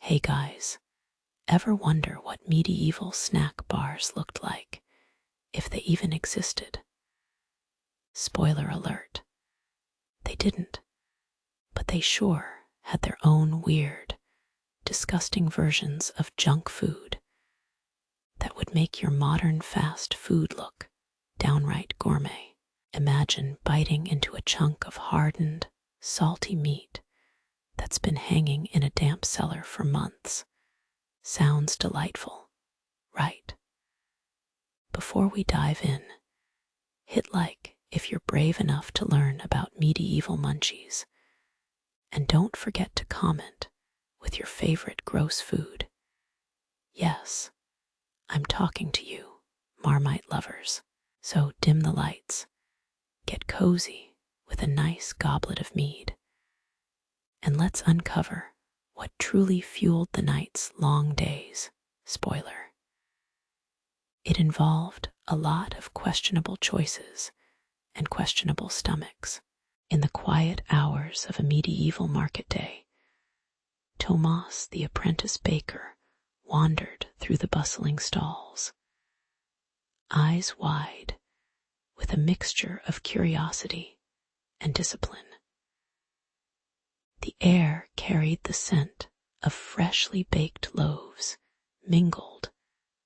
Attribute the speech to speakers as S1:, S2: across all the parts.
S1: Hey guys, ever wonder what medieval snack bars looked like, if they even existed? Spoiler alert, they didn't, but they sure had their own weird, disgusting versions of junk food that would make your modern fast food look downright gourmet. Imagine biting into a chunk of hardened, salty meat that's been hanging in a damp cellar for months. Sounds delightful, right? Before we dive in, hit like if you're brave enough to learn about medieval munchies. And don't forget to comment with your favorite gross food. Yes, I'm talking to you, Marmite lovers. So dim the lights, get cozy with a nice goblet of mead, and let's uncover what truly fueled the night's long days. Spoiler. It involved a lot of questionable choices and questionable stomachs. In the quiet hours of a medieval market day, Tomas the apprentice baker wandered through the bustling stalls, eyes wide with a mixture of curiosity and discipline. The air carried the scent of freshly baked loaves mingled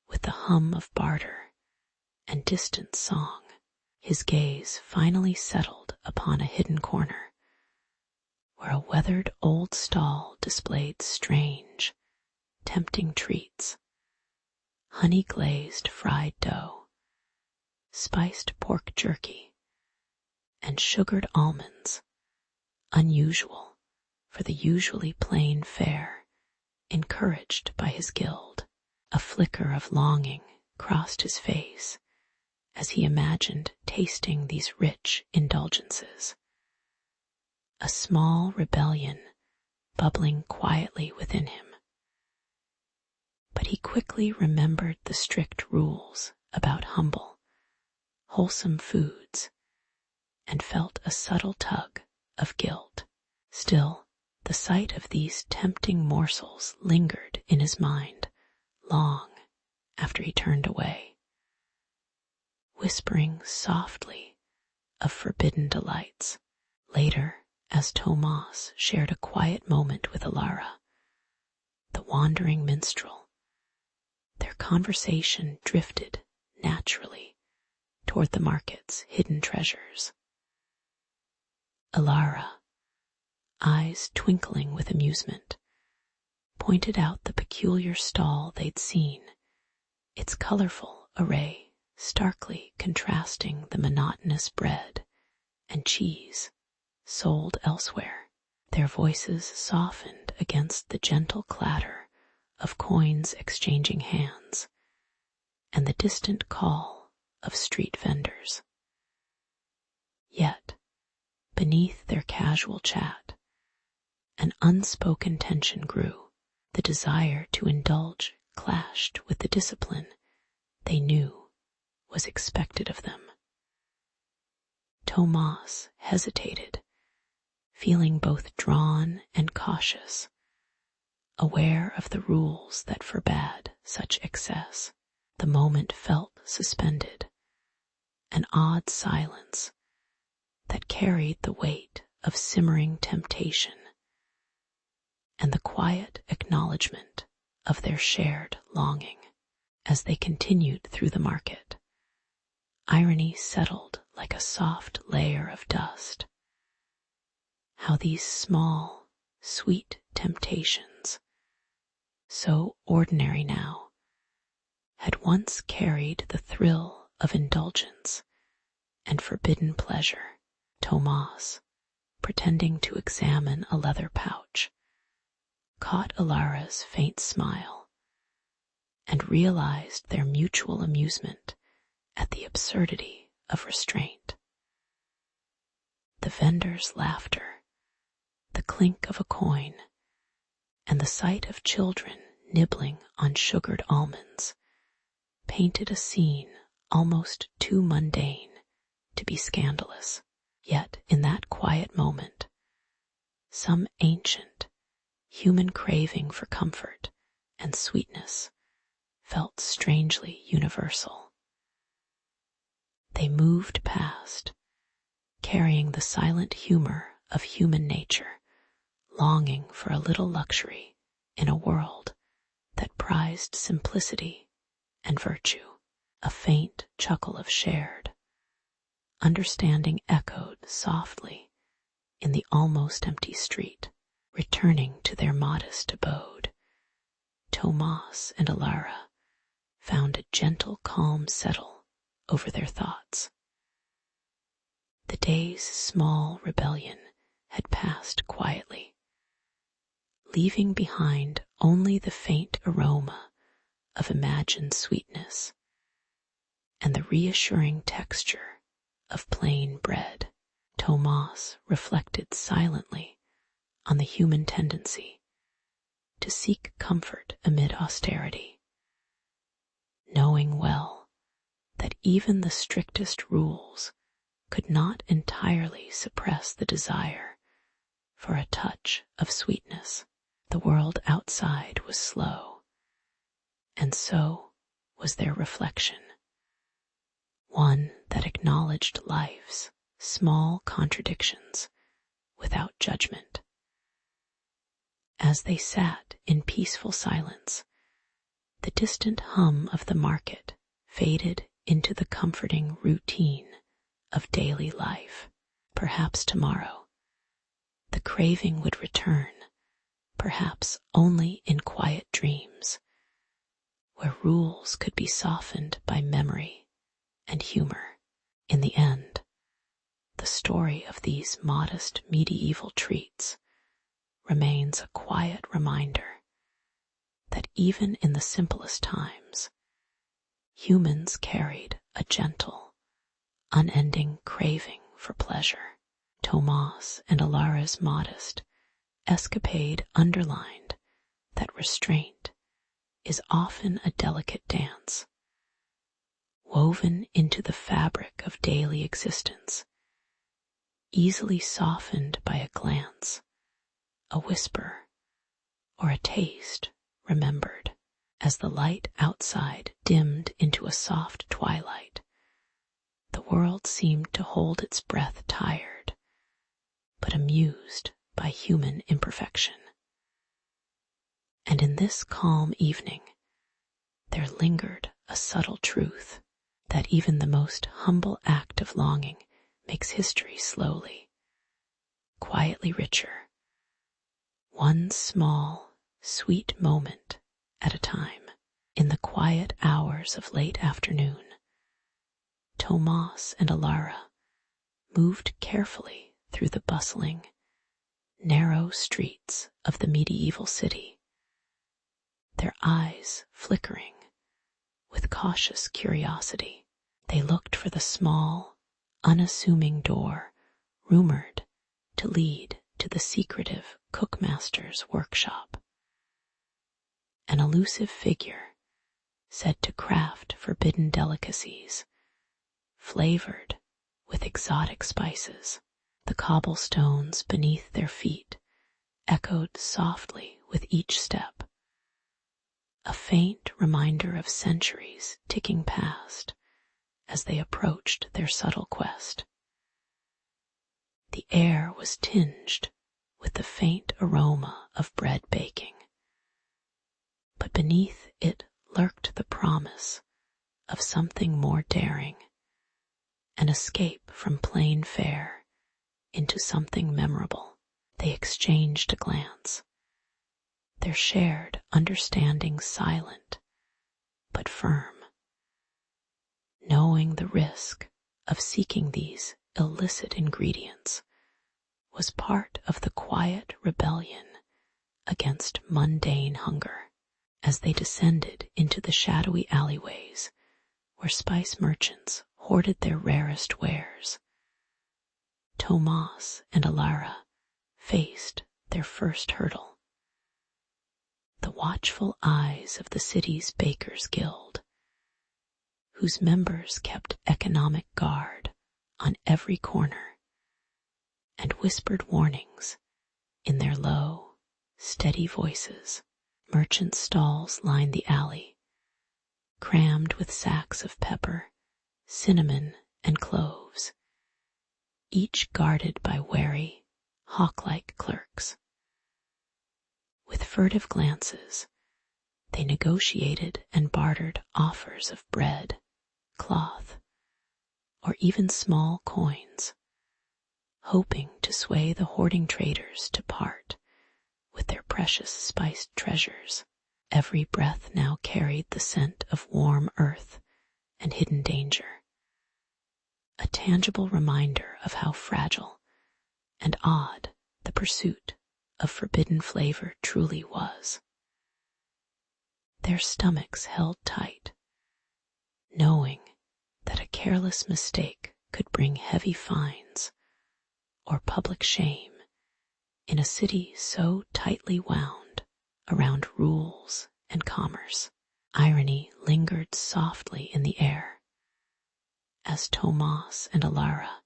S1: with the hum of barter and distant song. His gaze finally settled upon a hidden corner where a weathered old stall displayed strange, tempting treats: honey-glazed fried dough, spiced pork jerky, and sugared almonds, unusual for the usually plain fare encouraged by his guild. A flicker of longing crossed his face as he imagined tasting these rich indulgences. A small rebellion bubbling quietly within him. But he quickly remembered the strict rules about humble, wholesome foods and felt a subtle tug of guilt. Still, the sight of these tempting morsels lingered in his mind long after he turned away, whispering softly of forbidden delights. Later, as Tomas shared a quiet moment with Alara, the wandering minstrel, their conversation drifted naturally toward the market's hidden treasures. Alara, eyes twinkling with amusement, pointed out the peculiar stall they'd seen, its colorful array starkly contrasting the monotonous bread and cheese sold elsewhere. Their voices softened against the gentle clatter of coins exchanging hands and the distant call of street vendors. Yet, beneath their casual chat, an unspoken tension grew. The desire to indulge clashed with the discipline they knew was expected of them. Tomas hesitated, feeling both drawn and cautious, aware of the rules that forbade such excess. The moment felt suspended, an odd silence that carried the weight of simmering temptation and the quiet acknowledgement of their shared longing. As they continued through the market, irony settled like a soft layer of dust. How these small, sweet temptations, so ordinary now, had once carried the thrill of indulgence and forbidden pleasure. Tomas, pretending to examine a leather pouch, caught Alara's faint smile and realized their mutual amusement at the absurdity of restraint. The vendor's laughter, the clink of a coin, and the sight of children nibbling on sugared almonds painted a scene almost too mundane to be scandalous. Yet in that quiet moment, some ancient human craving for comfort and sweetness felt strangely universal. They moved past, carrying the silent humor of human nature, longing for a little luxury in a world that prized simplicity and virtue. A faint chuckle of shared understanding echoed softly in the almost empty street. Returning to their modest abode, Tomas and Alara found a gentle calm settle over their thoughts. The day's small rebellion had passed quietly, leaving behind only the faint aroma of imagined sweetness and the reassuring texture of plain bread. Tomas reflected silently on the human tendency to seek comfort amid austerity, knowing well that even the strictest rules could not entirely suppress the desire for a touch of sweetness. The world outside was slow, and so was their reflection, one that acknowledged life's small contradictions without judgment. As they sat in peaceful silence, the distant hum of the market faded into the comforting routine of daily life. Perhaps tomorrow, the craving would return, perhaps only in quiet dreams, where rules could be softened by memory and humor. In the end, the story of these modest medieval treats remains a quiet reminder that even in the simplest times, humans carried a gentle, unending craving for pleasure. Tomas and Alara's modest escapade underlined that restraint is often a delicate dance, woven into the fabric of daily existence, easily softened by a glance, a whisper, or a taste remembered. As the light outside dimmed into a soft twilight, the world seemed to hold its breath tired, but amused by human imperfection. And in this calm evening, there lingered a subtle truth that even the most humble act of longing makes history slowly, quietly richer, one small, sweet moment at a time. In the quiet hours of late afternoon, Tomas and Alara moved carefully through the bustling, narrow streets of the medieval city, their eyes flickering with cautious curiosity. They looked for the small, unassuming door rumored to lead to the secretive cookmaster's workshop. An elusive figure said to craft forbidden delicacies, flavored with exotic spices. The cobblestones beneath their feet echoed softly with each step, a faint reminder of centuries ticking past as they approached their subtle quest. The air was tinged with the faint aroma of bread baking, but beneath it lurked the promise of something more daring, an escape from plain fare into something memorable. They exchanged a glance, their shared understanding silent but firm, knowing the risk of seeking these illicit ingredients was part of the quiet rebellion against mundane hunger. As they descended into the shadowy alleyways where spice merchants hoarded their rarest wares, Tomas and Alara faced their first hurdle. The watchful eyes of the city's Bakers' Guild, whose members kept economic guard on every corner and whispered warnings in their low, steady voices. Merchant stalls lined the alley, crammed with sacks of pepper, cinnamon, and cloves, each guarded by wary, hawk-like clerks. With furtive glances, they negotiated and bartered offers of bread, cloth, or even small coins, hoping to sway the hoarding traders to part with their precious spiced treasures. Every breath now carried the scent of warm earth and hidden danger, a tangible reminder of how fragile and odd the pursuit of forbidden flavor truly was. Their stomachs held tight, knowing that a careless mistake could bring heavy fines or public shame in a city so tightly wound around rules and commerce. Irony lingered softly in the air as Tomas and Alara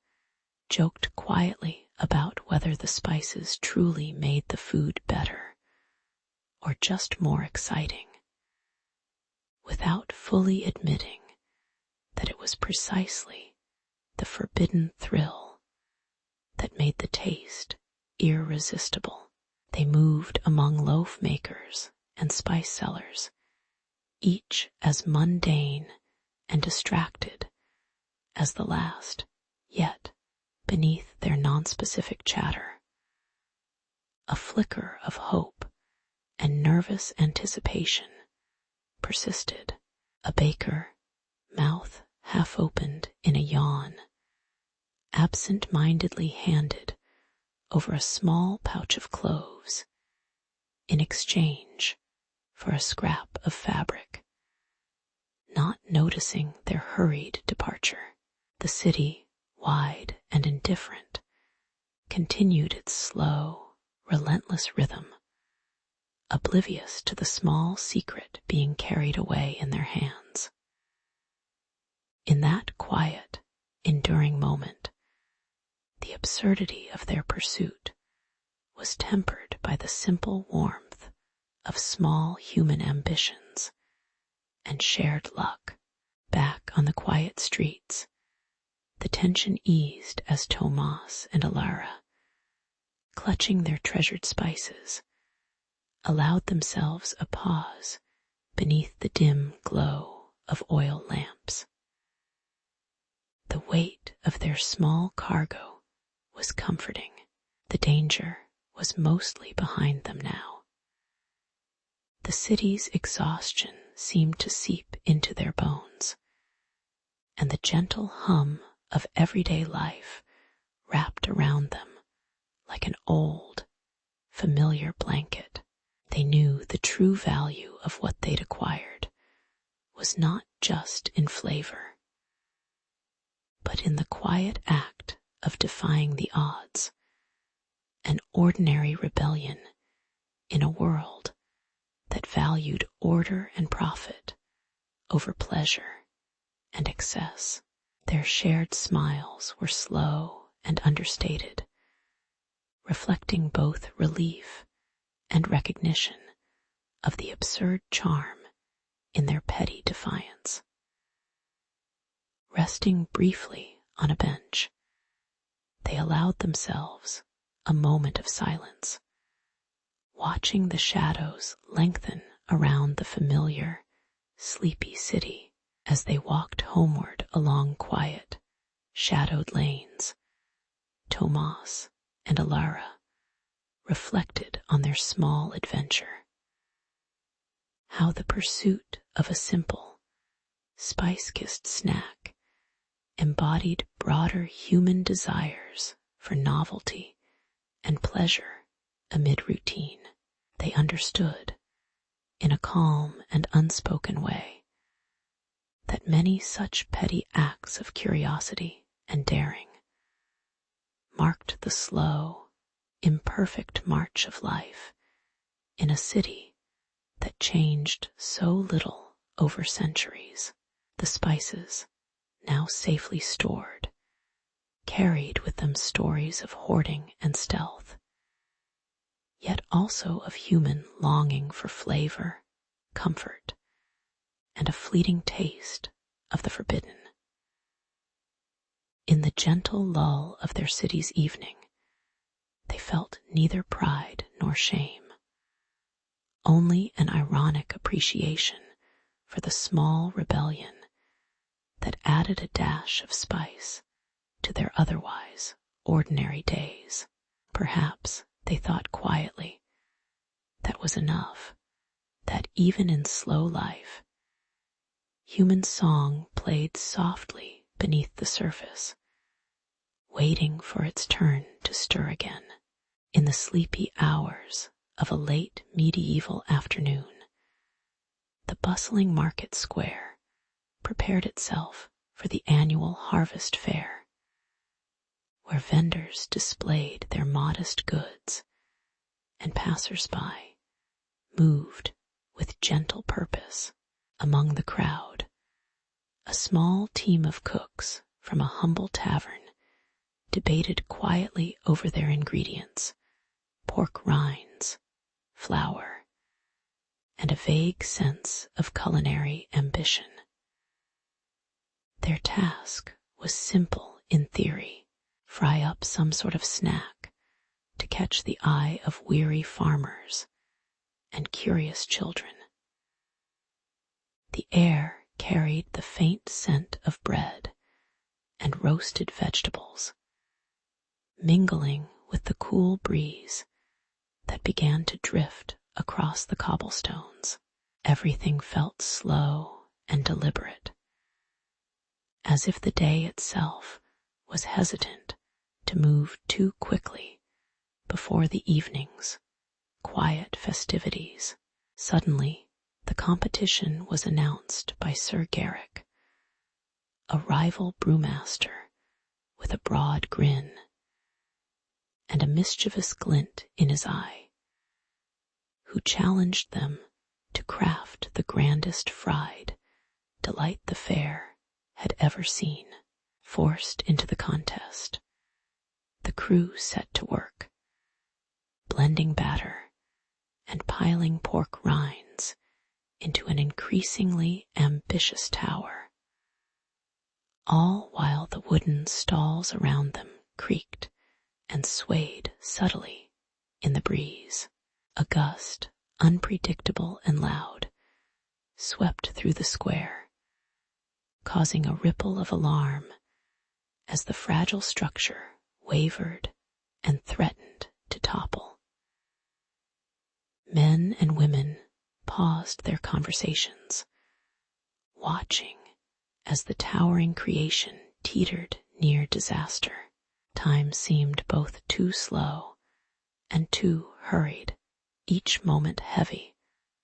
S1: joked quietly about whether the spices truly made the food better or just more exciting, without fully admitting that it was precisely the forbidden thrill that made the taste irresistible. They moved among loaf makers and spice sellers, each as mundane and distracted as the last, yet beneath their nonspecific chatter, a flicker of hope and nervous anticipation persisted. A baker, mouth half opened in a yawn, absent-mindedly handed over a small pouch of cloves in exchange for a scrap of fabric, not noticing their hurried departure. The city, wide and indifferent, continued its slow, relentless rhythm, oblivious to the small secret being carried away in their hands. In that quiet, enduring moment, the absurdity of their pursuit was tempered by the simple warmth of small human ambitions and shared luck. Back on the quiet streets, the tension eased as Tomas and Alara, clutching their treasured spices, allowed themselves a pause beneath the dim glow of oil lamps. The weight of their small cargo was comforting. The danger was mostly behind them now. The city's exhaustion seemed to seep into their bones, and the gentle hum of everyday life wrapped around them like an old, familiar blanket. They knew the true value of what they'd acquired was not just in flavor, but in the quiet act of defying the odds, an ordinary rebellion in a world that valued order and profit over pleasure and excess. Their shared smiles were slow and understated, reflecting both relief and recognition of the absurd charm in their petty defiance. Resting briefly on a bench, they allowed themselves a moment of silence, watching the shadows lengthen around the familiar, sleepy city. As they walked homeward along quiet, shadowed lanes, Tomas and Alara reflected on their small adventure, how the pursuit of a simple, spice-kissed snack embodied broader human desires for novelty and pleasure amid routine. They understood, in a calm and unspoken way, that many such petty acts of curiosity and daring marked the slow, imperfect march of life in a city that changed so little over centuries. The spices, now safely stored, carried with them stories of hoarding and stealth, yet also of human longing for flavor, comfort, and a fleeting taste of the forbidden. In the gentle lull of their city's evening, they felt neither pride nor shame, only an ironic appreciation for the small rebellion that added a dash of spice to their otherwise ordinary days. Perhaps, they thought quietly, that was enough, that even in slow life, human song played softly beneath the surface, waiting for its turn to stir again. In the sleepy hours of a late medieval afternoon, the bustling market square prepared itself for the annual harvest fair, where vendors displayed their modest goods and passers-by moved with gentle purpose. Among the crowd, a small team of cooks from a humble tavern debated quietly over their ingredients, pork rinds, flour, and a vague sense of culinary ambition. Their task was simple in theory: fry up some sort of snack to catch the eye of weary farmers and curious children. The air carried the faint scent of bread and roasted vegetables, mingling with the cool breeze that began to drift across the cobblestones. Everything felt slow and deliberate, as if the day itself was hesitant to move too quickly before the evening's quiet festivities. Suddenly, the competition was announced by Sir Garrick, a rival brewmaster with a broad grin and a mischievous glint in his eye, who challenged them to craft the grandest fried delight the fair had ever seen. Forced into the contest, the crew set to work, blending batter and piling pork rinds into an increasingly ambitious tower, all while the wooden stalls around them creaked and swayed subtly in the breeze. A gust, unpredictable and loud, swept through the square, causing a ripple of alarm as the fragile structure wavered and threatened to topple. Men and women paused their conversations, watching as the towering creation teetered near disaster. Time seemed both too slow and too hurried, each moment heavy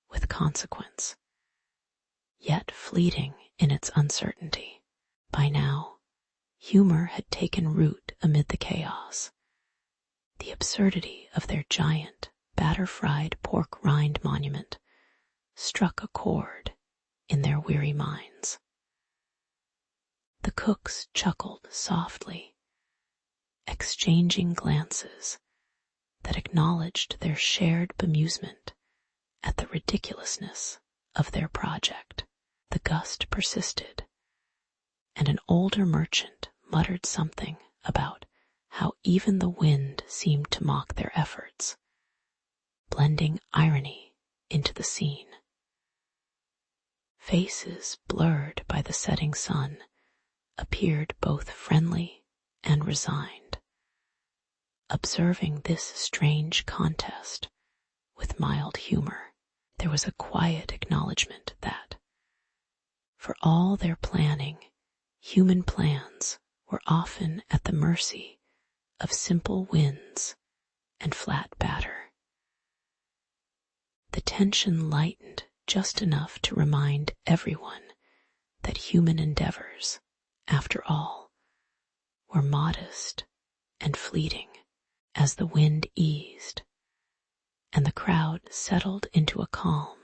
S1: with consequence, yet fleeting in its uncertainty. By now, humor had taken root amid the chaos. The absurdity of their giant, batter-fried pork rind monument struck a chord in their weary minds. The cooks chuckled softly, exchanging glances that acknowledged their shared bemusement at the ridiculousness of their project. The gust persisted, and an older merchant muttered something about how even the wind seemed to mock their efforts, blending irony into the scene. Faces blurred by the setting sun appeared both friendly and resigned, observing this strange contest with mild humor. There was a quiet acknowledgement that, for all their planning, human plans were often at the mercy of simple winds and flat batter. The tension lightened just enough to remind everyone that human endeavors, after all, were modest and fleeting. As the wind eased and the crowd settled into a calm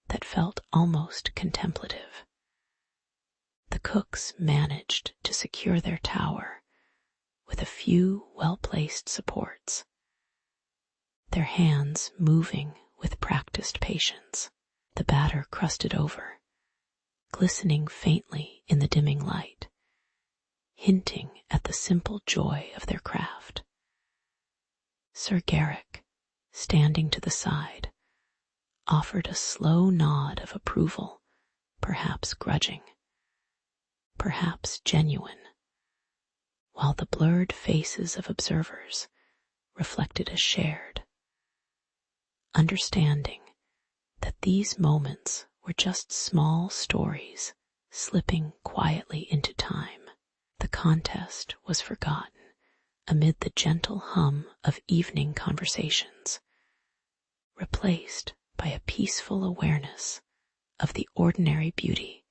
S1: that felt almost contemplative, the cooks managed to secure their tower with a few well-placed supports. their hands moving with practiced patience, the batter crusted over, glistening faintly in the dimming light, hinting at the simple joy of their craft. Sir Garrick, standing to the side, offered a slow nod of approval, perhaps grudging, perhaps genuine, while the blurred faces of observers reflected a shared understanding that these moments were just small stories slipping quietly into time. The contest was forgotten amid the gentle hum of evening conversations, replaced by a peaceful awareness of the ordinary beauty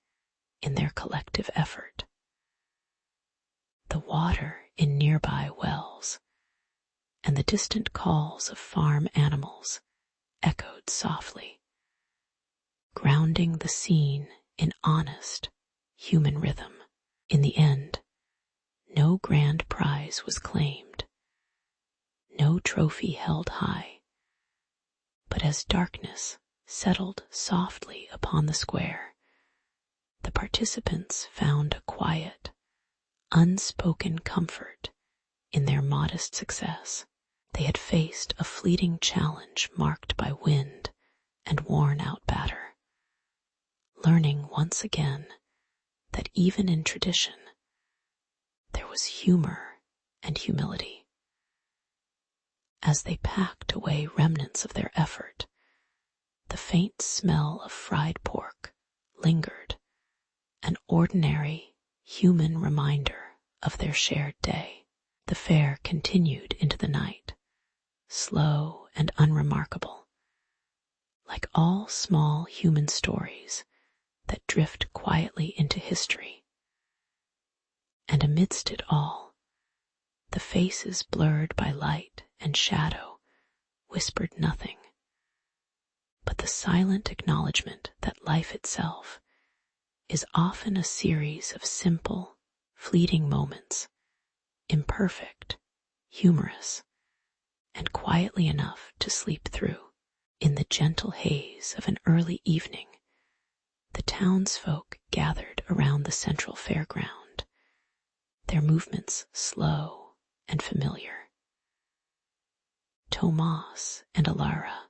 S1: in their collective effort. The water in nearby wells and the distant calls of farm animals echoed softly, grounding the scene in honest human rhythm. In the end, no grand prize was claimed, no trophy held high, but as darkness settled softly upon the square, the participants found a quiet, unspoken comfort in their modest success. They had faced a fleeting challenge marked by wind and worn-out batter, learning once again that even in tradition there was humor and humility. As they packed away remnants of their effort, the faint smell of fried pork lingered, an ordinary human reminder of their shared day. The fare continued into the night, slow and unremarkable, like all small human stories that drift quietly into history. And amidst it all, the faces blurred by light and shadow whispered nothing, but the silent acknowledgement that life itself is often a series of simple, fleeting moments, imperfect, humorous, and quietly enough to sleep through. In the gentle haze of an early evening, the townsfolk gathered around the central fairground, their movements slow and familiar. Tomas and Alara,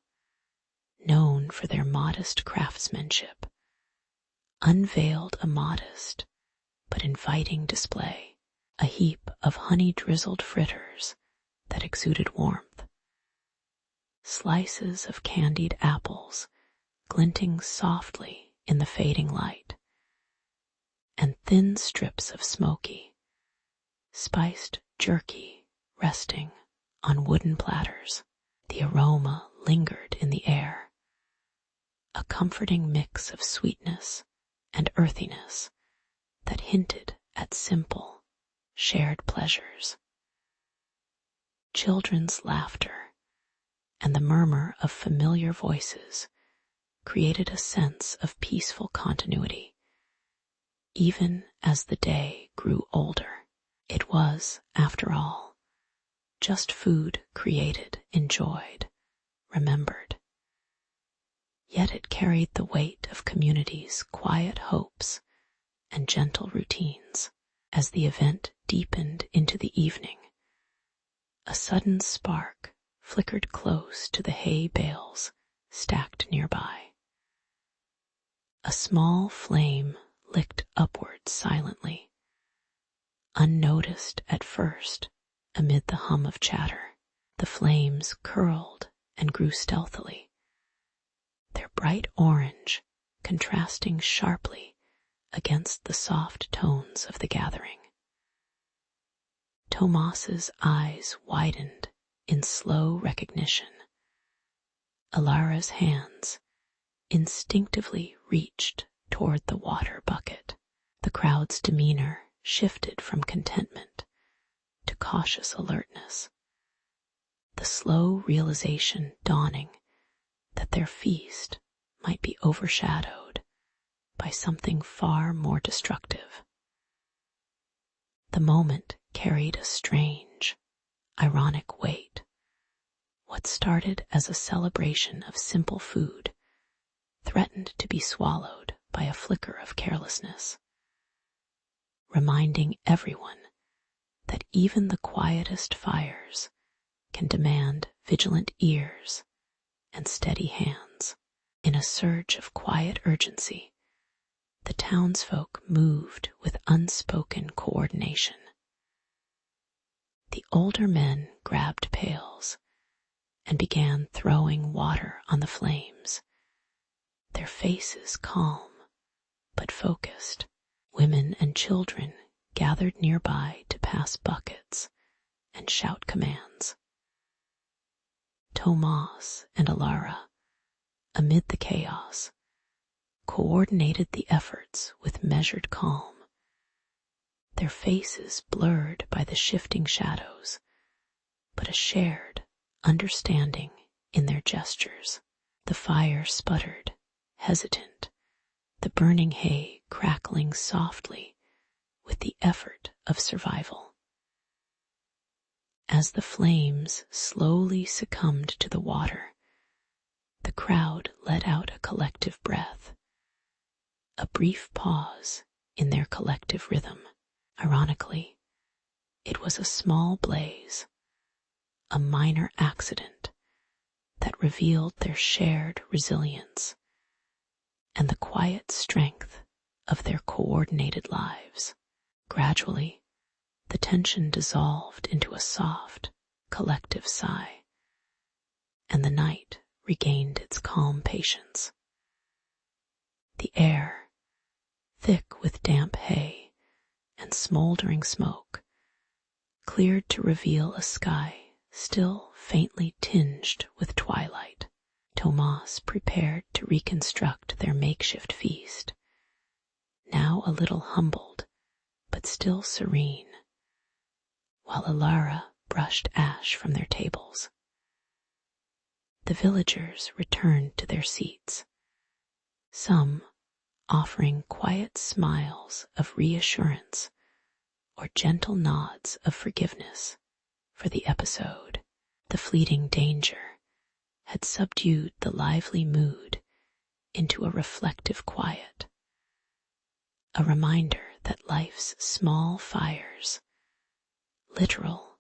S1: known for their modest craftsmanship, unveiled a modest but inviting display, a heap of honey-drizzled fritters that exuded warmth, slices of candied apples glinting softly in the fading light, and thin strips of smoky, spiced jerky resting on wooden platters. The aroma lingered in the air, a comforting mix of sweetness and earthiness that hinted at simple, shared pleasures. Children's laughter and the murmur of familiar voices created a sense of peaceful continuity. Even as the day grew older, it was, after all, just food created, enjoyed, remembered. Yet it carried the weight of community's quiet hopes and gentle routines. As the event deepened into the evening, a sudden spark flickered close to the hay bales stacked nearby. A small flame licked upward silently, unnoticed at first amid the hum of chatter. The flames curled and grew stealthily, their bright orange contrasting sharply against the soft tones of the gathering. Tomas's eyes widened in slow recognition. Alara's hands instinctively reached toward the water bucket. The crowd's demeanor shifted from contentment to cautious alertness, the slow realization dawning that their feast might be overshadowed by something far more destructive. The moment carried a strange, ironic weight. What started as a celebration of simple food threatened to be swallowed by a flicker of carelessness, reminding everyone that even the quietest fires can demand vigilant ears and steady hands. In a surge of quiet urgency, the townsfolk moved with unspoken coordination. The older men grabbed pails and began throwing water on the flames, their faces calm but focused. Women and children gathered nearby to pass buckets and shout commands. Tomas and Alara, amid the chaos, coordinated the efforts with measured calm, their faces blurred by the shifting shadows, but a shared understanding in their gestures. The fire sputtered, hesitant, the burning hay crackling softly with the effort of survival. As the flames slowly succumbed to the water, the crowd let out a collective breath, a brief pause in their collective rhythm. Ironically, it was a small blaze, a minor accident that revealed their shared resilience and the quiet strength of their coordinated lives. Gradually, the tension dissolved into a soft, collective sigh, and the night regained its calm patience. The air, thick with damp hay and smoldering smoke, cleared to reveal a sky still faintly tinged with twilight. Tomas prepared to reconstruct their makeshift feast, now a little humbled but still serene, while Alara brushed ash from their tables. The villagers returned to their seats, some offering quiet smiles of reassurance or gentle nods of forgiveness for the episode. The fleeting danger had subdued the lively mood into a reflective quiet, a reminder that life's small fires, literal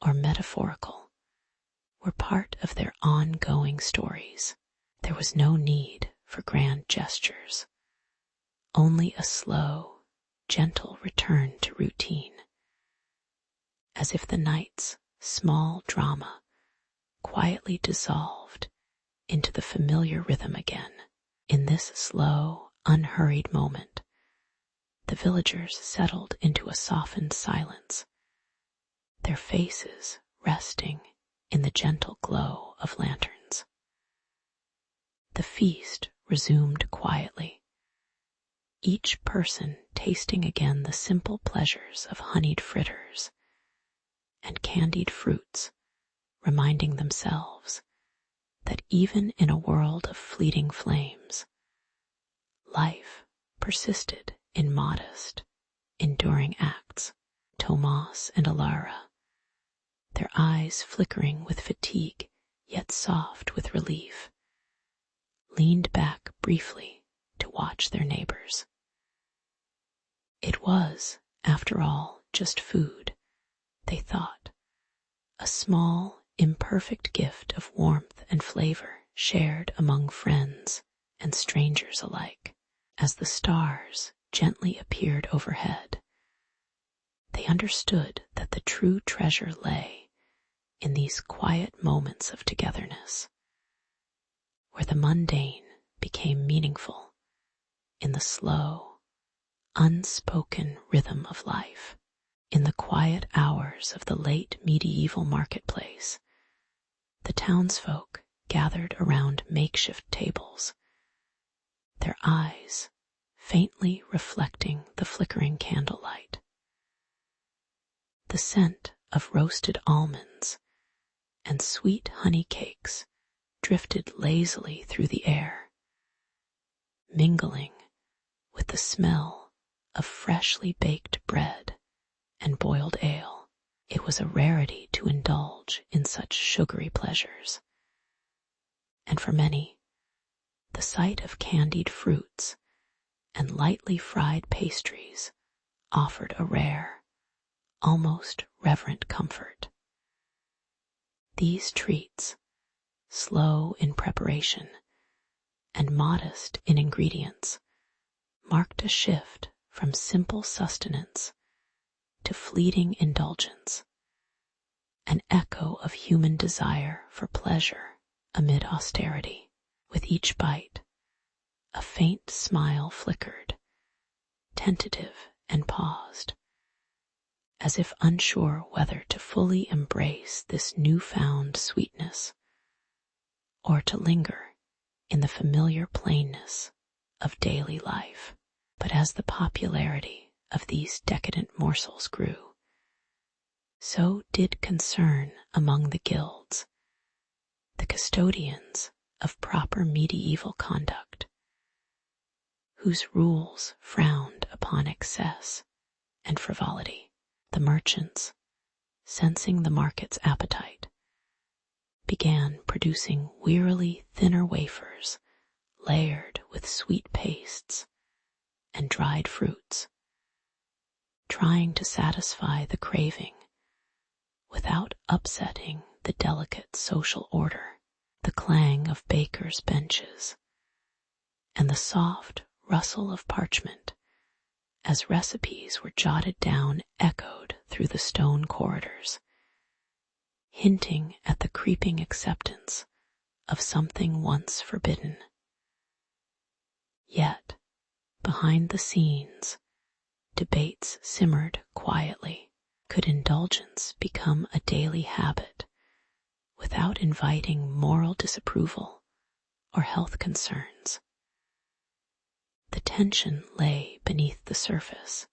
S1: or metaphorical, were part of their ongoing stories. There was no need for grand gestures, only a slow, gentle return to routine, as if the night's small drama quietly dissolved into the familiar rhythm again. In this slow, unhurried moment, the villagers settled into a softened silence, their faces resting in the gentle glow of lanterns. The feast resumed quietly, each person tasting again the simple pleasures of honeyed fritters and candied fruits, reminding themselves that even in a world of fleeting flames, life persisted in modest, enduring acts. Tomas and Alara, their eyes flickering with fatigue yet soft with relief, leaned back briefly to watch their neighbors. It was, after all, just food, they thought, a small, imperfect gift of warmth and flavor shared among friends and strangers alike. As the stars gently appeared overhead, they understood that the true treasure lay in these quiet moments of togetherness, where the mundane became meaningful in the slow, unspoken rhythm of life. In the quiet hours of the late medieval marketplace, the townsfolk gathered around makeshift tables, their eyes faintly reflecting the flickering candlelight. The scent of roasted almonds and sweet honey cakes drifted lazily through the air, mingling with the smell of freshly baked bread and boiled ale. It was a rarity to indulge in such sugary pleasures, and for many, the sight of candied fruits and lightly fried pastries offered a rare, almost reverent comfort. These treats, slow in preparation and modest in ingredients, marked a shift from simple sustenance to fleeting indulgence, an echo of human desire for pleasure amid austerity. With each bite, a faint smile flickered, tentative and paused, as if unsure whether to fully embrace this newfound sweetness or to linger in the familiar plainness of daily life. But as the popularity of these decadent morsels grew, so did concern among the guilds, the custodians of proper medieval conduct, whose rules frowned upon excess and frivolity. The merchants, sensing the market's appetite, began producing wearily thinner wafers layered with sweet pastes and dried fruits, trying to satisfy the craving without upsetting the delicate social order. The clang of bakers' benches and the soft rustle of parchment as recipes were jotted down echoed through the stone corridors, hinting at the creeping acceptance of something once forbidden. Yet, behind the scenes, debates simmered quietly. Could indulgence become a daily habit without inviting moral disapproval or health concerns? The tension lay beneath the surface,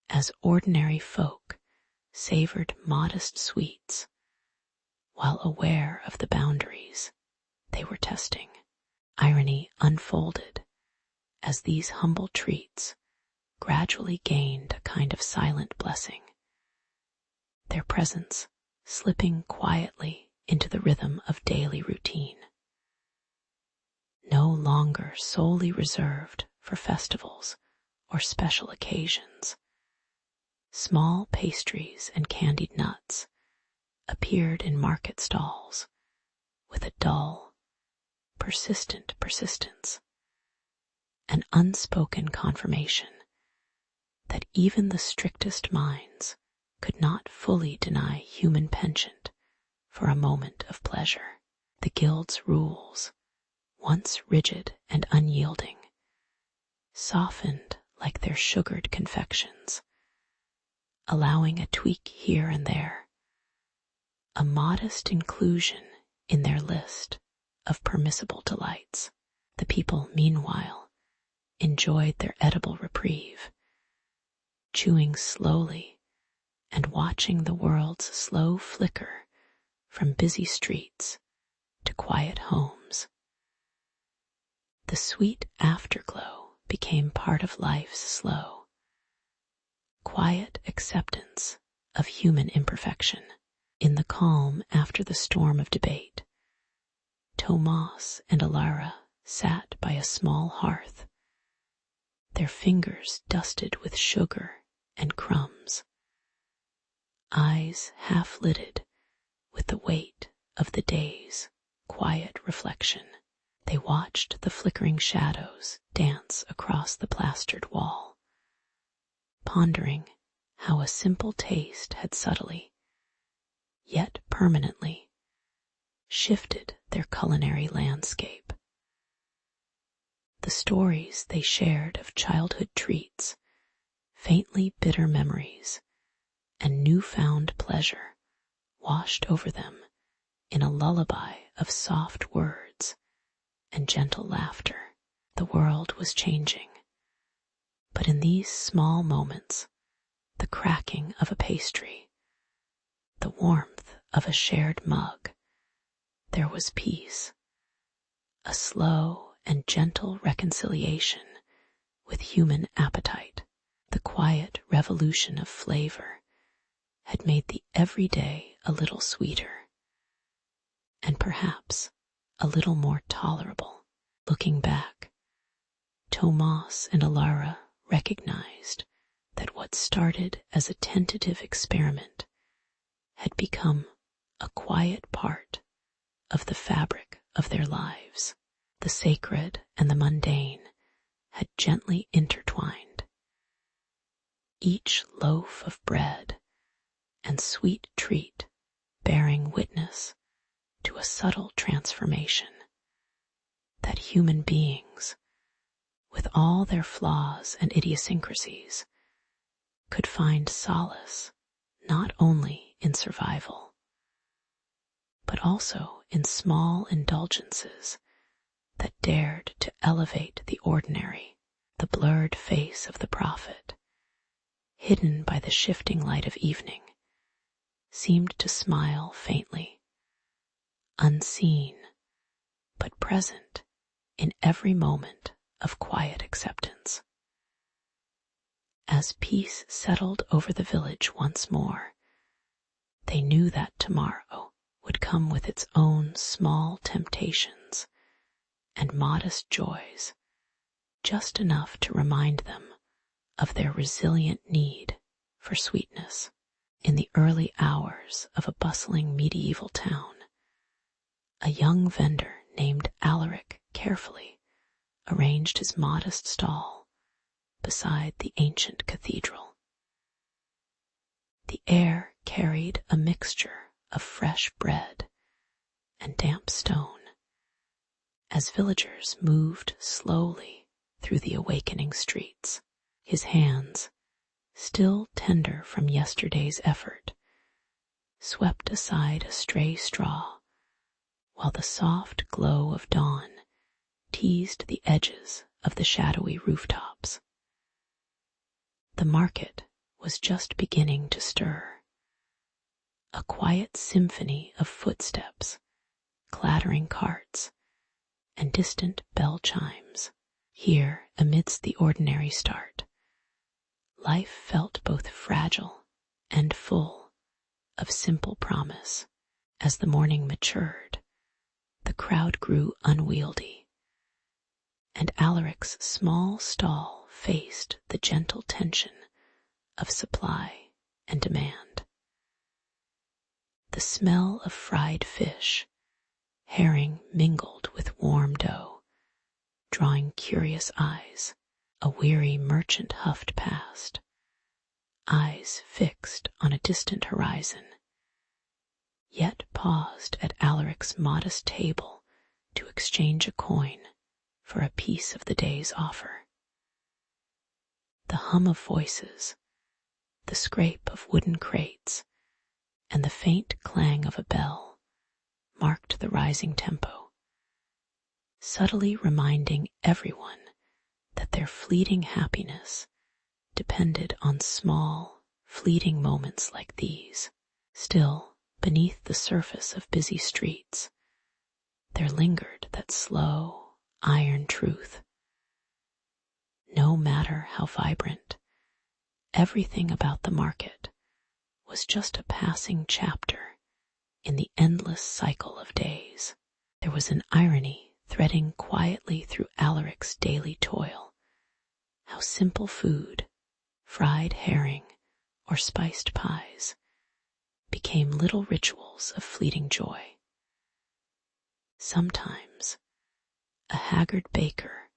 S1: as ordinary folk savored modest sweets while aware of the boundaries they were testing. Irony unfolded as these humble treats gradually gained a kind of silent blessing, their presence slipping quietly into the rhythm of daily routine. No longer solely reserved for festivals or special occasions, small pastries and candied nuts appeared in market stalls with a dull, persistent persistence, an unspoken confirmation that even the strictest minds could not fully deny human penchant for a moment of pleasure. The guild's rules, once rigid and unyielding, softened like their sugared confections, allowing a tweak here and there, a modest inclusion in their list of permissible delights. The people, meanwhile, enjoyed their edible reprieve, chewing slowly and watching the world's slow flicker from busy streets to quiet homes. The sweet afterglow became part of life's slow, quiet acceptance of human imperfection. In the calm after the storm of debate, Tomas and Alara sat by a small hearth, their fingers dusted with sugar and crumbs, eyes half-lidded with the weight of the day's quiet reflection. They watched the flickering shadows dance across the plastered wall, pondering how a simple taste had subtly, yet permanently, shifted their culinary landscape. The stories they shared of childhood treats, faintly bitter memories, and newfound pleasure washed over them in a lullaby of soft words and gentle laughter. The world was changing, but in these small moments, the cracking of a pastry, the warmth of a shared mug, there was peace, a slow and gentle reconciliation with human appetite. The quiet revolution of flavor had made the everyday a little sweeter, and perhaps a little more tolerable. Looking back, Tomas and Alara recognized that what started as a tentative experiment had become a quiet part of the fabric of their lives. The sacred and the mundane had gently intertwined. Each loaf of bread and sweet treat bearing witness to a subtle transformation, that human beings, with all their flaws and idiosyncrasies, could find solace not only in survival, but also in small indulgences that dared to elevate the ordinary. The blurred face of the prophet, hidden by the shifting light of evening, seemed to smile faintly, unseen but present in every moment of quiet acceptance. As peace settled over the village once more, they knew that tomorrow would come with its own small temptations and modest joys, just enough to remind them of their resilient need for sweetness. In the early hours of a bustling medieval town, a young vendor named Alaric carefully arranged his modest stall beside the ancient cathedral. The air carried a mixture of fresh bread and damp stone as villagers moved slowly through the awakening streets. His hands, still tender from yesterday's effort, swept aside a stray straw, while the soft glow of dawn teased the edges of the shadowy rooftops. The market was just beginning to stir, a quiet symphony of footsteps, clattering carts, and distant bell chimes. Here, amidst the ordinary start, life felt both fragile and full of simple promise. As the morning matured, the crowd grew unwieldy, and Alaric's small stall faced the gentle tension of supply and demand. The smell of fried fish, herring mingled with warm dough, drawing curious eyes. A weary merchant huffed past, eyes fixed on a distant horizon, yet paused at Alaric's modest table to exchange a coin for a piece of the day's offer. The hum of voices, the scrape of wooden crates, and the faint clang of a bell marked the rising tempo, subtly reminding everyone that their fleeting happiness depended on small, fleeting moments like these. Still, beneath the surface of busy streets, there lingered that slow, iron truth. No matter how vibrant, everything about the market was just a passing chapter in the endless cycle of days. There was an irony threading quietly through Alaric's daily toil. How simple food, fried herring or spiced pies, became little rituals of fleeting joy. Sometimes a haggard baker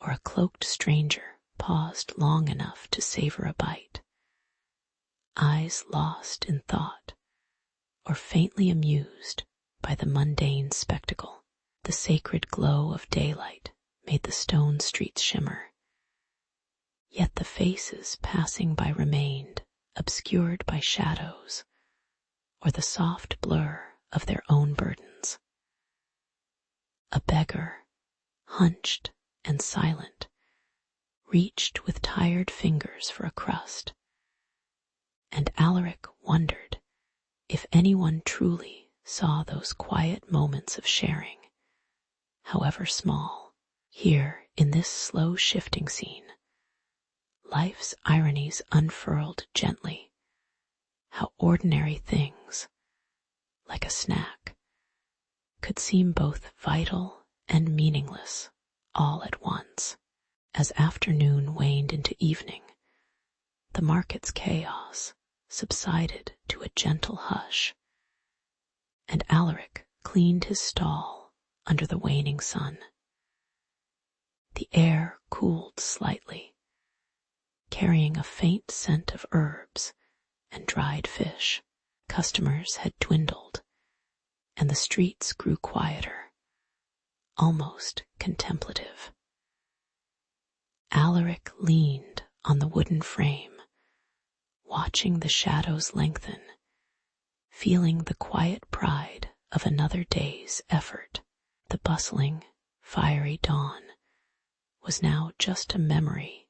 S1: or a cloaked stranger paused long enough to savor a bite, eyes lost in thought or faintly amused by the mundane spectacle. The sacred glow of daylight made the stone streets shimmer, yet the faces passing by remained obscured by shadows or the soft blur of their own burdens. A beggar, hunched and silent, reached with tired fingers for a crust, and Alaric wondered if anyone truly saw those quiet moments of sharing, however small. Here, in this slow shifting scene, life's ironies unfurled gently, how ordinary things, like a snack, could seem both vital and meaningless all at once. As afternoon waned into evening, the market's chaos subsided to a gentle hush, and Alaric cleaned his stall under the waning sun. The air cooled slightly, carrying a faint scent of herbs and dried fish. Customers had dwindled, and the streets grew quieter, almost contemplative. Alaric leaned on the wooden frame, watching the shadows lengthen, feeling the quiet pride of another day's effort. The bustling, fiery dawn was now just a memory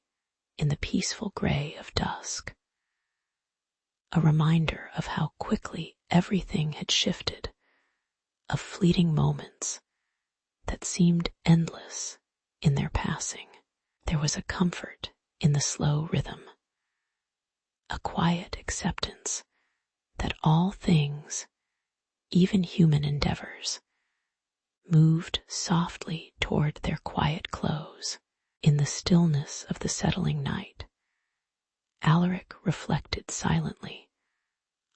S1: in the peaceful gray of dusk, a reminder of how quickly everything had shifted, of fleeting moments that seemed endless in their passing. There was a comfort in the slow rhythm, a quiet acceptance that all things, even human endeavors, moved softly toward their quiet close. In the stillness of the settling night, Alaric reflected silently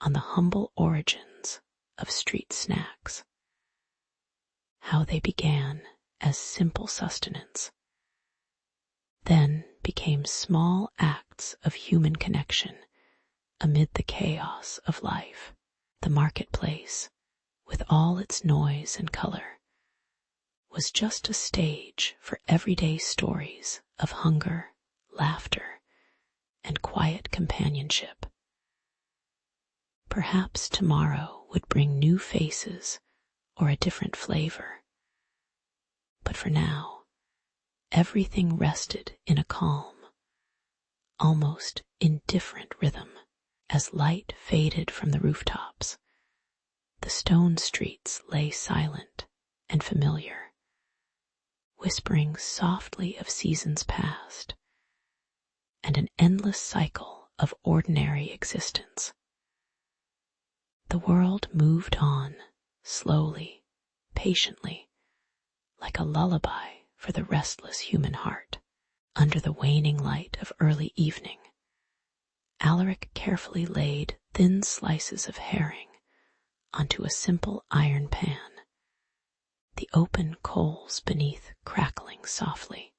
S1: on the humble origins of street snacks, how they began as simple sustenance, then became small acts of human connection amid the chaos of life. The marketplace, with all its noise and color, was just a stage for everyday stories of hunger, laughter, and quiet companionship. Perhaps tomorrow would bring new faces or a different flavor, but for now, everything rested in a calm, almost indifferent rhythm. As light faded from the rooftops, the stone streets lay silent and familiar, whispering softly of seasons past and an endless cycle of ordinary existence. The world moved on, slowly, patiently, like a lullaby for the restless human heart. Under the waning light of early evening, Alaric carefully laid thin slices of herring onto a simple iron pan, the open coals beneath crackling softly.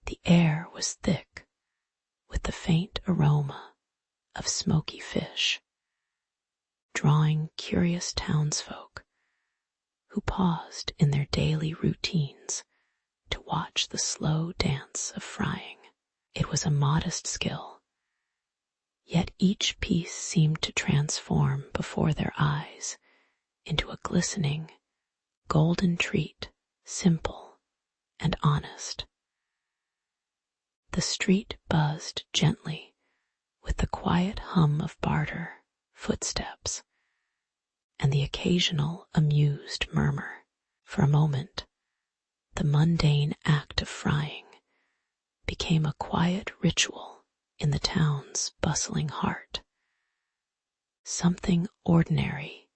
S1: The air was thick with the faint aroma of smoky fish, drawing curious townsfolk who paused in their daily routines to watch the slow dance of frying. It was a modest skill, yet each piece seemed to transform before their eyes into a glistening, golden treat, simple and honest. The street buzzed gently with the quiet hum of barter, footsteps, and the occasional amused murmur. For a moment, the mundane act of frying became a quiet ritual in the town's bustling heart. Something ordinary,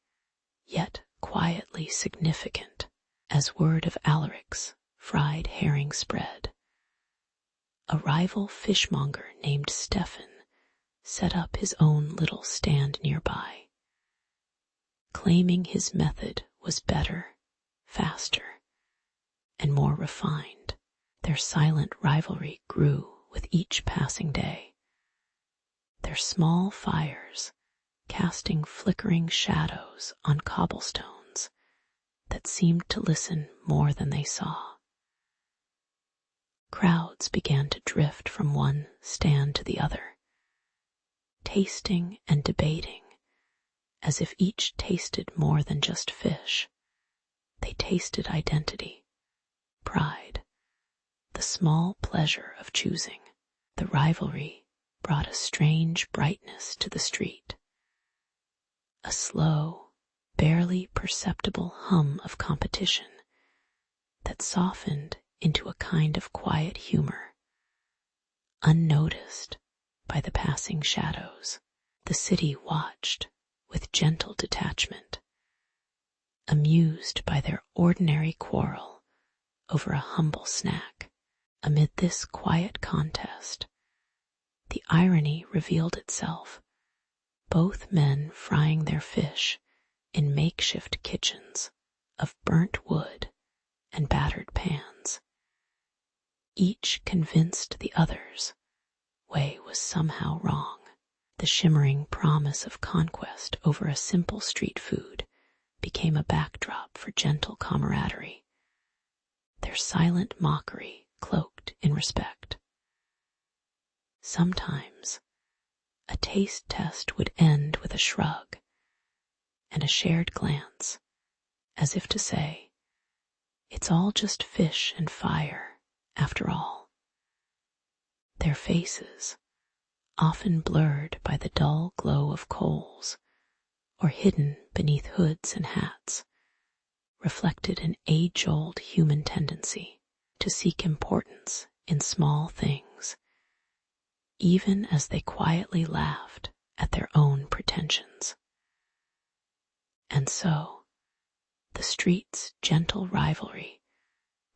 S1: yet quietly significant, as word of Alaric's fried herring spread. A rival fishmonger named Stephen set up his own little stand nearby, claiming his method was better, faster, and more refined. Their silent rivalry grew with each passing day, their small fires casting flickering shadows on cobblestones that seemed to listen more than they saw. Crowds began to drift from one stand to the other, tasting and debating as if each tasted more than just fish. They tasted identity, pride, the small pleasure of choosing. The rivalry brought a strange brightness to the street, a slow, barely perceptible hum of competition that softened into a kind of quiet humor, unnoticed by the passing shadows. The city watched with gentle detachment, amused by their ordinary quarrel over a humble snack. Amid this quiet contest, the irony revealed itself, both men frying their fish in makeshift kitchens of burnt wood and battered pans, each convinced the other's way was somehow wrong. The shimmering promise of conquest over a simple street food became a backdrop for gentle camaraderie, their silent mockery cloaked in respect. Sometimes a taste test would end with a shrug and a shared glance, as if to say, "It's all just fish and fire, after all." Their faces, often blurred by the dull glow of coals or hidden beneath hoods and hats, reflected an age-old human tendency to seek importance in small things, even as they quietly laughed at their own pretensions. And so, the street's gentle rivalry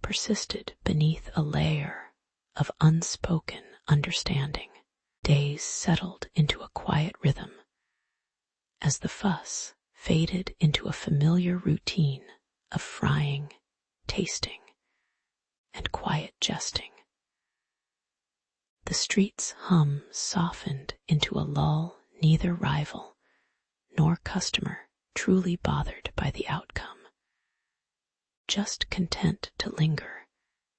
S1: persisted beneath a layer of unspoken understanding. Days settled into a quiet rhythm as the fuss faded into a familiar routine of frying, tasting, and quiet jesting. The street's hum softened into a lull neither rival nor customer truly bothered by the outcome, just content to linger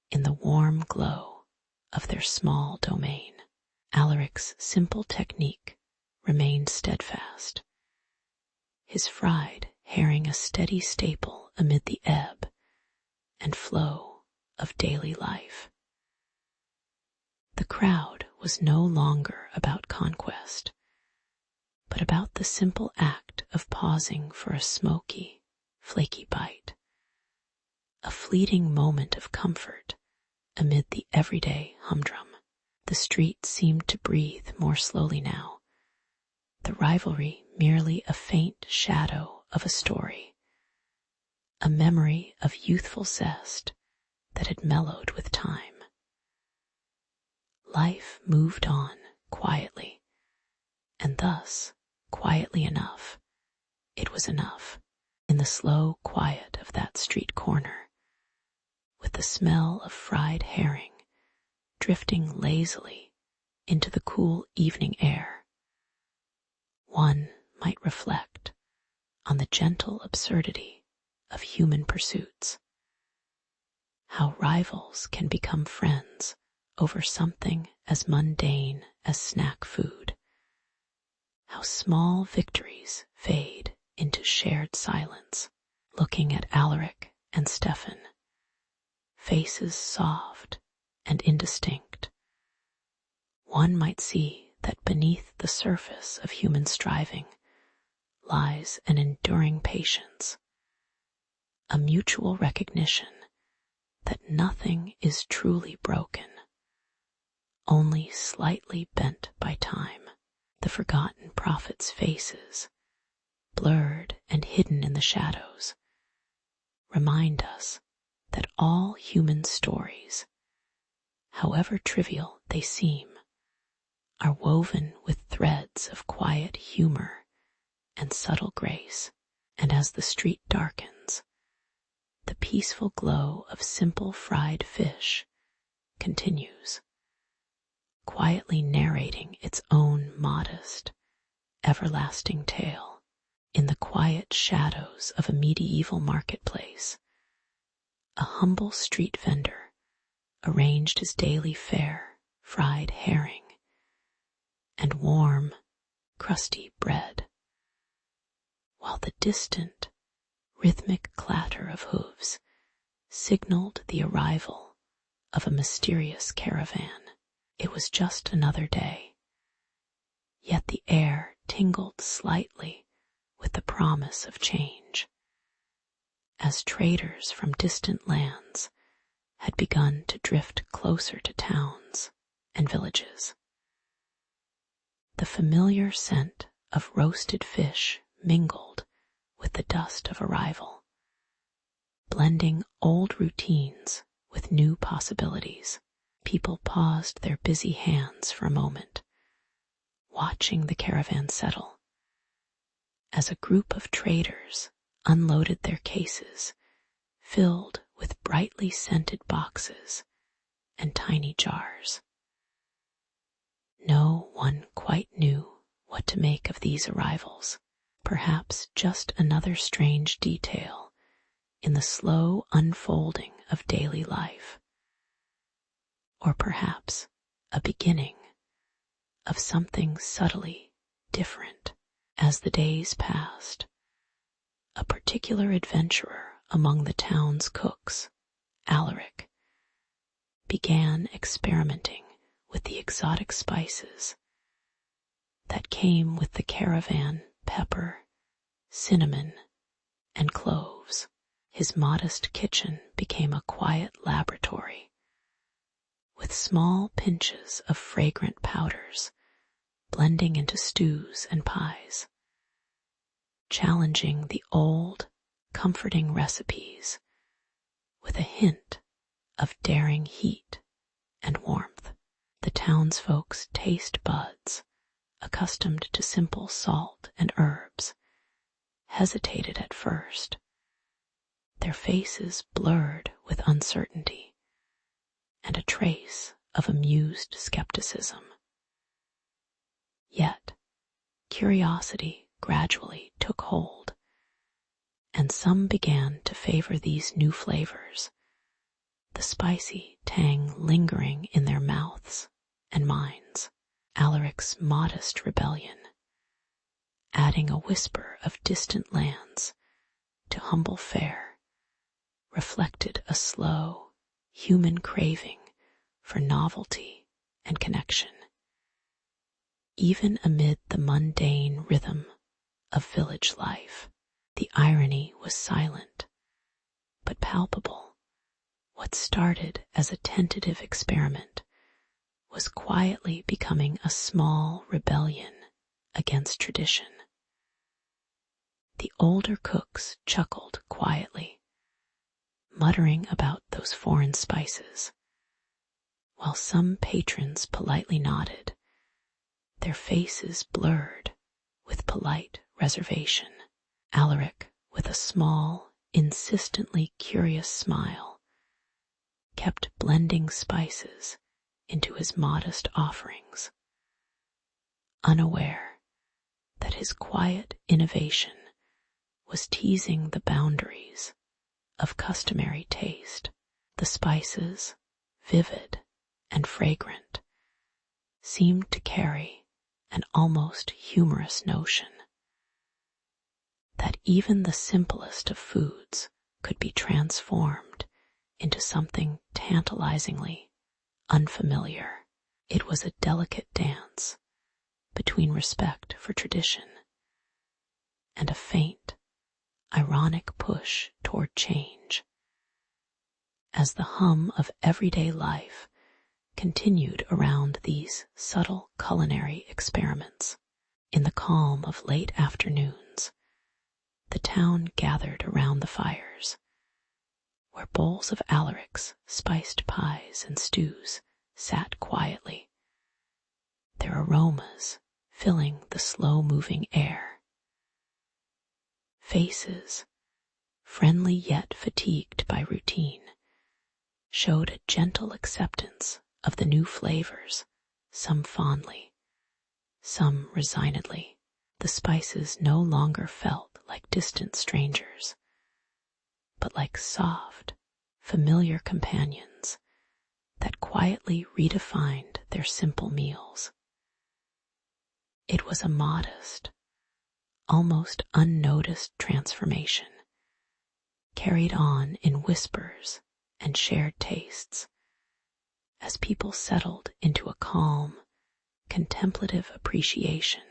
S1: in the warm glow of their small domain. Alaric's simple technique remained steadfast, his fried herring a steady staple amid the ebb and flow of daily life. The crowd was no longer about conquest, but about the simple act of pausing for a smoky, flaky bite, a fleeting moment of comfort amid the everyday humdrum. The street seemed to breathe more slowly now, the rivalry merely a faint shadow of a story, a memory of youthful zest that had mellowed with time. Life moved on quietly, and thus, quietly enough, it was enough. In the slow quiet of that street corner, with the smell of fried herring drifting lazily into the cool evening air, one might reflect on the gentle absurdity of human pursuits, how rivals can become friends over something as mundane as snack food, how small victories fade into shared silence. Looking at Alaric and Stefan, faces soft and indistinct, one might see that beneath the surface of human striving lies an enduring patience, a mutual recognition that nothing is truly broken, only slightly bent by time. The forgotten prophets' faces, blurred and hidden in the shadows, remind us that all human stories, however trivial they seem, are woven with threads of quiet humor and subtle grace. And as the street darkens, the peaceful glow of simple fried fish continues, quietly narrating its own modest, everlasting tale. In the quiet shadows of a medieval marketplace, a humble street vendor arranged his daily fare, fried herring, and warm, crusty bread, while the distant, rhythmic clatter of hooves signaled the arrival of a mysterious caravan. It was just another day, yet the air tingled slightly with the promise of change, as traders from distant lands had begun to drift closer to towns and villages. The familiar scent of roasted fish mingled with the dust of arrival, blending old routines with new possibilities. People paused their busy hands for a moment, watching the caravan settle, as a group of traders unloaded their cases filled with brightly scented boxes and tiny jars. No one quite knew what to make of these arrivals, perhaps just another strange detail in the slow unfolding of daily life, or perhaps a beginning of something subtly different. As the days passed, a particular adventurer among the town's cooks, Alaric, began experimenting with the exotic spices that came with the caravan: pepper, cinnamon, and cloves. His modest kitchen became a quiet laboratory, with small pinches of fragrant powders blending into stews and pies, challenging the old, comforting recipes with a hint of daring heat and warmth. The townsfolk's taste buds, accustomed to simple salt and herbs, hesitated at first, their faces blurred with uncertainty and a trace of amused skepticism. Yet, curiosity gradually took hold, and some began to favor these new flavors, the spicy tang lingering in their mouths and minds. Alaric's modest rebellion, adding a whisper of distant lands to humble fare, reflected a slow, human craving for novelty and connection. Even amid the mundane rhythm of village life, the irony was silent but palpable. What started as a tentative experiment was quietly becoming a small rebellion against tradition. The older cooks chuckled quietly, muttering about those foreign spices, while some patrons politely nodded, their faces blurred with polite reservation. Alaric, with a small, insistently curious smile, kept blending spices into his modest offerings, unaware that his quiet innovation was teasing the boundaries of customary taste. The spices, vivid and fragrant, seemed to carry an almost humorous notion that even the simplest of foods could be transformed into something tantalizingly unfamiliar. It was a delicate dance between respect for tradition and a faint, ironic push toward change. As the hum of everyday life continued around these subtle culinary experiments, in the calm of late afternoons, the town gathered around the fires, where bowls of Alaric's spiced pies and stews sat quietly, their aromas filling the slow-moving air. Faces, friendly yet fatigued by routine, showed a gentle acceptance of the new flavors, some fondly, some resignedly. The spices no longer felt like distant strangers, but like soft, familiar companions that quietly redefined their simple meals. It was a modest, almost unnoticed transformation, carried on in whispers and shared tastes, as people settled into a calm, contemplative appreciation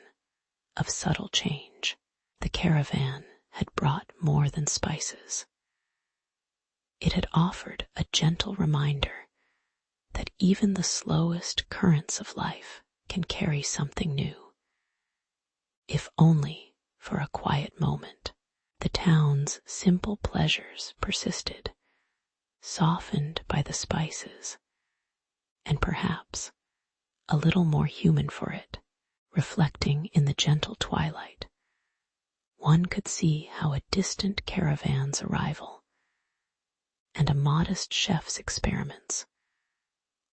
S1: of subtle change. The caravan had brought more than spices. It had offered a gentle reminder that even the slowest currents of life can carry something new. if only for a quiet moment. The town's simple pleasures persisted, softened by the spices, and perhaps a little more human for it. Reflecting in the gentle twilight, one could see how a distant caravan's arrival and a modest chef's experiments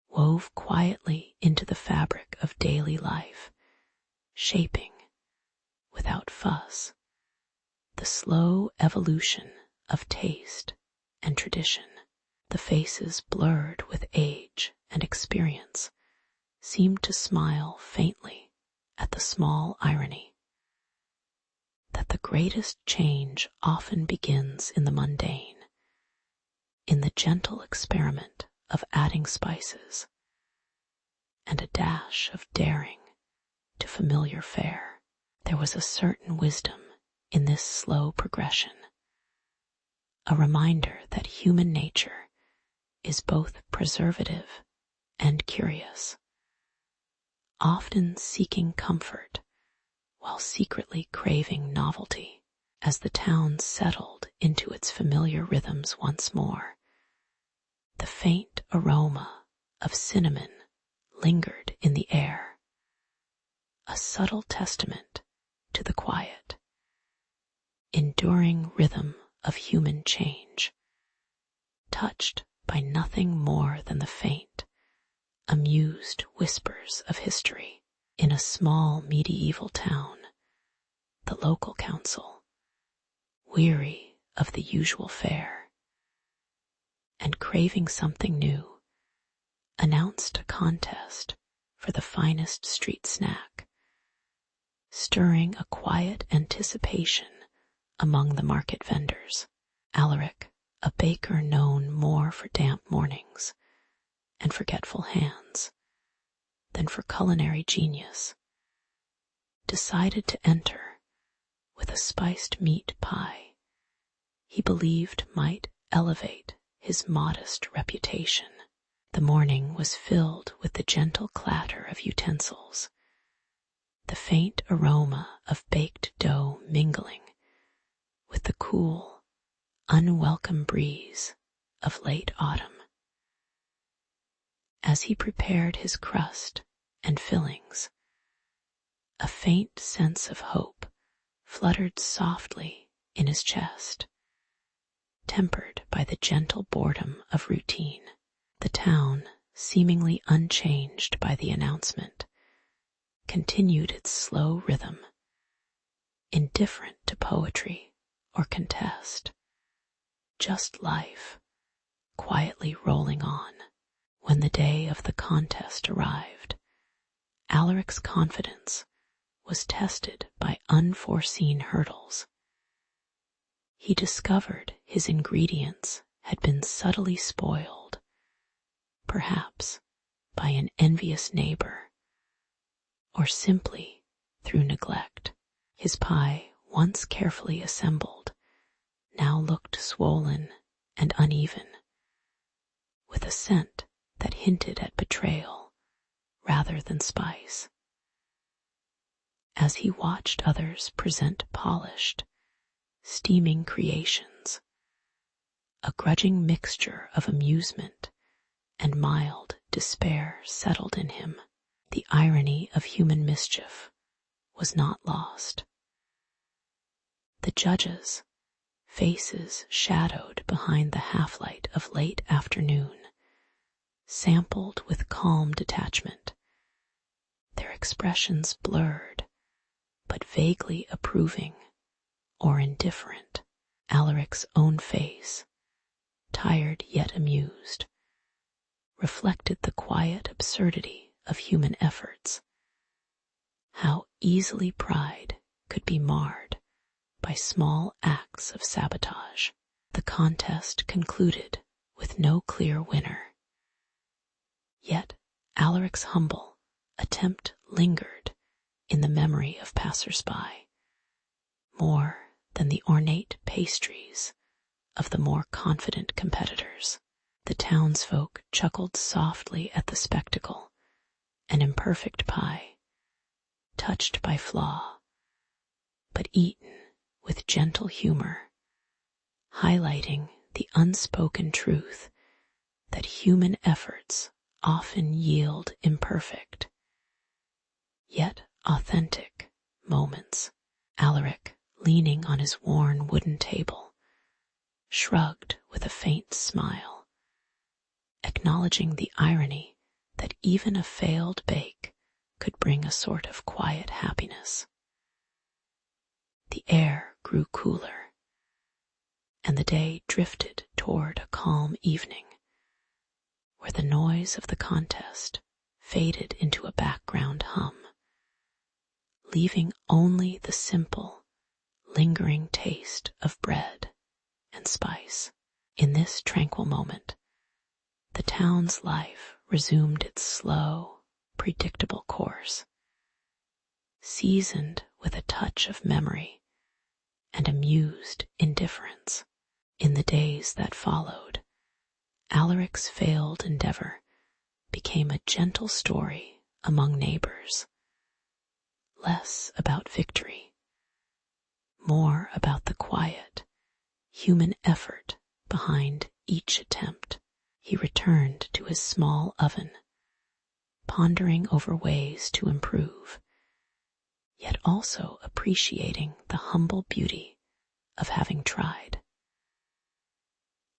S1: wove quietly into the fabric of daily life, shaping, without fuss, the slow evolution of taste and tradition. The faces, blurred with age and experience, seemed to smile faintly at the small irony that the greatest change often begins in the mundane, in the gentle experiment of adding spices and a dash of daring to familiar fare. There was a certain wisdom in this slow progression, a reminder that human nature is both preservative and curious, often seeking comfort while secretly craving novelty. As the town settled into its familiar rhythms once more, the faint aroma of cinnamon lingered in the air, a subtle testament to the quiet, enduring rhythm of human change, touched by nothing more than the faint, amused whispers of history. In a small medieval town, the local council, weary of the usual fare and craving something new, announced a contest for the finest street snack, stirring a quiet anticipation among the market vendors. Alaric, a baker known more for damp mornings and forgetful hands than for culinary genius, decided to enter with a spiced meat pie he believed might elevate his modest reputation. The morning was filled with the gentle clatter of utensils, the faint aroma of baked dough mingling with the cool, unwelcome breeze of late autumn. As he prepared his crust and fillings, a faint sense of hope fluttered softly in his chest, tempered by the gentle boredom of routine. The town, seemingly unchanged by the announcement, continued its slow rhythm, indifferent to poetry or contest, just life, quietly rolling on. When the day of the contest arrived, Alaric's confidence was tested by unforeseen hurdles. He discovered his ingredients had been subtly spoiled, perhaps by an envious neighbor, or simply through neglect. His pie, once carefully assembled, now looked swollen and uneven, with a scent that hinted at betrayal rather than spice. As he watched others present polished, steaming creations, a grudging mixture of amusement and mild despair settled in him. The irony of human mischief was not lost. The judges, faces shadowed behind the half-light of late afternoon, sampled with calm detachment, their expressions blurred, but vaguely approving or indifferent. Alaric's own face, tired yet amused, reflected the quiet absurdity of human efforts. How easily pride could be marred by small acts of sabotage. The contest concluded with no clear winner. Yet Alaric's humble attempt lingered in the memory of passers-by, more than the ornate pastries of the more confident competitors. The townsfolk chuckled softly at the spectacle, an imperfect pie, touched by flaw, but eaten with gentle humor, highlighting the unspoken truth that human efforts often yield imperfect, yet authentic moments. Alaric, leaning on his worn wooden table, shrugged with a faint smile, acknowledging the irony that even a failed bake could bring a sort of quiet happiness. The air grew cooler, and the day drifted toward a calm evening, where the noise of the contest faded into a background hum, leaving only the simple, lingering taste of bread and spice. In this tranquil moment, the town's life resumed its slow, predictable course, seasoned with a touch of memory and amused indifference. In the days that followed, Alaric's failed endeavor became a gentle story among neighbors, less about victory, more about the quiet, human effort behind each attempt. He returned to his small oven, pondering over ways to improve, yet also appreciating the humble beauty of having tried.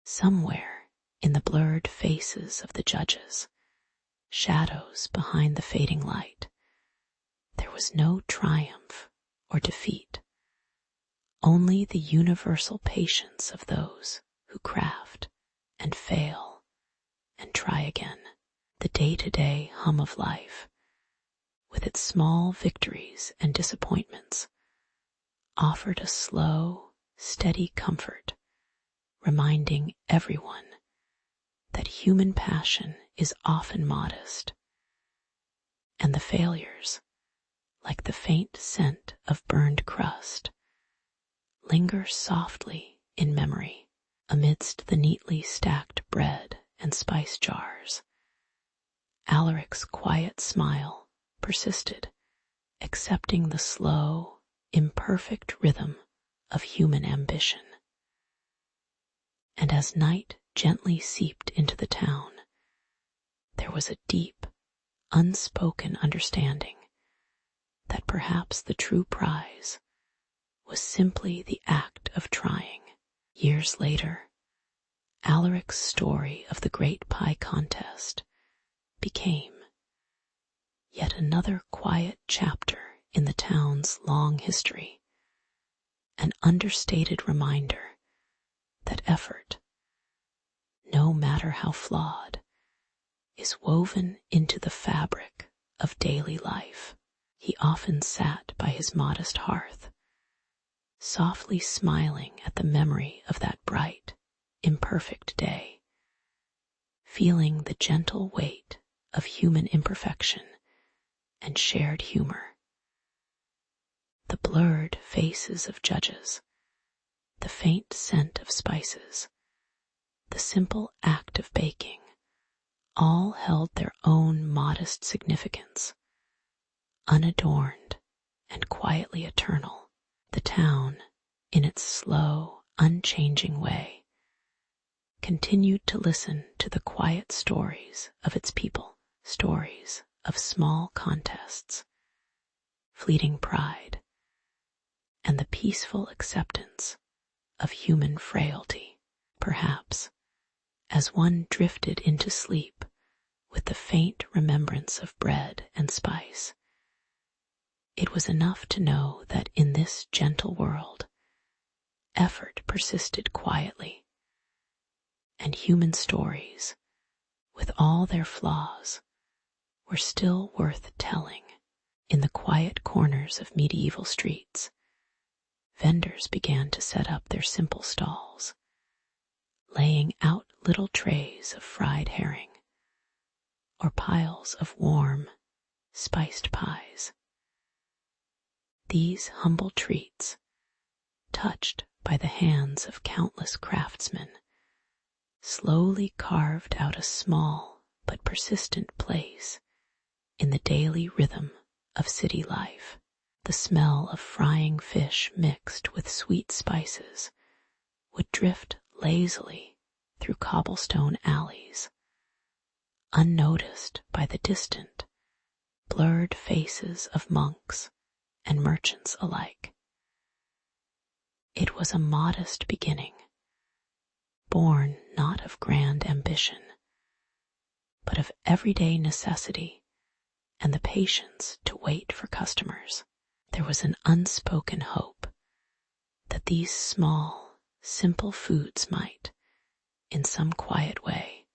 S1: Somewhere in the blurred faces of the judges, shadows behind the fading light, there was no triumph or defeat, only the universal patience of those who craft and fail and try again. The day-to-day hum of life, with its small victories and disappointments, offered a slow, steady comfort, reminding everyone that human passion is often modest, and the failures, like the faint scent of burned crust, linger softly in memory amidst the neatly stacked bread and spice jars. Alaric's quiet smile persisted, accepting the slow, imperfect rhythm of human ambition. And as night gently seeped into the town, there was a deep, unspoken understanding that perhaps the true prize was simply the act of trying. Years later, Alaric's story of the great pie contest became yet another quiet chapter in the town's long history, an understated reminder that effort, no matter how flawed, is woven into the fabric of daily life. He often sat by his modest hearth, softly smiling at the memory of that bright, imperfect day, feeling the gentle weight of human imperfection and shared humor. The blurred faces of judges, the faint scent of spices, the simple act of baking, all held their own modest significance, unadorned and quietly eternal. The town, in its slow, unchanging way, continued to listen to the quiet stories of its people, stories of small contests, fleeting pride, and the peaceful acceptance of human frailty. Perhaps, as one drifted into sleep with the faint remembrance of bread and spice, it was enough to know that in this gentle world, effort persisted quietly, and human stories, with all their flaws, were still worth telling. In the quiet corners of medieval streets, vendors began to set up their simple stalls, laying out little trays of fried herring or piles of warm, spiced pies. These humble treats, touched by the hands of countless craftsmen, slowly carved out a small but persistent place in the daily rhythm of city life. The smell of frying fish mixed with sweet spices would drift lazily through cobblestone alleys, unnoticed by the distant, blurred faces of monks and merchants alike. It was a modest beginning, born not of grand ambition, but of everyday necessity and the patience to wait for customers. There was an unspoken hope that these small, simple foods might, in some quiet way,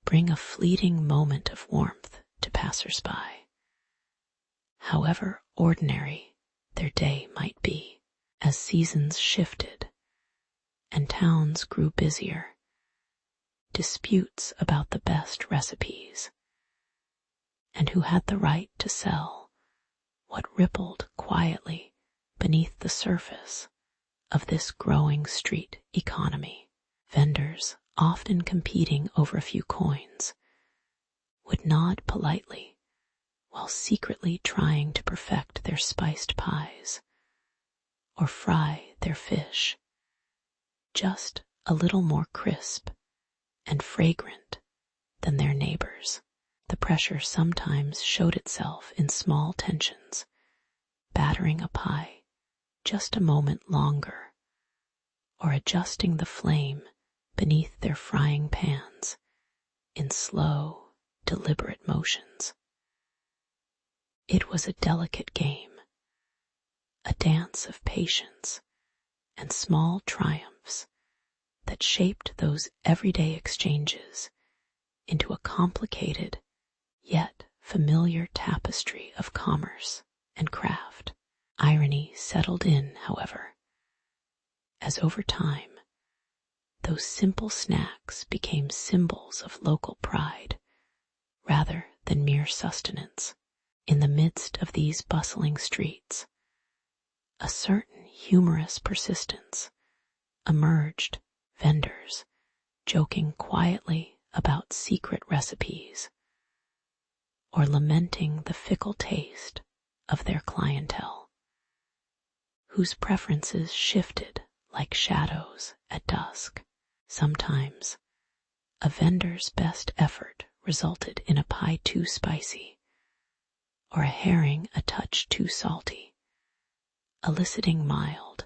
S1: bring a fleeting moment of warmth to passers-by, however ordinary their day might be. As seasons shifted and towns grew busier, disputes about the best recipes and who had the right to sell what rippled quietly beneath the surface of this growing street economy. Vendors, often competing over a few coins, would nod politely while secretly trying to perfect their spiced pies or fry their fish just a little more crisp and fragrant than their neighbors. The pressure sometimes showed itself in small tensions, battering a pie just a moment longer, or adjusting the flame beneath their frying pans in slow, deliberate motions. It was a delicate game, a dance of patience and small triumphs that shaped those everyday exchanges into a complicated yet familiar tapestry of commerce and craft. Irony settled in, however, as over time those simple snacks became symbols of local pride rather than mere sustenance. In the midst of these bustling streets, a certain humorous persistence emerged, vendors joking quietly about secret recipes or lamenting the fickle taste of their clientele, whose preferences shifted like shadows at dusk. Sometimes a vendor's best effort resulted in a pie too spicy or a herring a touch too salty, eliciting mild,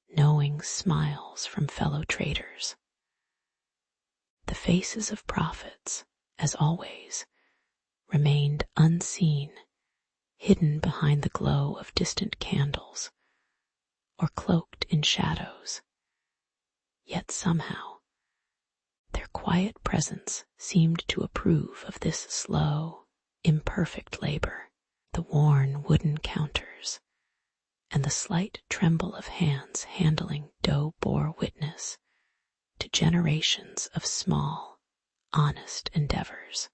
S1: knowing smiles from fellow traders. The faces of prophets, as always, remained unseen, hidden behind the glow of distant candles or cloaked in shadows. Yet somehow, their quiet presence seemed to approve of this slow, imperfect labor. The worn wooden counters and the slight tremble of hands handling dough bore witness to generations of small, honest endeavors.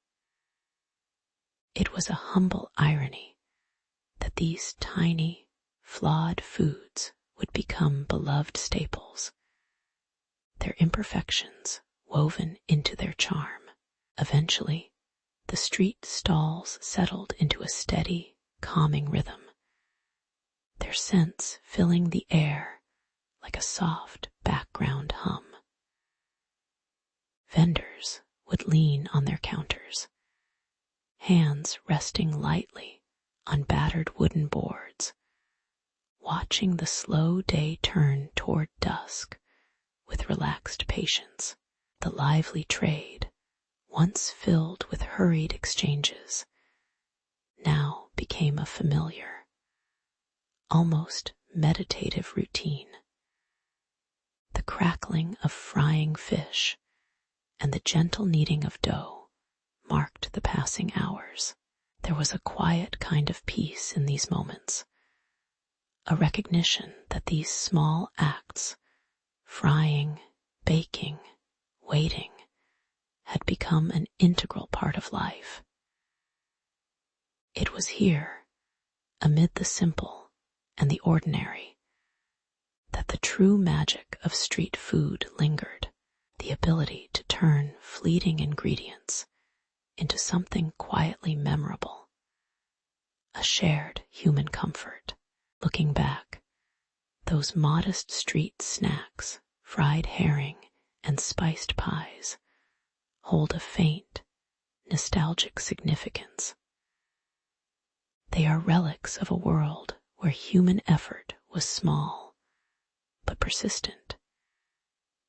S1: It was a humble irony that these tiny, flawed foods would become beloved staples, their imperfections woven into their charm. Eventually, the street stalls settled into a steady, calming rhythm, their scents filling the air like a soft background hum. Vendors would lean on their counters, hands resting lightly on battered wooden boards, watching the slow day turn toward dusk with relaxed patience. The lively trade, once filled with hurried exchanges, now became a familiar, almost meditative routine. The crackling of frying fish and the gentle kneading of dough marked the passing hours. There was a quiet kind of peace in these moments, a recognition that these small acts, frying, baking, waiting, had become an integral part of life. It was here, amid the simple and the ordinary, that the true magic of street food lingered, the ability to turn fleeting ingredients into something quietly memorable, a shared human comfort. Looking back, those modest street snacks, fried herring and spiced pies, hold a faint, nostalgic significance. They are relics of a world where human effort was small but persistent,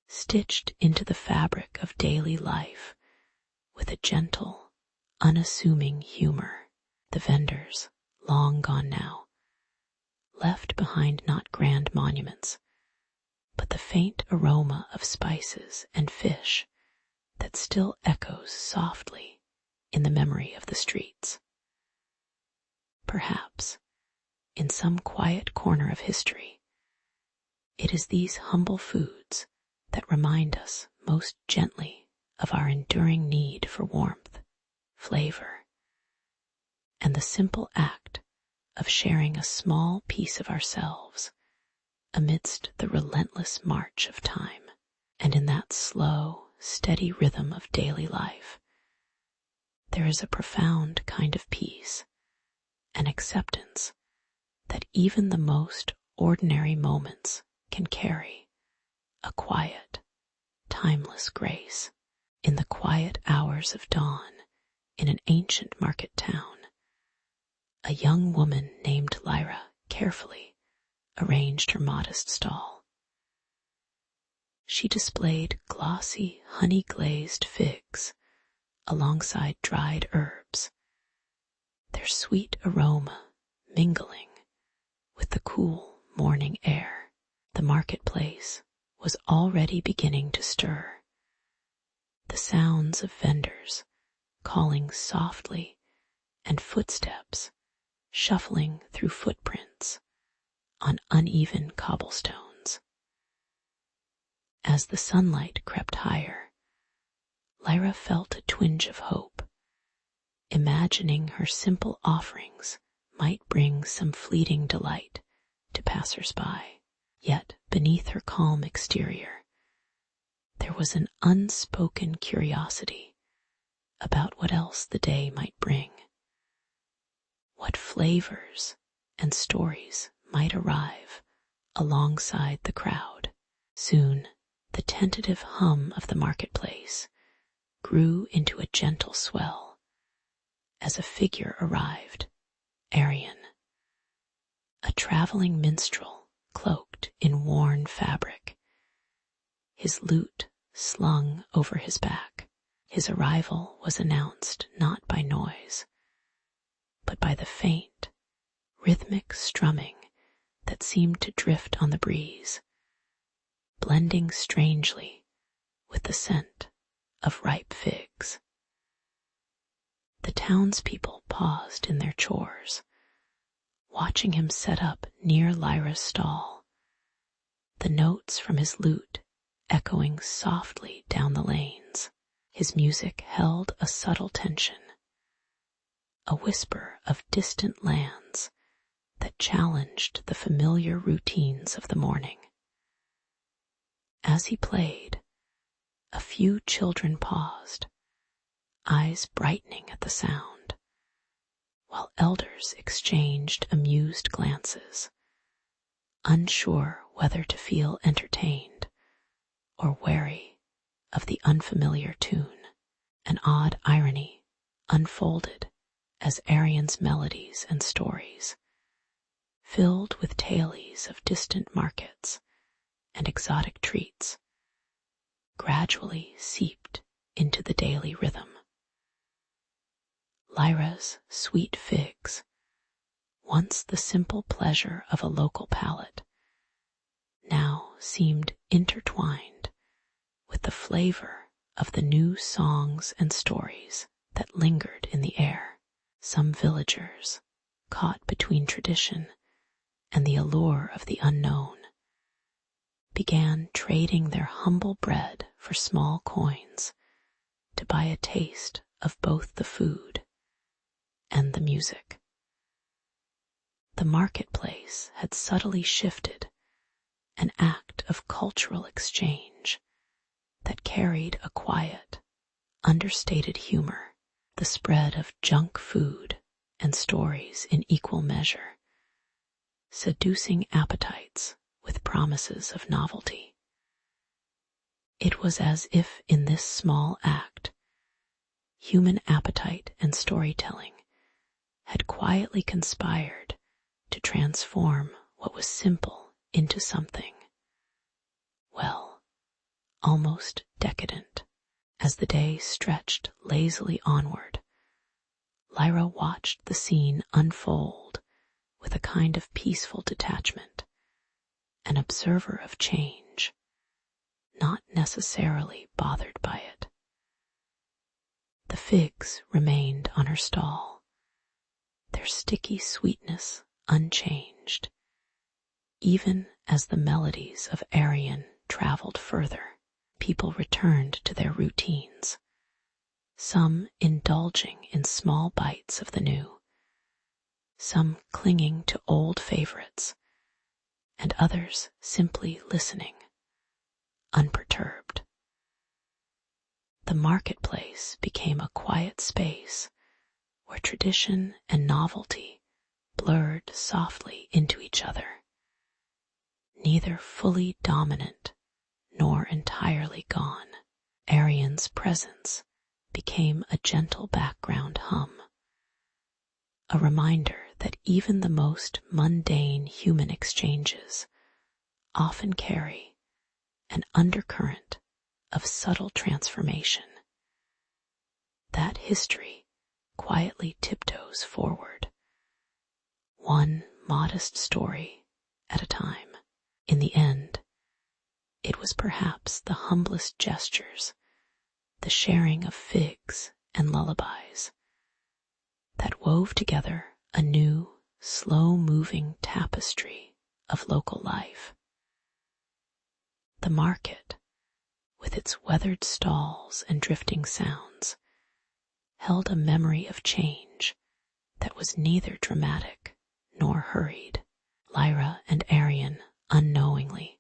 S1: stitched into the fabric of daily life with a gentle, unassuming humor. The vendors, long gone now, left behind not grand monuments, but the faint aroma of spices and fish that still echoes softly in the memory of the streets. Perhaps, in some quiet corner of history, it is these humble foods that remind us most gently of our enduring need for warmth, flavor, and the simple act of sharing a small piece of ourselves amidst the relentless march of time. And in that slow, steady rhythm of daily life, there is a profound kind of peace, an acceptance that even the most ordinary moments can carry a quiet, timeless grace. In the quiet hours of dawn in an ancient market town, a young woman named Lyra carefully arranged her modest stall. She displayed glossy, honey-glazed figs alongside dried herbs, their sweet aroma mingling with the cool morning air. The marketplace was already beginning to stir. The sounds of vendors calling softly and footsteps shuffling through footprints on uneven cobblestones. As the sunlight crept higher, Lyra felt a twinge of hope, imagining her simple offerings might bring some fleeting delight to passers-by. Yet beneath her calm exterior, there was an unspoken curiosity about what else the day might bring. What flavors and stories might arrive alongside the crowd. Soon, the tentative hum of the marketplace grew into a gentle swell as a figure arrived, Arian, a traveling minstrel cloaked in worn fabric, his lute slung over his back. His arrival was announced not by noise, but by the faint, rhythmic strumming that seemed to drift on the breeze, blending strangely with the scent of ripe figs. The townspeople paused in their chores, watching him set up near Lyra's stall, the notes from his lute echoing softly down the lanes. His music held a subtle tension, a whisper of distant lands that challenged the familiar routines of the morning. As he played, a few children paused, eyes brightening at the sound, while elders exchanged amused glances, unsure whether to feel entertained or wary of the unfamiliar tune. An odd irony unfolded as Arian's melodies and stories, filled with tales of distant markets and exotic treats, gradually seeped into the daily rhythm. Lyra's sweet figs, once the simple pleasure of a local palate, now seemed intertwined with the flavor of the new songs and stories that lingered in the air. Some villagers, caught between tradition and the allure of the unknown, began trading their humble bread for small coins to buy a taste of both the food and the music. The marketplace had subtly shifted, an act of cultural exchange that carried a quiet, understated humor. The spread of junk food and stories in equal measure, seducing appetites with promises of novelty. It was as if in this small act, human appetite and storytelling had quietly conspired to transform what was simple into something, well, almost decadent. As the day stretched lazily onward, Lyra watched the scene unfold with a kind of peaceful detachment, an observer of change, not necessarily bothered by it. The figs remained on her stall, their sticky sweetness unchanged, even as the melodies of Arion traveled further. People returned to their routines, some indulging in small bites of the new, some clinging to old favorites, and others simply listening, unperturbed. The marketplace became a quiet space where tradition and novelty blurred softly into each other, neither fully dominant nor entirely gone. Arion's presence became a gentle background hum, a reminder that even the most mundane human exchanges often carry an undercurrent of subtle transformation. That history quietly tiptoes forward, one modest story at a time. In the end, it was perhaps the humblest gestures, the sharing of figs and lullabies, that wove together a new, slow-moving tapestry of local life. The market, with its weathered stalls and drifting sounds, held a memory of change that was neither dramatic nor hurried. Lyra and Arion, unknowingly,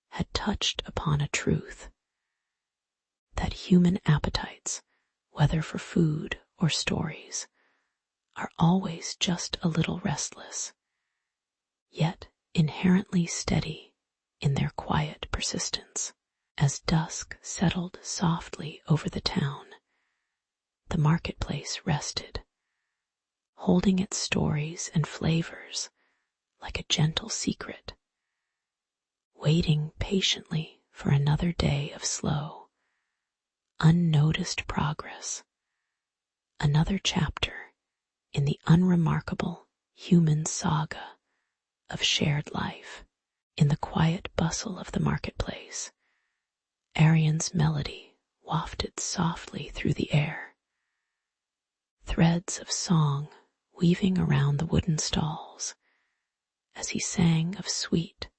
S1: had touched upon a truth, that human appetites, whether for food or stories, are always just a little restless, yet inherently steady in their quiet persistence. As dusk settled softly over the town, the marketplace rested, holding its stories and flavors like a gentle secret, waiting patiently for another day of slow, unnoticed progress, another chapter in the unremarkable human saga of shared life. In the quiet bustle of the marketplace, Arion's melody wafted softly through the air, threads of song weaving around the wooden stalls as he sang of sweet,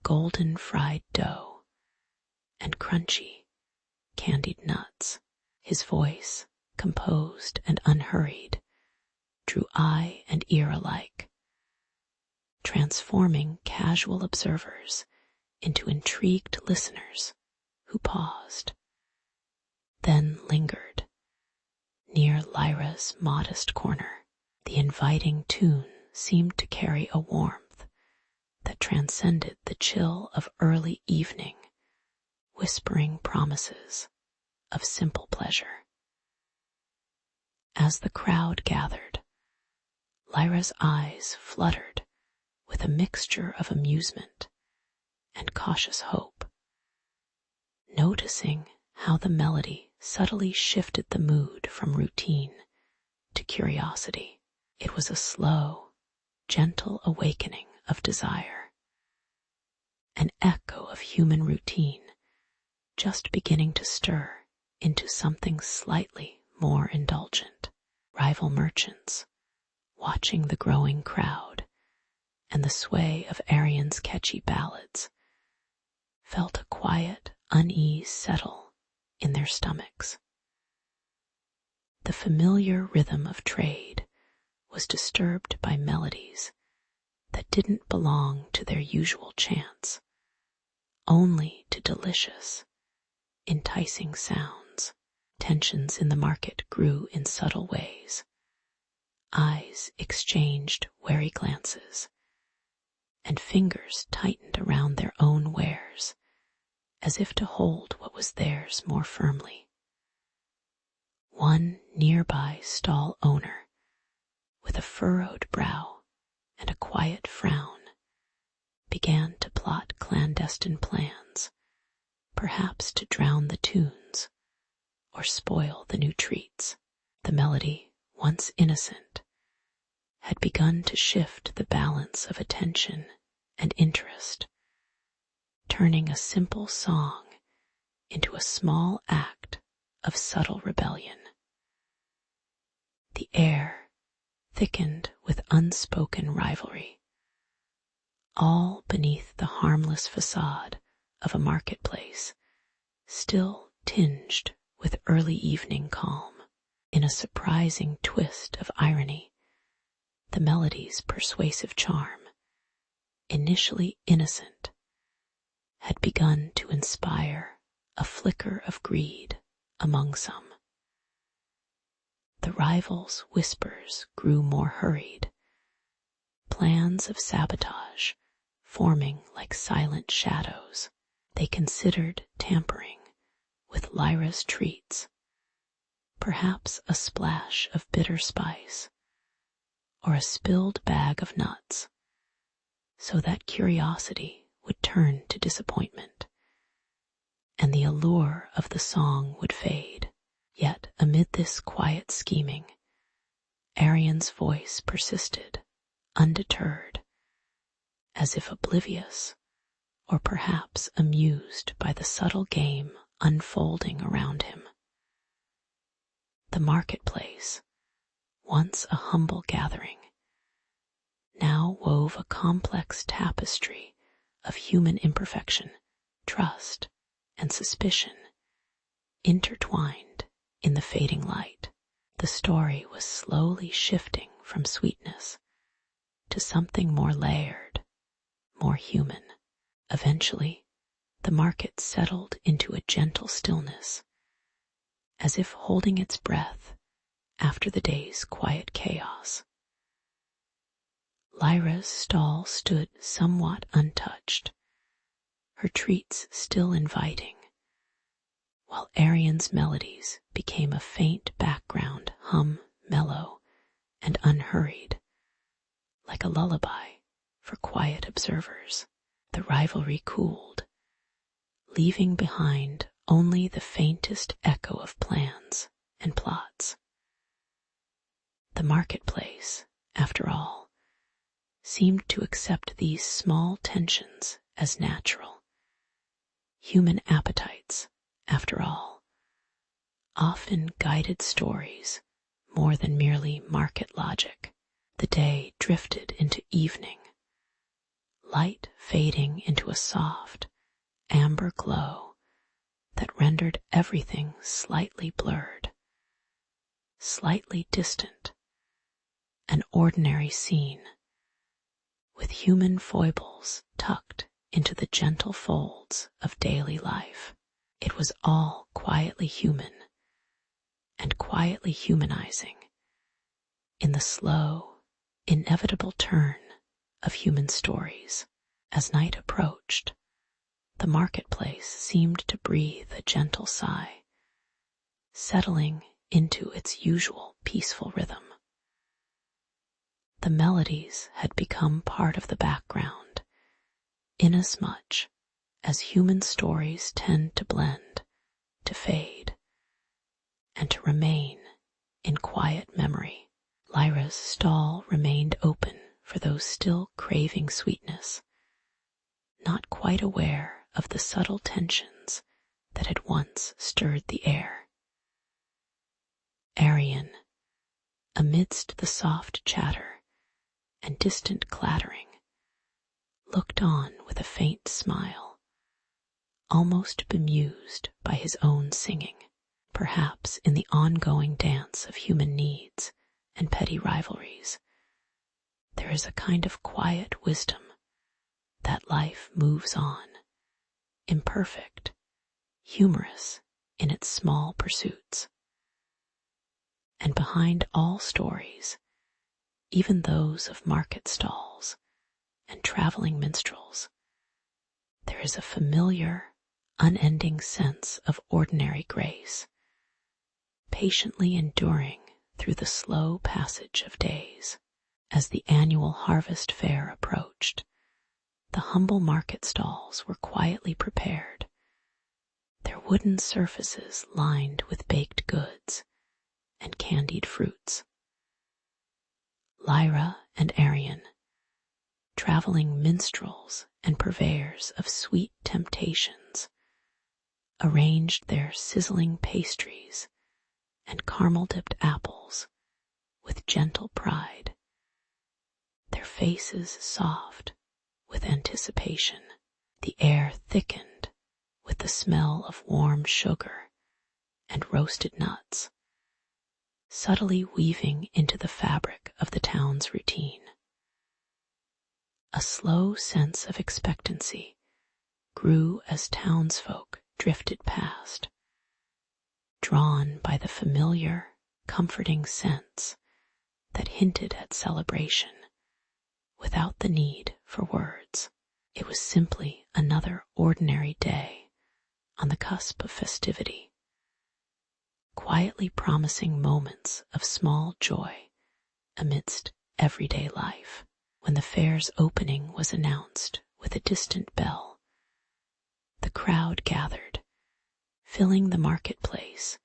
S1: golden fried dough and crunchy, candied nuts. His voice, composed and unhurried, drew eye and ear alike, transforming casual observers into intrigued listeners who paused, then lingered near Lyra's modest corner. The inviting tune seemed to carry a warmth that transcended the chill of early evening, whispering promises of simple pleasure. As the crowd gathered, Lyra's eyes fluttered with a mixture of amusement and cautious hope, noticing how the melody subtly shifted the mood from routine to curiosity. It was a slow, gentle awakening of desire, an echo of human routine just beginning to stir into something slightly more indulgent. Rival merchants, watching the growing crowd and the sway of Arion's catchy ballads, felt a quiet unease settle in their stomachs. The familiar rhythm of trade was disturbed by melodies that didn't belong to their usual chants, only to delicious, enticing sounds. Tensions in the market grew in subtle ways. Eyes exchanged wary glances, and fingers tightened around their own wares, as if to hold what was theirs more firmly. One nearby stall owner, with a furrowed brow and a quiet frown, began to plot clandestine plans, perhaps to drown the tunes or spoil the new treats. The melody, once innocent, had begun to shift the balance of attention and interest, turning a simple song into a small act of subtle rebellion. The air thickened with unspoken rivalry, all beneath the harmless facade of a marketplace still tinged with early evening calm. In a surprising twist of irony, the melody's persuasive charm, initially innocent, had begun to inspire a flicker of greed among some. The rivals' whispers grew more hurried, plans of sabotage forming like silent shadows. They considered tampering with Lyra's treats, perhaps a splash of bitter spice or a spilled bag of nuts, so that curiosity would turn to disappointment and the allure of the song would fade. Yet amid this quiet scheming, Arian's voice persisted, undeterred, as if oblivious or perhaps amused by the subtle game unfolding around him. The marketplace, once a humble gathering, now wove a complex tapestry of human imperfection, trust, and suspicion, intertwined in the fading light. The story was slowly shifting from sweetness to something more layered, more human. Eventually, the market settled into a gentle stillness, as if holding its breath after the day's quiet chaos. Lyra's stall stood somewhat untouched, her treats still inviting, while Arian's melodies became a faint background hum, mellow and unhurried, like a lullaby for quiet observers. The rivalry cooled, leaving behind only the faintest echo of plans and plots. The marketplace, after all, seemed to accept these small tensions as natural. Human appetites, after all, often guided stories more than merely market logic. The day drifted into evening, light fading into a soft, amber glow that rendered everything slightly blurred, slightly distant, an ordinary scene, with human foibles tucked into the gentle folds of daily life. It was all quietly human and quietly humanizing in the slow, inevitable turn of human stories. As night approached, the marketplace seemed to breathe a gentle sigh, settling into its usual peaceful rhythm. The melodies had become part of the background, inasmuch as human stories tend to blend, to fade, and to remain in quiet memory. Lyra's stall remained open for those still craving sweetness, not quite aware of the subtle tensions that had once stirred the air. Arian, amidst the soft chatter and distant clattering, looked on with a faint smile, almost bemused by his own singing. Perhaps in the ongoing dance of human needs and petty rivalries, there is a kind of quiet wisdom that life moves on, imperfect, humorous in its small pursuits. And behind all stories even those of market stalls and traveling minstrels, there is a familiar, unending sense of ordinary grace, patiently enduring through the slow passage of days. As the annual harvest fair approached, the humble market stalls were quietly prepared, their wooden surfaces lined with baked goods and candied fruits. Lyra and Arion, traveling minstrels and purveyors of sweet temptations, arranged their sizzling pastries and caramel-dipped apples with gentle pride, their faces soft with anticipation. The air thickened with the smell of warm sugar and roasted nuts, subtly weaving into the fabric of the town's routine. A slow sense of expectancy grew as townsfolk drifted past, drawn by the familiar, comforting sense that hinted at celebration without the need for words. It was simply another ordinary day on the cusp of festivity, quietly promising moments of small joy amidst everyday life. When the fair's opening was announced with a distant bell, the crowd gathered, filling the marketplace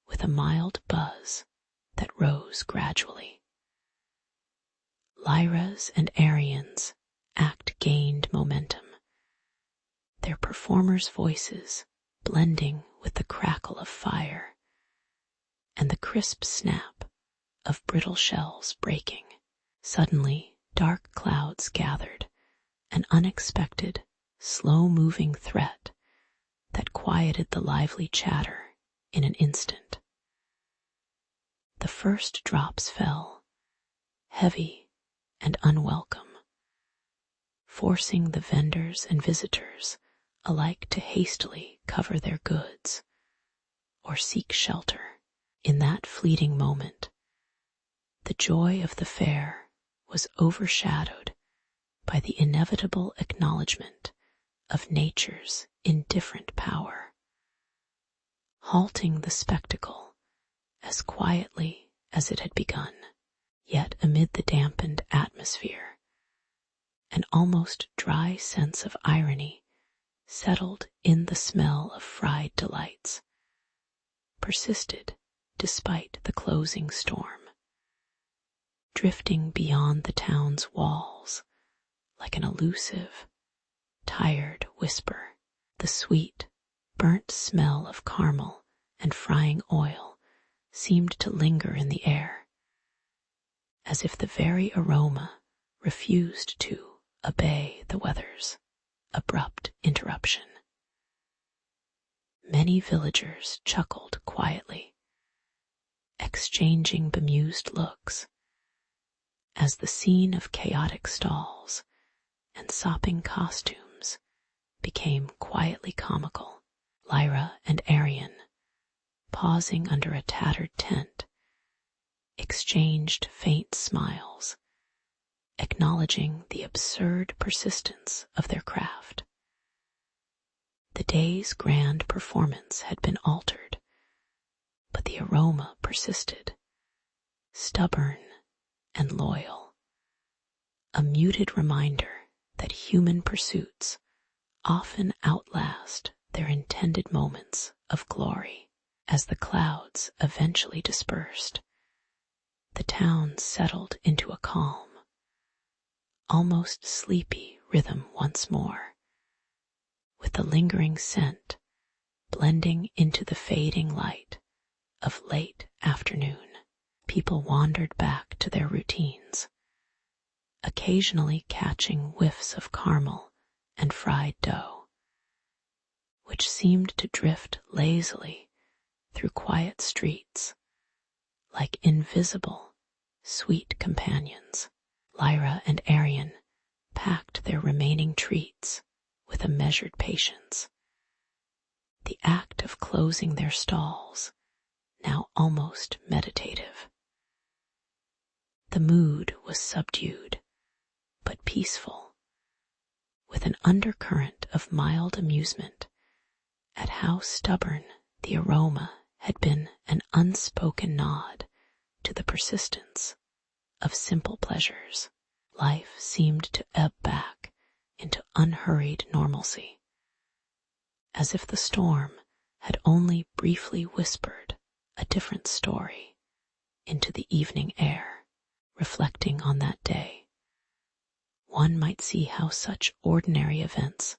S1: with a mild buzz that rose gradually. Lyra's and Arion's act gained momentum, their performers' voices blending with the crackle of fire and the crisp snap of brittle shells breaking. Suddenly, dark clouds gathered, an unexpected, slow-moving threat that quieted the lively chatter in an instant. The first drops fell, heavy and unwelcome, forcing the vendors and visitors alike to hastily cover their goods or seek shelter. In that fleeting moment, the joy of the fair was overshadowed by the inevitable acknowledgement of nature's indifferent power, halting the spectacle as quietly as it had begun. Yet amid the dampened atmosphere, an almost dry sense of irony settled in the smell of fried delights, persisted despite the closing storm, drifting beyond the town's walls like an elusive, tired whisper. The sweet, burnt smell of caramel and frying oil seemed to linger in the air, as if the very aroma refused to obey the weather's abrupt interruption. Many villagers chuckled quietly, exchanging bemused looks, as the scene of chaotic stalls and sopping costumes became quietly comical. Lyra and Arion, pausing under a tattered tent, exchanged faint smiles, acknowledging the absurd persistence of their craft. The day's grand performance had been altered, but the aroma persisted, stubborn and loyal, a muted reminder that human pursuits often outlast their intended moments of glory. As the clouds eventually dispersed, the town settled into a calm, almost sleepy rhythm once more, with the lingering scent blending into the fading light of late afternoon. People wandered back to their routines, occasionally catching whiffs of caramel and fried dough, which seemed to drift lazily through quiet streets like invisible, sweet companions. Lyra and Arion packed their remaining treats with a measured patience, the act of closing their stalls now almost meditative. The mood was subdued but peaceful, with an undercurrent of mild amusement at how stubborn the aroma had been, an unspoken nod to the persistence of simple pleasures. Life seemed to ebb back into unhurried normalcy, as if the storm had only briefly whispered a different story into the evening air. Reflecting on that day, one might see how such ordinary events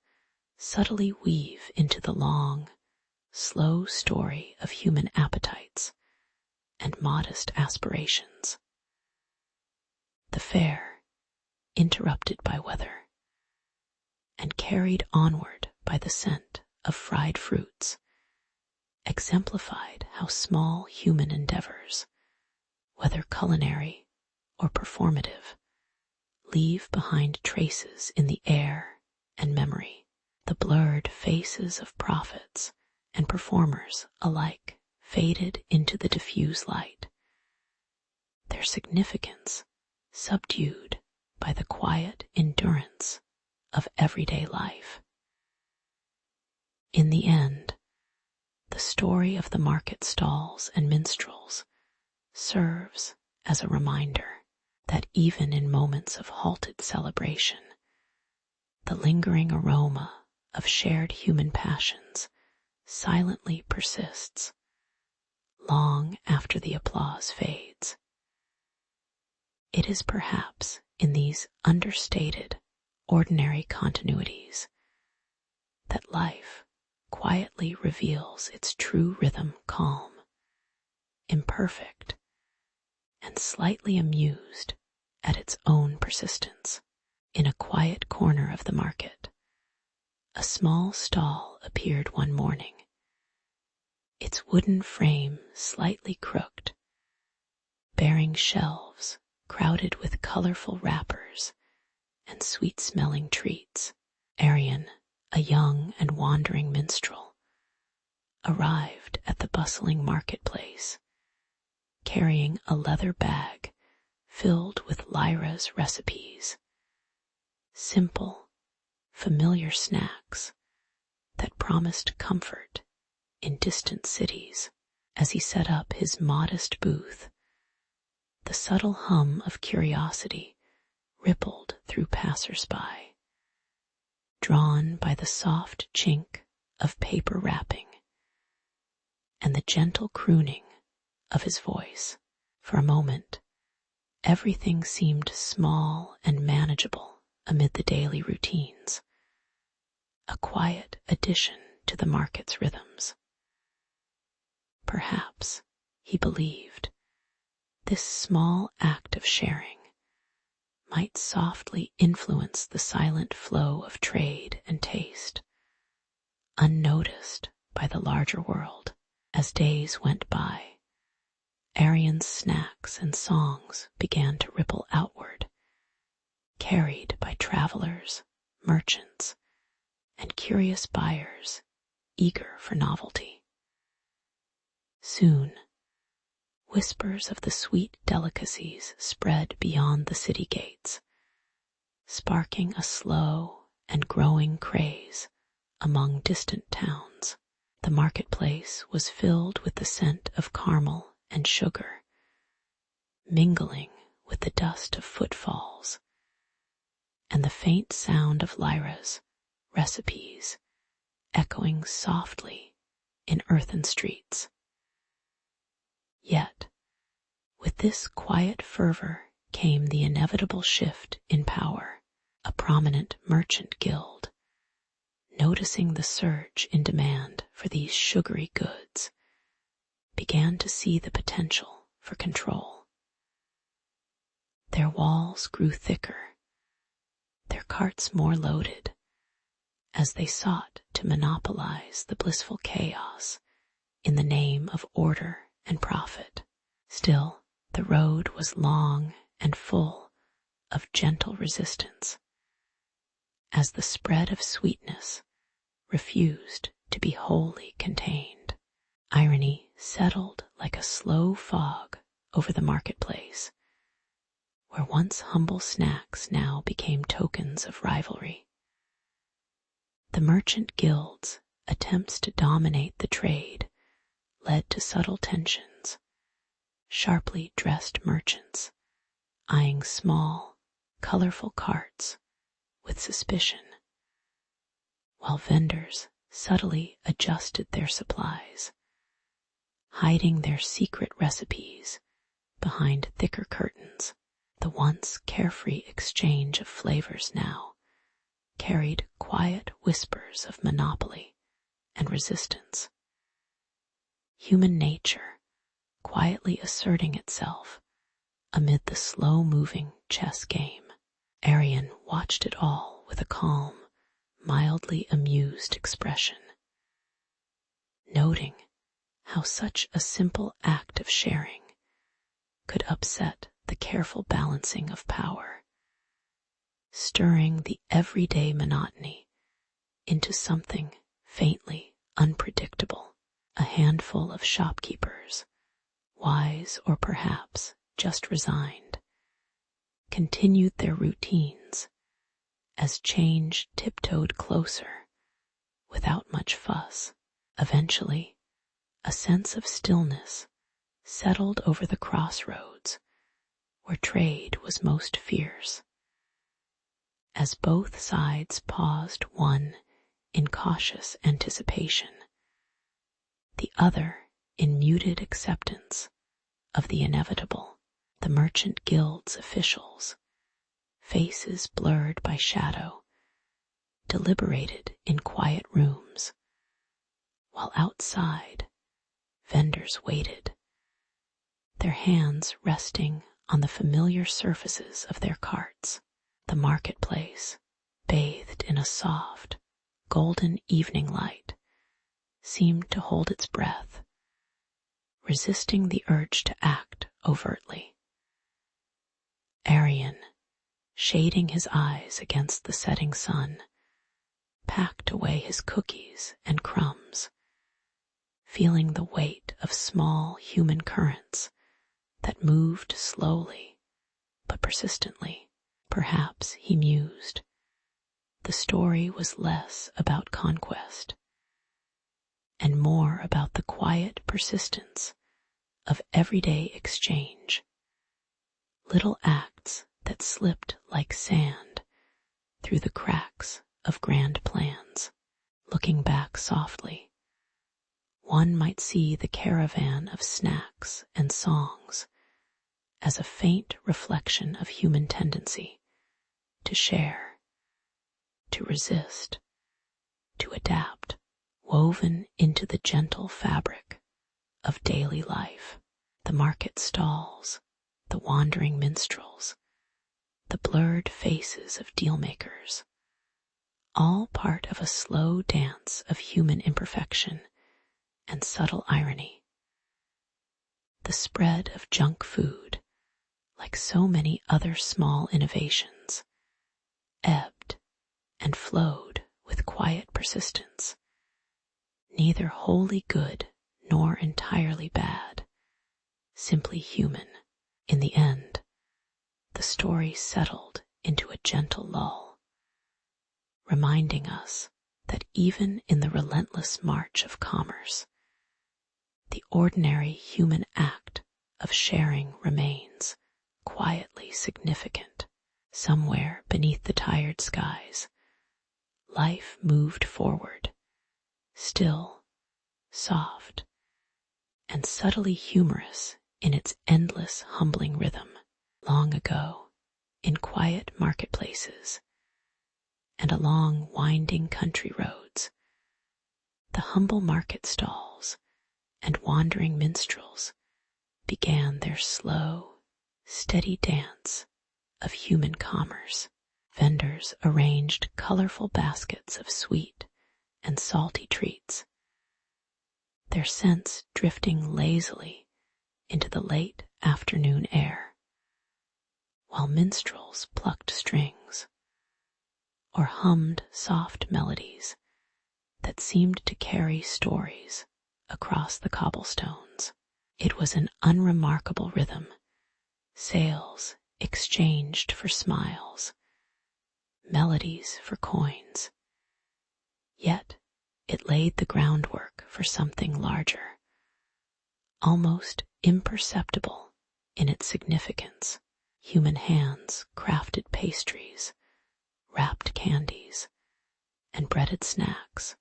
S1: subtly weave into the long, slow story of human appetites and modest aspirations. The fair, interrupted by weather, and carried onward by the scent of fried fruits, exemplified how small human endeavors, whether culinary or performative, leave behind traces in the air and memory. The blurred faces of prophets and performers alike faded into the diffuse light, their significance subdued by the quiet endurance of everyday life. In the end, the story of the market stalls and minstrels serves as a reminder that even in moments of halted celebration, the lingering aroma of shared human passions silently persists long after the applause fades. It is perhaps in these understated, ordinary continuities that life quietly reveals its true rhythm, calm, imperfect, and slightly amused at its own persistence. In a quiet corner of the market, a small stall appeared one morning, its wooden frame slightly crooked, bearing shelves crowded with colorful wrappers and sweet-smelling treats. Arian, a young and wandering minstrel, arrived at the bustling marketplace, carrying a leather bag filled with Lyra's recipes, simple, familiar snacks that promised comfort in distant cities. As he set up his modest booth, the subtle hum of curiosity rippled through passers-by, drawn by the soft chink of paper wrapping and the gentle crooning of his voice. For a moment, everything seemed small and manageable amid the daily routines, a quiet addition to the market's rhythms. Perhaps, he believed, this small act of sharing might softly influence the silent flow of trade and taste, unnoticed by the larger world. As days went by, Arian's snacks and songs began to ripple outward, carried by travelers, merchants, and curious buyers eager for novelty. Soon, whispers of the sweet delicacies spread beyond the city gates, sparking a slow and growing craze among distant towns. The marketplace was filled with the scent of caramel and sugar, mingling with the dust of footfalls and the faint sound of Lyra's recipes echoing softly in earthen streets. Yet, with this quiet fervor came the inevitable shift in power. A prominent merchant guild, noticing the surge in demand for these sugary goods, began to see the potential for control. Their walls grew thicker, their carts more loaded, as they sought to monopolize the blissful chaos in the name of order and profit. Still, the road was long and full of gentle resistance, as the spread of sweetness refused to be wholly contained. Irony settled like a slow fog over the marketplace, where once humble snacks now became tokens of rivalry. The merchant guild's attempts to dominate the trade led to subtle tensions, sharply dressed merchants eyeing small, colorful carts with suspicion, while vendors subtly adjusted their supplies, hiding their secret recipes behind thicker curtains. The once carefree exchange of flavors now carried quiet whispers of monopoly and resistance. Human nature quietly asserting itself amid the slow-moving chess game. Arian watched it all with a calm, mildly amused expression, noting how such a simple act of sharing could upset the careful balancing of power, stirring the everyday monotony into something faintly unpredictable. A handful of shopkeepers, wise or perhaps just resigned, continued their routines as change tiptoed closer without much fuss. Eventually, a sense of stillness settled over the crossroads where trade was most fierce, as both sides paused, one in cautious anticipation, the other in muted acceptance of the inevitable. The merchant guild's officials, faces blurred by shadow, deliberated in quiet rooms, while outside vendors waited, their hands resting on the familiar surfaces of their carts. The marketplace, bathed in a soft, golden evening light, seemed to hold its breath, resisting the urge to act overtly. Arian, shading his eyes against the setting sun, packed away his cookies and crumbs, feeling the weight of small human currents that moved slowly but persistently. Perhaps, he mused, the story was less about conquest and more about the quiet persistence of everyday exchange, little acts that slipped like sand through the cracks of grand plans. Looking back softly, one might see the caravan of snacks and songs as a faint reflection of human tendency to share, to resist, to adapt, woven into the gentle fabric of daily life. The market stalls, the wandering minstrels, the blurred faces of dealmakers, all part of a slow dance of human imperfection and subtle irony. The spread of junk food, like so many other small innovations, ebbed and flowed with quiet persistence, neither wholly good nor entirely bad, simply human. In the end, the story settled into a gentle lull, reminding us that even in the relentless march of commerce, the ordinary human act of sharing remains quietly significant. Somewhere beneath the tired skies, life moved forward, still, soft, and subtly humorous in its endless, humbling rhythm. Long ago, in quiet marketplaces and along winding country roads, the humble market stalls and wandering minstrels began their slow, steady dance of human commerce. Vendors arranged colorful baskets of sweet and salty treats, their scents drifting lazily into the late afternoon air, while minstrels plucked strings or hummed soft melodies that seemed to carry stories across the cobblestones. It was an unremarkable rhythm, sails exchanged for smiles, melodies for coins. Yet it laid the groundwork for something larger, almost imperceptible in its significance. Human hands crafted pastries, wrapped candies, and breaded snacks.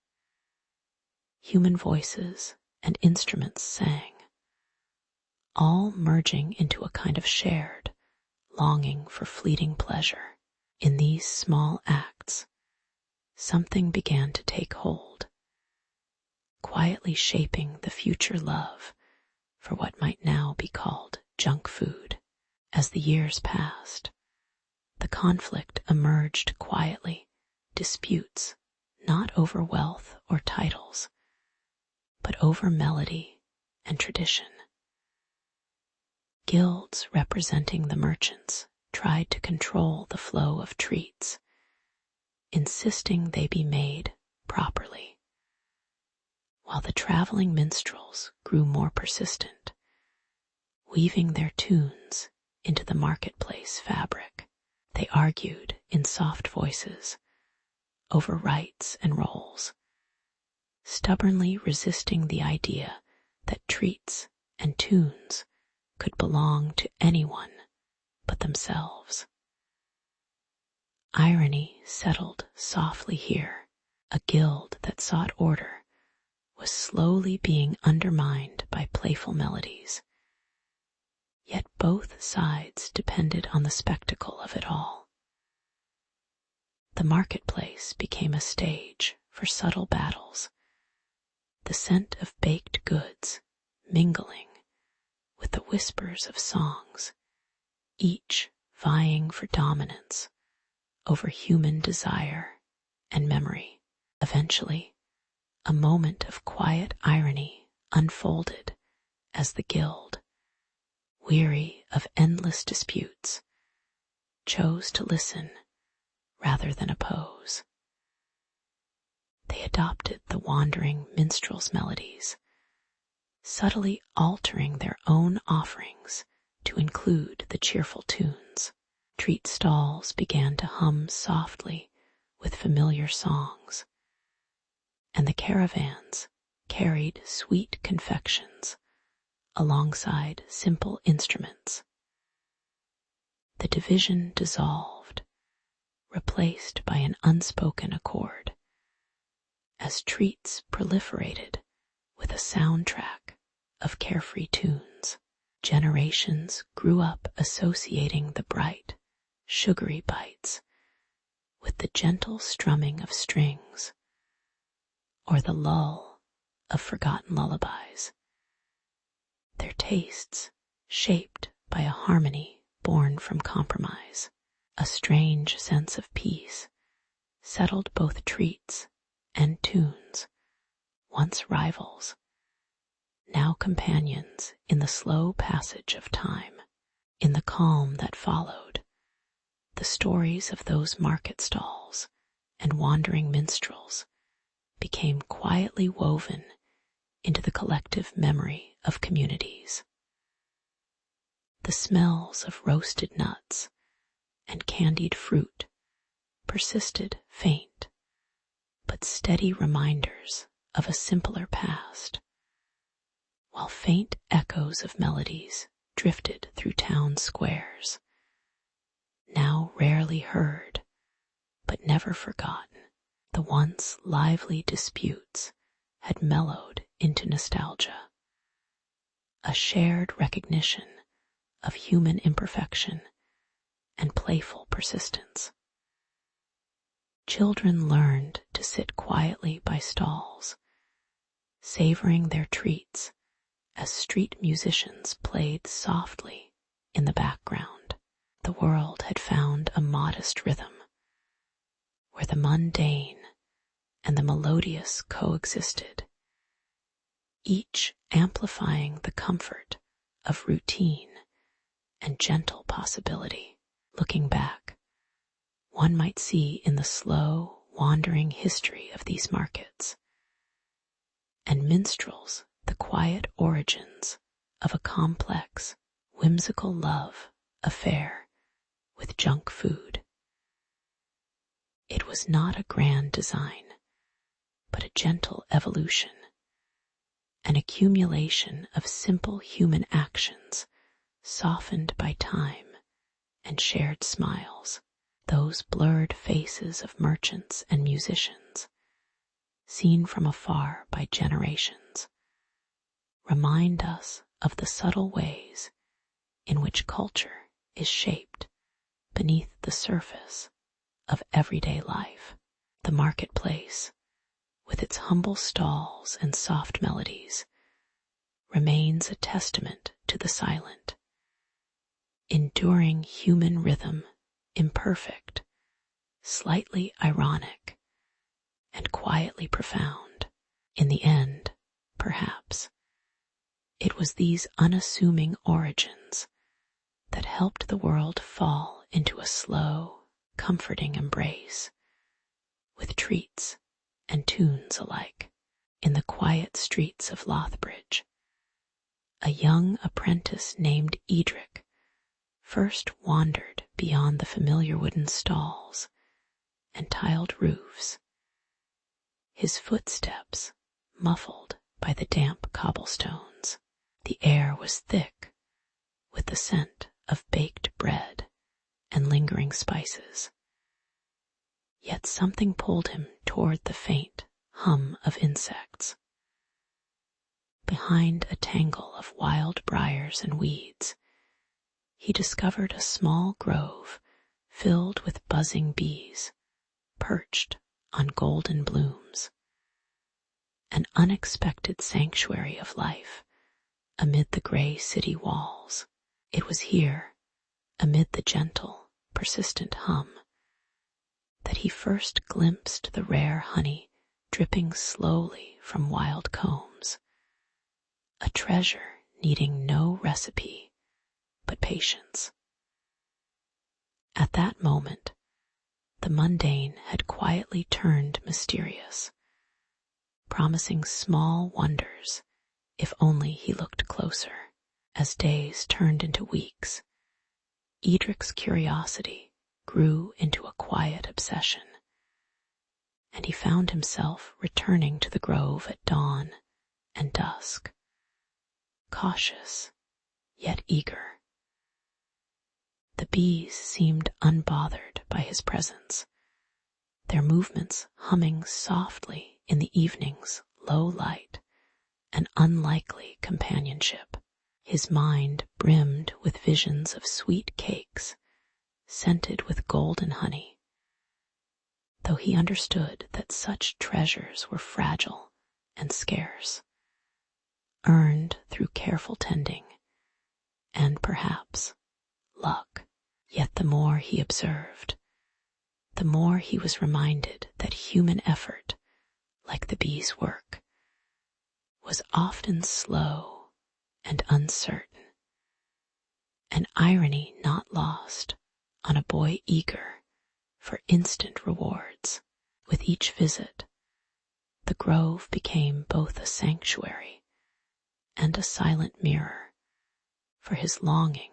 S1: Human voices and instruments sang, all merging into a kind of shared longing for fleeting pleasure. In these small acts, something began to take hold, quietly shaping the future love for what might now be called junk food. As the years passed, the conflict emerged quietly, disputes not over wealth or titles, but over melody and tradition. Guilds representing the merchants tried to control the flow of treats, insisting they be made properly, while the traveling minstrels grew more persistent, weaving their tunes into the marketplace fabric. They argued in soft voices over rights and roles, stubbornly resisting the idea that treats and tunes could belong to anyone but themselves. Irony settled softly here. A guild that sought order was slowly being undermined by playful melodies. Yet both sides depended on the spectacle of it all. The marketplace became a stage for subtle battles, the scent of baked goods mingling with the whispers of songs, each vying for dominance over human desire and memory. Eventually, a moment of quiet irony unfolded as the guild, weary of endless disputes, chose to listen rather than oppose. They adopted the wandering minstrel's melodies, subtly altering their own offerings to include the cheerful tunes. Treat stalls began to hum softly with familiar songs, and the caravans carried sweet confections alongside simple instruments. The division dissolved, replaced by an unspoken accord, as treats proliferated with a soundtrack of carefree tunes. Generations grew up associating the bright, sugary bites with the gentle strumming of strings, or the lull of forgotten lullabies. Their tastes shaped by a harmony born from compromise. A strange sense of peace settled both treats and tunes, once rivals, now companions in the slow passage of time. In the calm that followed, the stories of those market stalls and wandering minstrels became quietly woven into the collective memory of communities. The smells of roasted nuts and candied fruit persisted faint, but steady reminders of a simpler past, while faint echoes of melodies drifted through town squares, now rarely heard, but never forgotten. The once lively disputes had mellowed into nostalgia, a shared recognition of human imperfection and playful persistence. Children learned to sit quietly by stalls, savoring their treats as street musicians played softly in the background. The world had found a modest rhythm where the mundane and the melodious coexisted, each amplifying the comfort of routine and gentle possibility. Looking back, one might see in the slow, wandering history of these markets and minstrels the quiet origins of a complex, whimsical love affair with junk food. It was not a grand design, but a gentle evolution, an accumulation of simple human actions softened by time and shared smiles. Those blurred faces of merchants and musicians, seen from afar by generations, remind us of the subtle ways in which culture is shaped beneath the surface of everyday life. The marketplace, with its humble stalls and soft melodies, remains a testament to the silent, enduring human rhythm, imperfect, slightly ironic, and quietly profound. In the end, perhaps, it was these unassuming origins that helped the world fall into a slow, comforting embrace, with treats and tunes alike. In the quiet streets of Lothbridge, a young apprentice named Edric first wandered beyond the familiar wooden stalls and tiled roofs, his footsteps muffled by the damp cobblestones. The air was thick with the scent of baked bread and lingering spices, yet something pulled him toward the faint hum of insects. Behind a tangle of wild briars and weeds, he discovered a small grove filled with buzzing bees, perched on golden blooms, an unexpected sanctuary of life amid the gray city walls. It was here, amid the gentle, persistent hum, that he first glimpsed the rare honey dripping slowly from wild combs, a treasure needing no recipe but patience. At that moment, the mundane had quietly turned mysterious, promising small wonders if only he looked closer. As days turned into weeks, Edric's curiosity grew into a quiet obsession, and he found himself returning to the grove at dawn and dusk, cautious yet eager. The bees seemed unbothered by his presence, their movements humming softly in the evening's low light, an unlikely companionship. His mind brimmed with visions of sweet cakes, scented with golden honey, though he understood that such treasures were fragile and scarce, earned through careful tending and, perhaps, luck. Yet the more he observed, the more he was reminded that human effort, like the bees' work, was often slow and uncertain, an irony not lost on a boy eager for instant rewards. With each visit, the grove became both a sanctuary and a silent mirror for his longing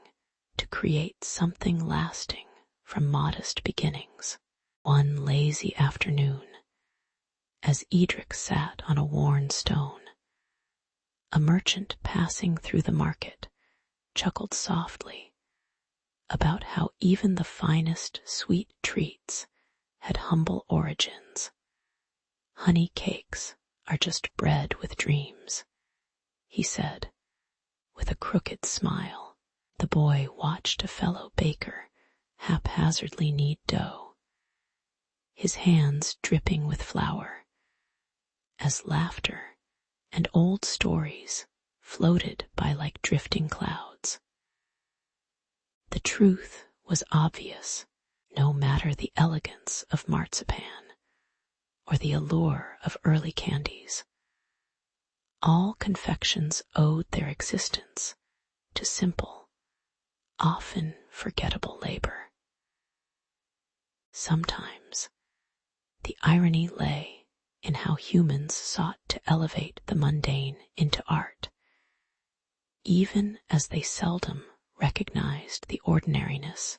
S1: to create something lasting from modest beginnings. One lazy afternoon, as Edric sat on a worn stone, a merchant passing through the market chuckled softly about how even the finest sweet treats had humble origins. Honey cakes are just bread with dreams, he said, with a crooked smile. The boy watched a fellow baker haphazardly knead dough, his hands dripping with flour, as laughter and old stories floated by like drifting clouds. The truth was obvious, no matter the elegance of marzipan or the allure of early candies. All confections owed their existence to simple, often forgettable labor. Sometimes the irony lay in how humans sought to elevate the mundane into art, even as they seldom recognized the ordinariness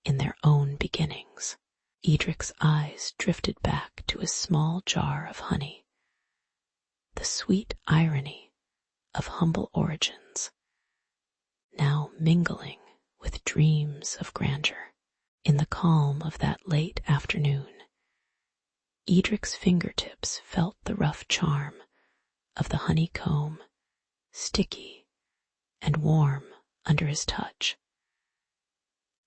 S1: in their own beginnings. Edric's eyes drifted back to his small jar of honey. The sweet irony of humble origins, now mingling with dreams of grandeur. In the calm of that late afternoon, Edric's fingertips felt the rough charm of the honeycomb, sticky and warm under his touch.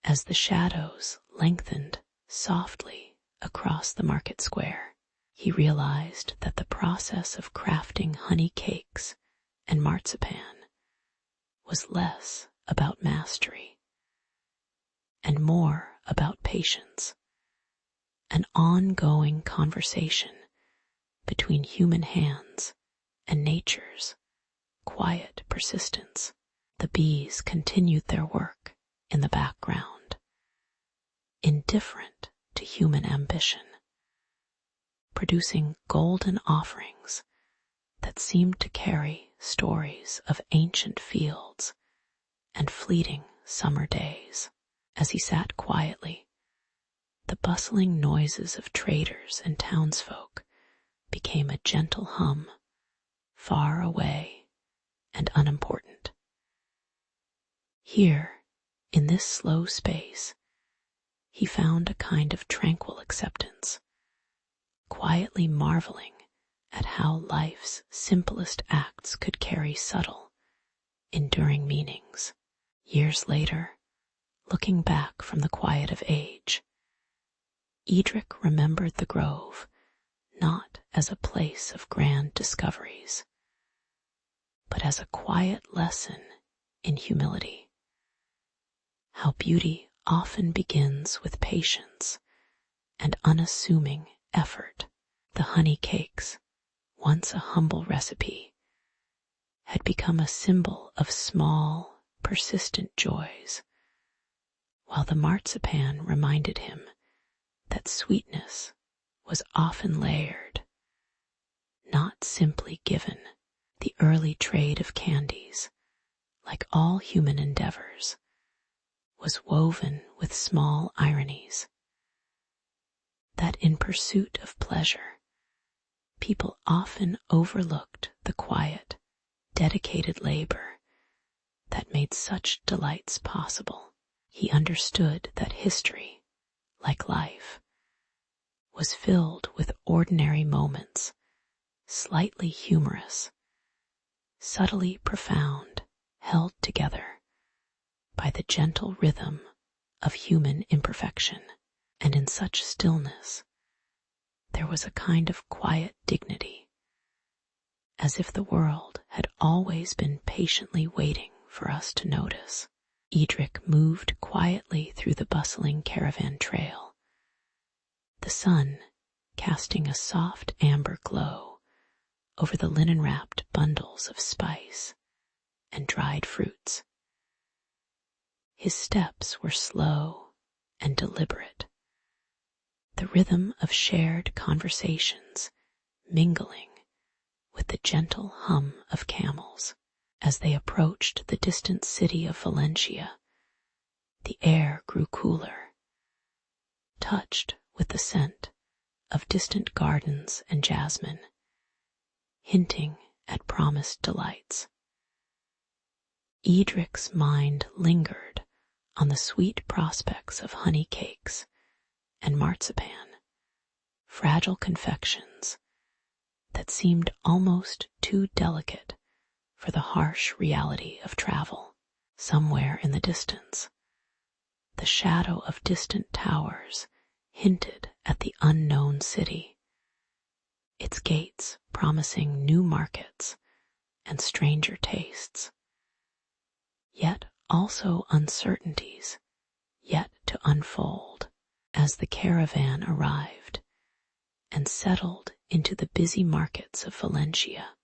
S1: As the shadows lengthened softly across the market square, he realized that the process of crafting honey cakes and marzipan was less about mastery and more about patience, an ongoing conversation between human hands and nature's quiet persistence. The bees continued their work in the background, indifferent to human ambition, producing golden offerings that seemed to carry stories of ancient fields and fleeting summer days. As he sat quietly, the bustling noises of traders and townsfolk became a gentle hum, far away and unimportant. Here, in this slow space, he found a kind of tranquil acceptance, quietly marveling at how life's simplest acts could carry subtle, enduring meanings. Years later, looking back from the quiet of age, Edric remembered the grove not as a place of grand discoveries, but as a quiet lesson in humility. How beauty often begins with patience and unassuming effort. The honey cakes, once a humble recipe, had become a symbol of small, persistent joys, while the marzipan reminded him that sweetness was often layered, not simply given. The early trade of candies, like all human endeavors, was woven with small ironies, that in pursuit of pleasure, people often overlooked the quiet, dedicated labor that made such delights possible. He understood that history, like life, was filled with ordinary moments, slightly humorous, subtly profound, held together by the gentle rhythm of human imperfection. And in such stillness, there was a kind of quiet dignity, as if the world had always been patiently waiting for us to notice. Edric moved quietly through the bustling caravan trail, the sun casting a soft amber glow over the linen-wrapped bundles of spice and dried fruits. His steps were slow and deliberate, the rhythm of shared conversations mingling with the gentle hum of camels. As they approached the distant city of Valencia, the air grew cooler, touched with the scent of distant gardens and jasmine, hinting at promised delights. Edric's mind lingered on the sweet prospects of honey cakes and marzipan, fragile confections that seemed almost too delicate for the harsh reality of travel. Somewhere in the distance, the shadow of distant towers hinted at the unknown city, its gates promising new markets and stranger tastes, yet also uncertainties yet to unfold. As the caravan arrived and settled into the busy markets of Valencia,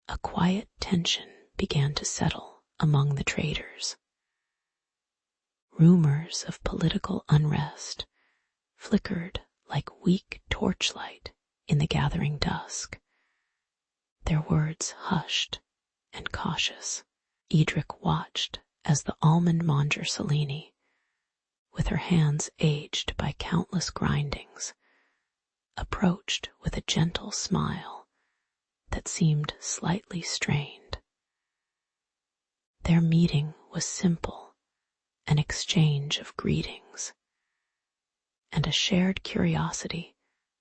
S1: a quiet tension began to settle among the traders. Rumors of political unrest flickered like weak torchlight in the gathering dusk, their words hushed and cautious. Edric watched as the almond monger Cellini with her hands aged by countless grindings, approached with a gentle smile that seemed slightly strained. Their meeting was simple, an exchange of greetings, and a shared curiosity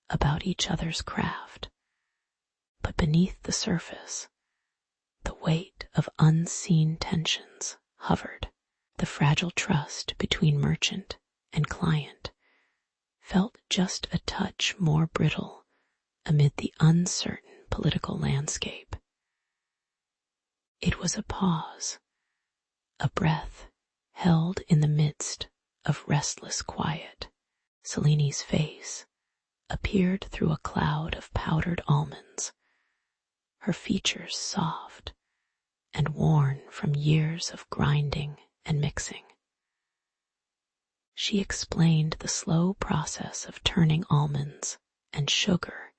S1: about each other's craft. But beneath the surface, the weight of unseen tensions hovered. The fragile trust between merchant and client felt just a touch more brittle amid the uncertain political landscape. It was a pause, a breath held in the midst of restless quiet. Seleni's face appeared through a cloud of powdered almonds, her features soft and worn from years of grinding and mixing. She explained the slow process of turning almonds and sugar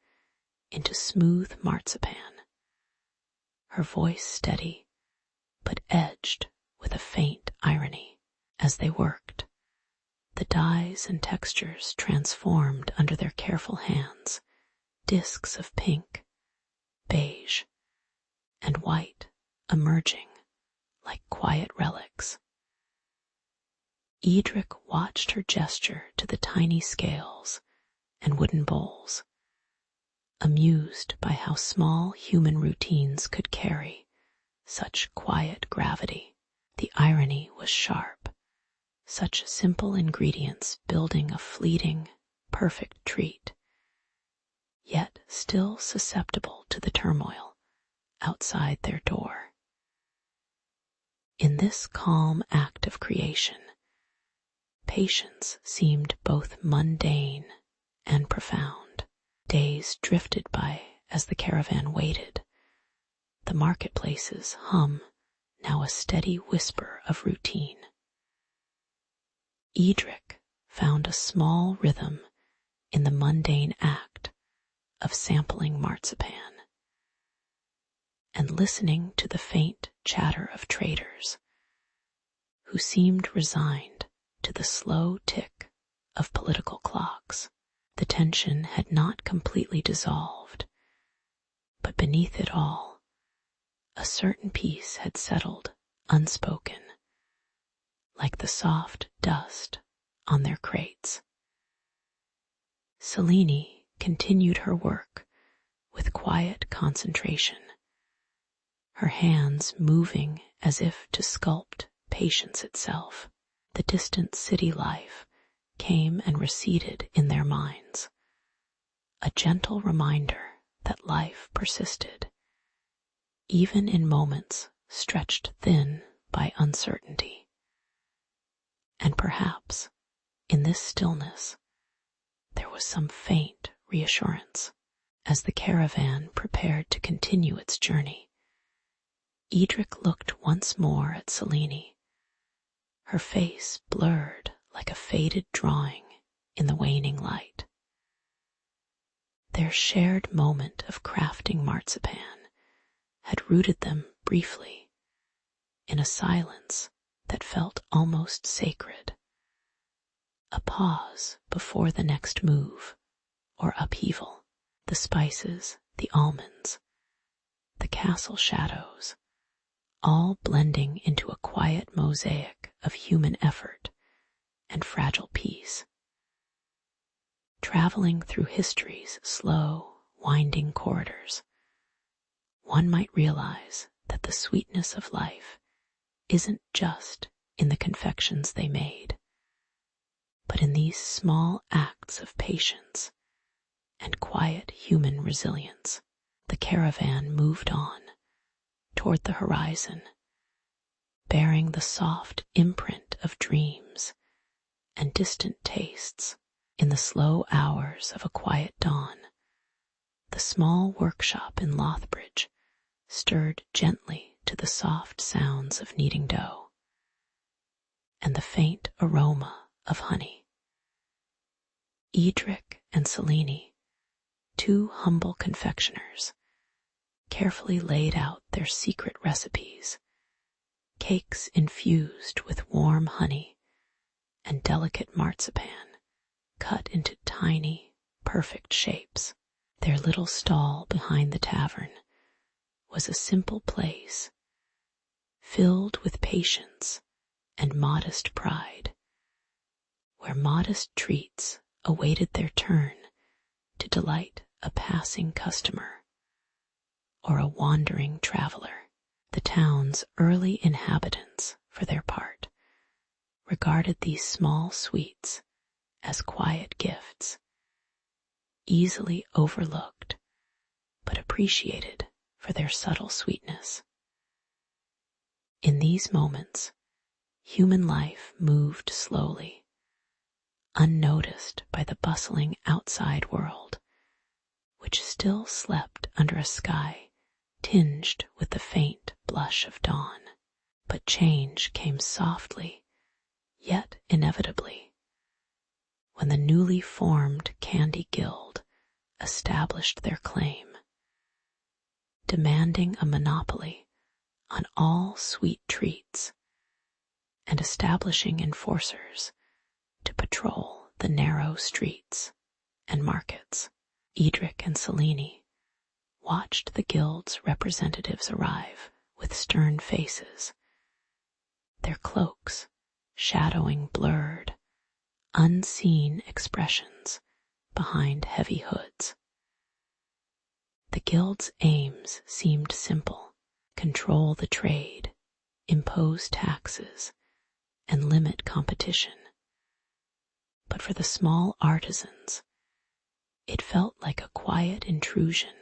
S1: into smooth marzipan, her voice steady but edged with a faint irony. As they worked, the dyes and textures transformed under their careful hands, discs of pink, beige, and white emerging like quiet relics. Edric watched her gesture to the tiny scales and wooden bowls, amused by how small human routines could carry such quiet gravity. The irony was sharp, such simple ingredients building a fleeting, perfect treat, yet still susceptible to the turmoil outside their door. In this calm act of creation, patience seemed both mundane and profound. Days drifted by as the caravan waited, the marketplace's hum now a steady whisper of routine. Edric found a small rhythm in the mundane act of sampling marzipan, and listening to the faint chatter of traders who seemed resigned to the slow tick of political clocks. The tension had not completely dissolved, but beneath it all, a certain peace had settled unspoken, like the soft dust on their crates. Selene continued her work with quiet concentration, her hands moving as if to sculpt patience itself. The distant city life came and receded in their minds, a gentle reminder that life persisted, even in moments stretched thin by uncertainty. And perhaps, in this stillness, there was some faint reassurance. As the caravan prepared to continue its journey, Edric looked once more at Selene, her face blurred like a faded drawing in the waning light. Their shared moment of crafting marzipan had rooted them briefly in a silence that felt almost sacred, a pause before the next move or upheaval. The spices, the almonds, the castle shadows, all blending into a quiet mosaic of human effort and fragile peace. Traveling through history's slow, winding corridors, one might realize that the sweetness of life isn't just in the confections they made, but in these small acts of patience and quiet human resilience. The caravan moved on toward the horizon, bearing the soft imprint of dreams and distant tastes. In the slow hours of a quiet dawn, the small workshop in Lothbridge stirred gently to the soft sounds of kneading dough and the faint aroma of honey. Edric and Selene, two humble confectioners, carefully laid out their secret recipes, cakes infused with warm honey and delicate marzipan cut into tiny, perfect shapes. Their little stall behind the tavern was a simple place, filled with patience and modest pride, where modest treats awaited their turn to delight a passing customer or a wandering traveler. The town's early inhabitants, for their part, regarded these small sweets as quiet gifts, easily overlooked but appreciated for their subtle sweetness. In these moments, human life moved slowly, unnoticed by the bustling outside world, which still slept under a sky tinged with the faint blush of dawn. But change came softly, yet inevitably, when the newly formed Candy Guild established their claim, demanding a monopoly on all sweet treats and establishing enforcers to patrol the narrow streets and markets. Edric and Selene watched the guild's representatives arrive with stern faces, their cloaks shadowing blurred, unseen expressions behind heavy hoods. The guild's aims seemed simple: control the trade, impose taxes, and limit competition. But for the small artisans, it felt like a quiet intrusion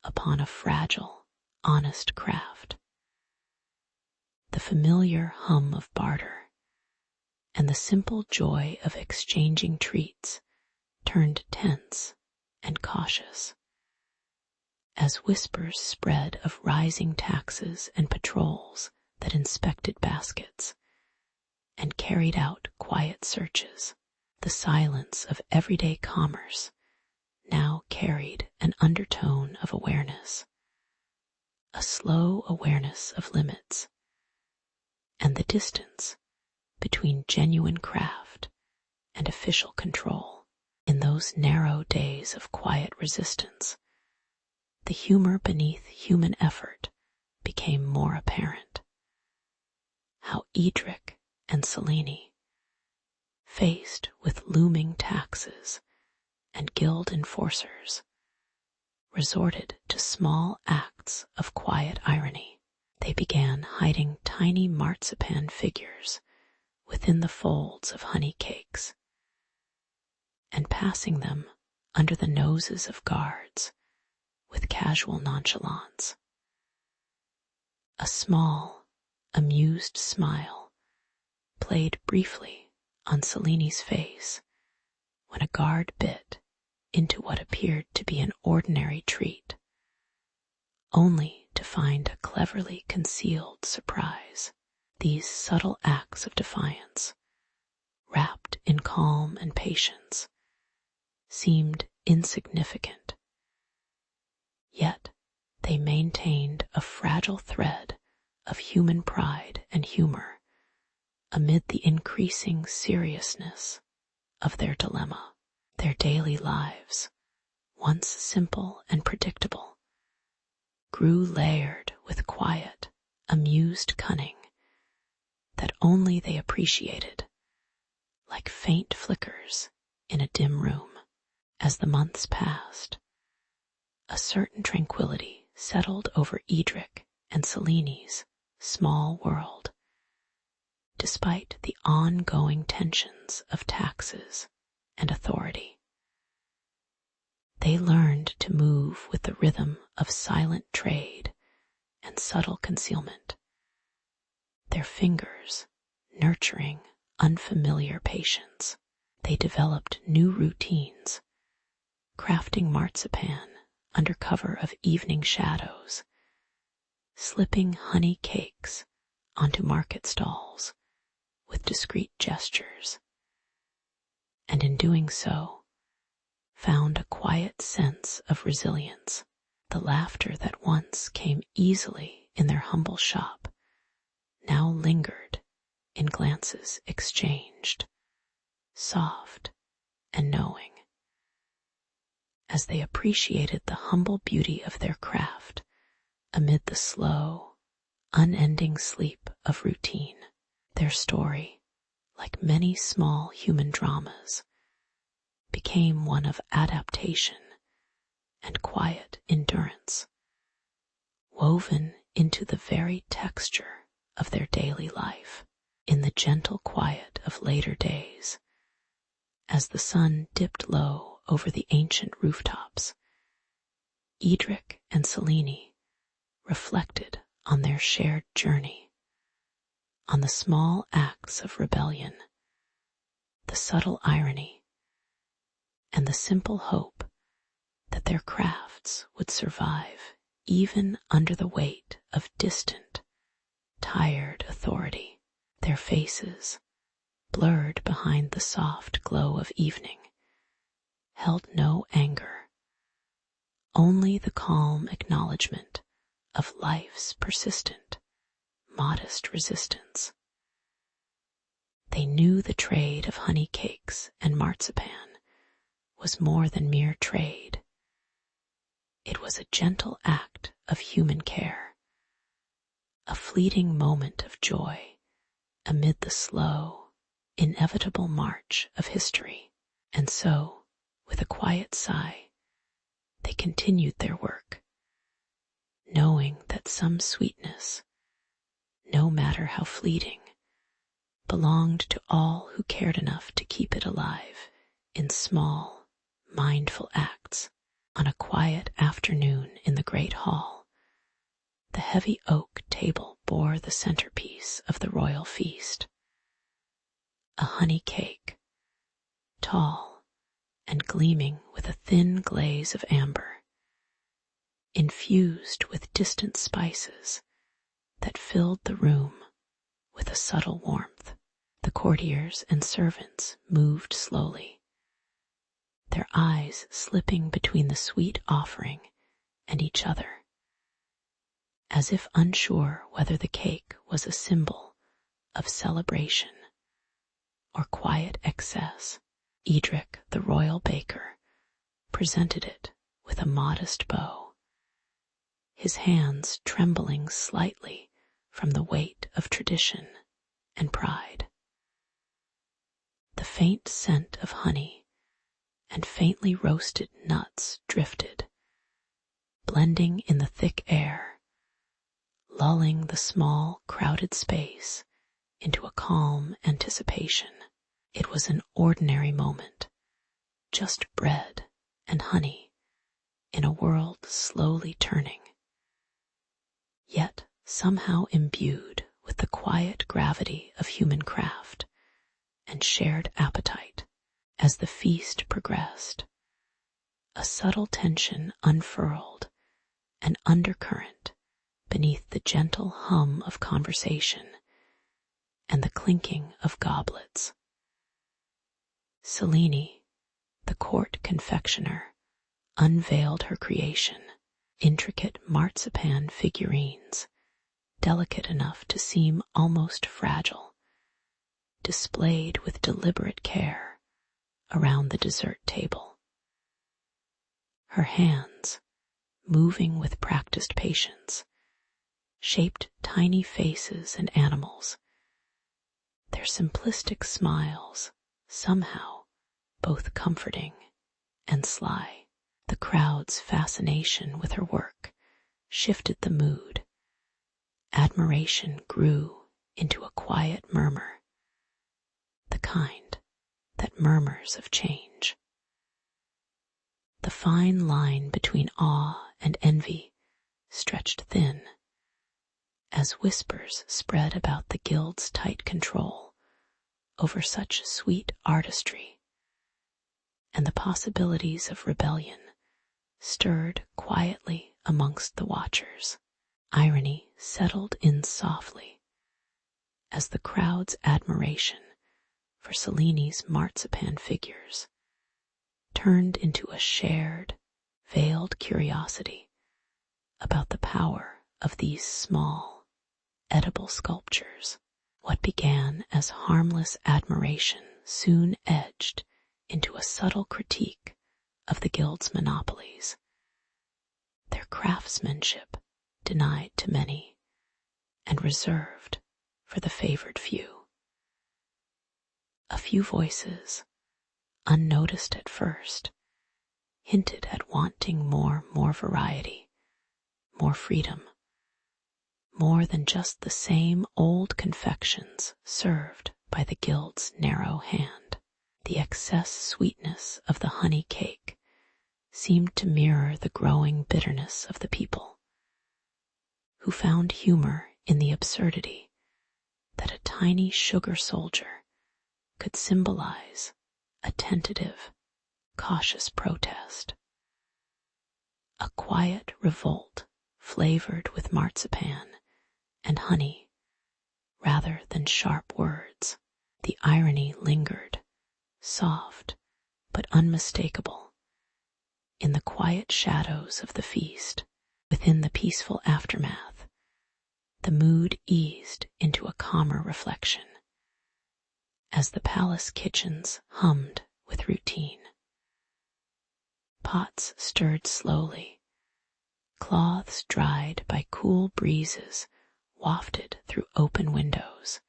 S1: upon a fragile, honest craft. The familiar hum of barter and the simple joy of exchanging treats turned tense and cautious as whispers spread of rising taxes and patrols that inspected baskets and carried out quiet searches. The silence of everyday commerce now carried an undertone of awareness, a slow awareness of limits, and the distance between genuine craft and official control. In those narrow days of quiet resistance, the humor beneath human effort became more apparent. How Edric and Selene, faced with looming taxes and guild enforcers, resorted to small acts of quiet irony. They began hiding tiny marzipan figures within the folds of honey cakes and passing them under the noses of guards with casual nonchalance. A small, amused smile played briefly on Selene's face when a guard bit into what appeared to be an ordinary treat, only to find a cleverly concealed surprise. These subtle acts of defiance, wrapped in calm and patience, seemed insignificant, yet they maintained a fragile thread of human pride and humor amid the increasing seriousness of their dilemma. Their daily lives, once simple and predictable, grew layered with quiet, amused cunning that only they appreciated, like faint flickers in a dim room. As the months passed, a certain tranquility settled over Edric and Selene's small world, despite the ongoing tensions of taxes and authority. They learned to move with the rhythm of silent trade and subtle concealment, their fingers nurturing unfamiliar patience. They developed new routines, crafting marzipan under cover of evening shadows, slipping honey cakes onto market stalls with discreet gestures, and in doing so, found a quiet sense of resilience. The laughter that once came easily in their humble shop now lingered in glances exchanged, soft and knowing. As they appreciated the humble beauty of their craft amid the slow, unending sleep of routine, their story, like many small human dramas, became one of adaptation and quiet endurance, woven into the very texture of their daily life. In the gentle quiet of later days, as the sun dipped low over the ancient rooftops, Edric and Selene reflected on their shared journey, on the small acts of rebellion, the subtle irony, and the simple hope that their crafts would survive even under the weight of distant, tired authority. Their faces, blurred behind the soft glow of evening, held no anger, only the calm acknowledgement of life's persistent, modest resistance. They knew the trade of honey cakes and marzipan was more than mere trade. It was a gentle act of human care, a fleeting moment of joy amid the slow, inevitable march of history. And so, with a quiet sigh, they continued their work, knowing that some sweetness, no matter how fleeting, belonged to all who cared enough to keep it alive in small, mindful acts. On a quiet afternoon in the great hall, the heavy oak table bore the centerpiece of the royal feast. A honey cake, tall and gleaming with a thin glaze of amber, infused with distant spices that filled the room with a subtle warmth. The courtiers and servants moved slowly, their eyes slipping between the sweet offering and each other, as if unsure whether the cake was a symbol of celebration or quiet excess. Edric, the royal baker, presented it with a modest bow, his hands trembling slightly from the weight of tradition and pride. The faint scent of honey and faintly roasted nuts drifted, blending in the thick air, lulling the small, crowded space into a calm anticipation. It was an ordinary moment, just bread and honey in a world slowly turning, yet somehow imbued with the quiet gravity of human craft and shared appetite. As the feast progressed, a subtle tension unfurled, an undercurrent beneath the gentle hum of conversation and the clinking of goblets. Selene, the court confectioner, unveiled her creation, intricate marzipan figurines, delicate enough to seem almost fragile, displayed with deliberate care around the dessert table. Her hands, moving with practiced patience, shaped tiny faces and animals, their simplistic smiles somehow both comforting and sly. The crowd's fascination with her work shifted the mood. Admiration grew into a quiet murmur, the kind that murmurs of change. The fine line between awe and envy stretched thin, as whispers spread about the guild's tight control over such sweet artistry, and the possibilities of rebellion stirred quietly amongst the watchers. Irony settled in softly as the crowd's admiration for Selene's marzipan figures turned into a shared, veiled curiosity about the power of these small, edible sculptures. What began as harmless admiration soon edged into a subtle critique of the guild's monopolies, their craftsmanship denied to many and reserved for the favored few. A few voices, unnoticed at first, hinted at wanting more variety, more freedom, more than just the same old confections served by the guild's narrow hand. The excess sweetness of the honey cake seemed to mirror the growing bitterness of the people, who found humor in the absurdity that a tiny sugar soldier could symbolize a tentative, cautious protest, a quiet revolt flavored with marzipan and honey rather than sharp words. The irony lingered, soft but unmistakable, in the quiet shadows of the feast. Within the peaceful aftermath, the mood eased into a calmer reflection as the palace kitchens hummed with routine. Pots stirred slowly, cloths dried by cool breezes wafted through open windows,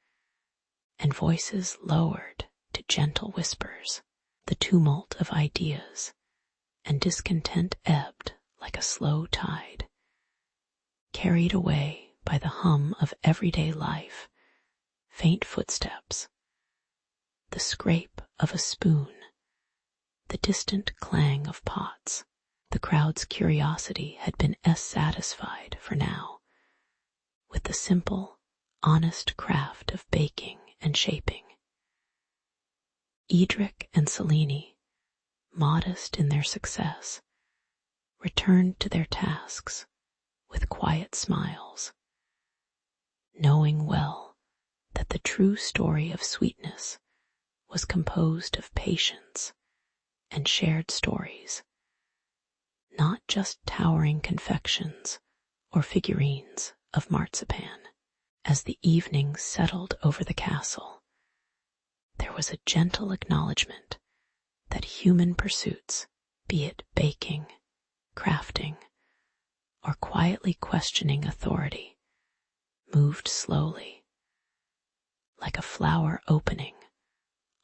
S1: and voices lowered to gentle whispers. The tumult of ideas and discontent ebbed like a slow tide, carried away by the hum of everyday life, faint footsteps, the scrape of a spoon, the distant clang of pots. The crowd's curiosity had been satisfied for now with the simple, honest craft of baking and shaping. Edric and Selene, modest in their success, returned to their tasks with quiet smiles, knowing well that the true story of sweetness was composed of patience and shared stories, not just towering confections or figurines of marzipan. As the evening settled over the castle, there was a gentle acknowledgement that human pursuits, be it baking, crafting, or quietly questioning authority, moved slowly, like a flower opening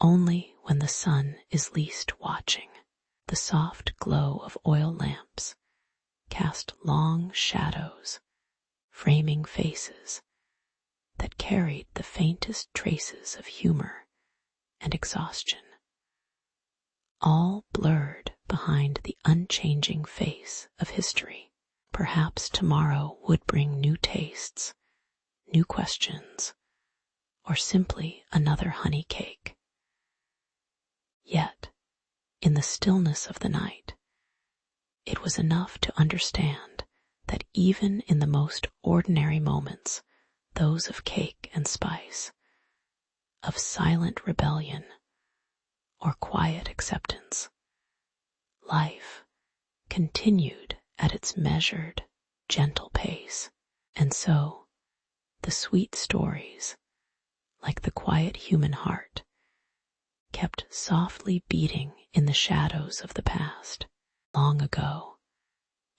S1: only when the sun is least watching. The soft glow of oil lamps cast long shadows, framing faces that carried the faintest traces of humor and exhaustion, all blurred behind the unchanging face of history. Perhaps tomorrow would bring new tastes, new questions, or simply another honey cake. Yet, in the stillness of the night, it was enough to understand that even in the most ordinary moments, those of cake and spice, of silent rebellion or quiet acceptance, life continued at its measured, gentle pace. And so, the sweet stories, like the quiet human heart, kept softly beating in the shadows of the past. Long ago,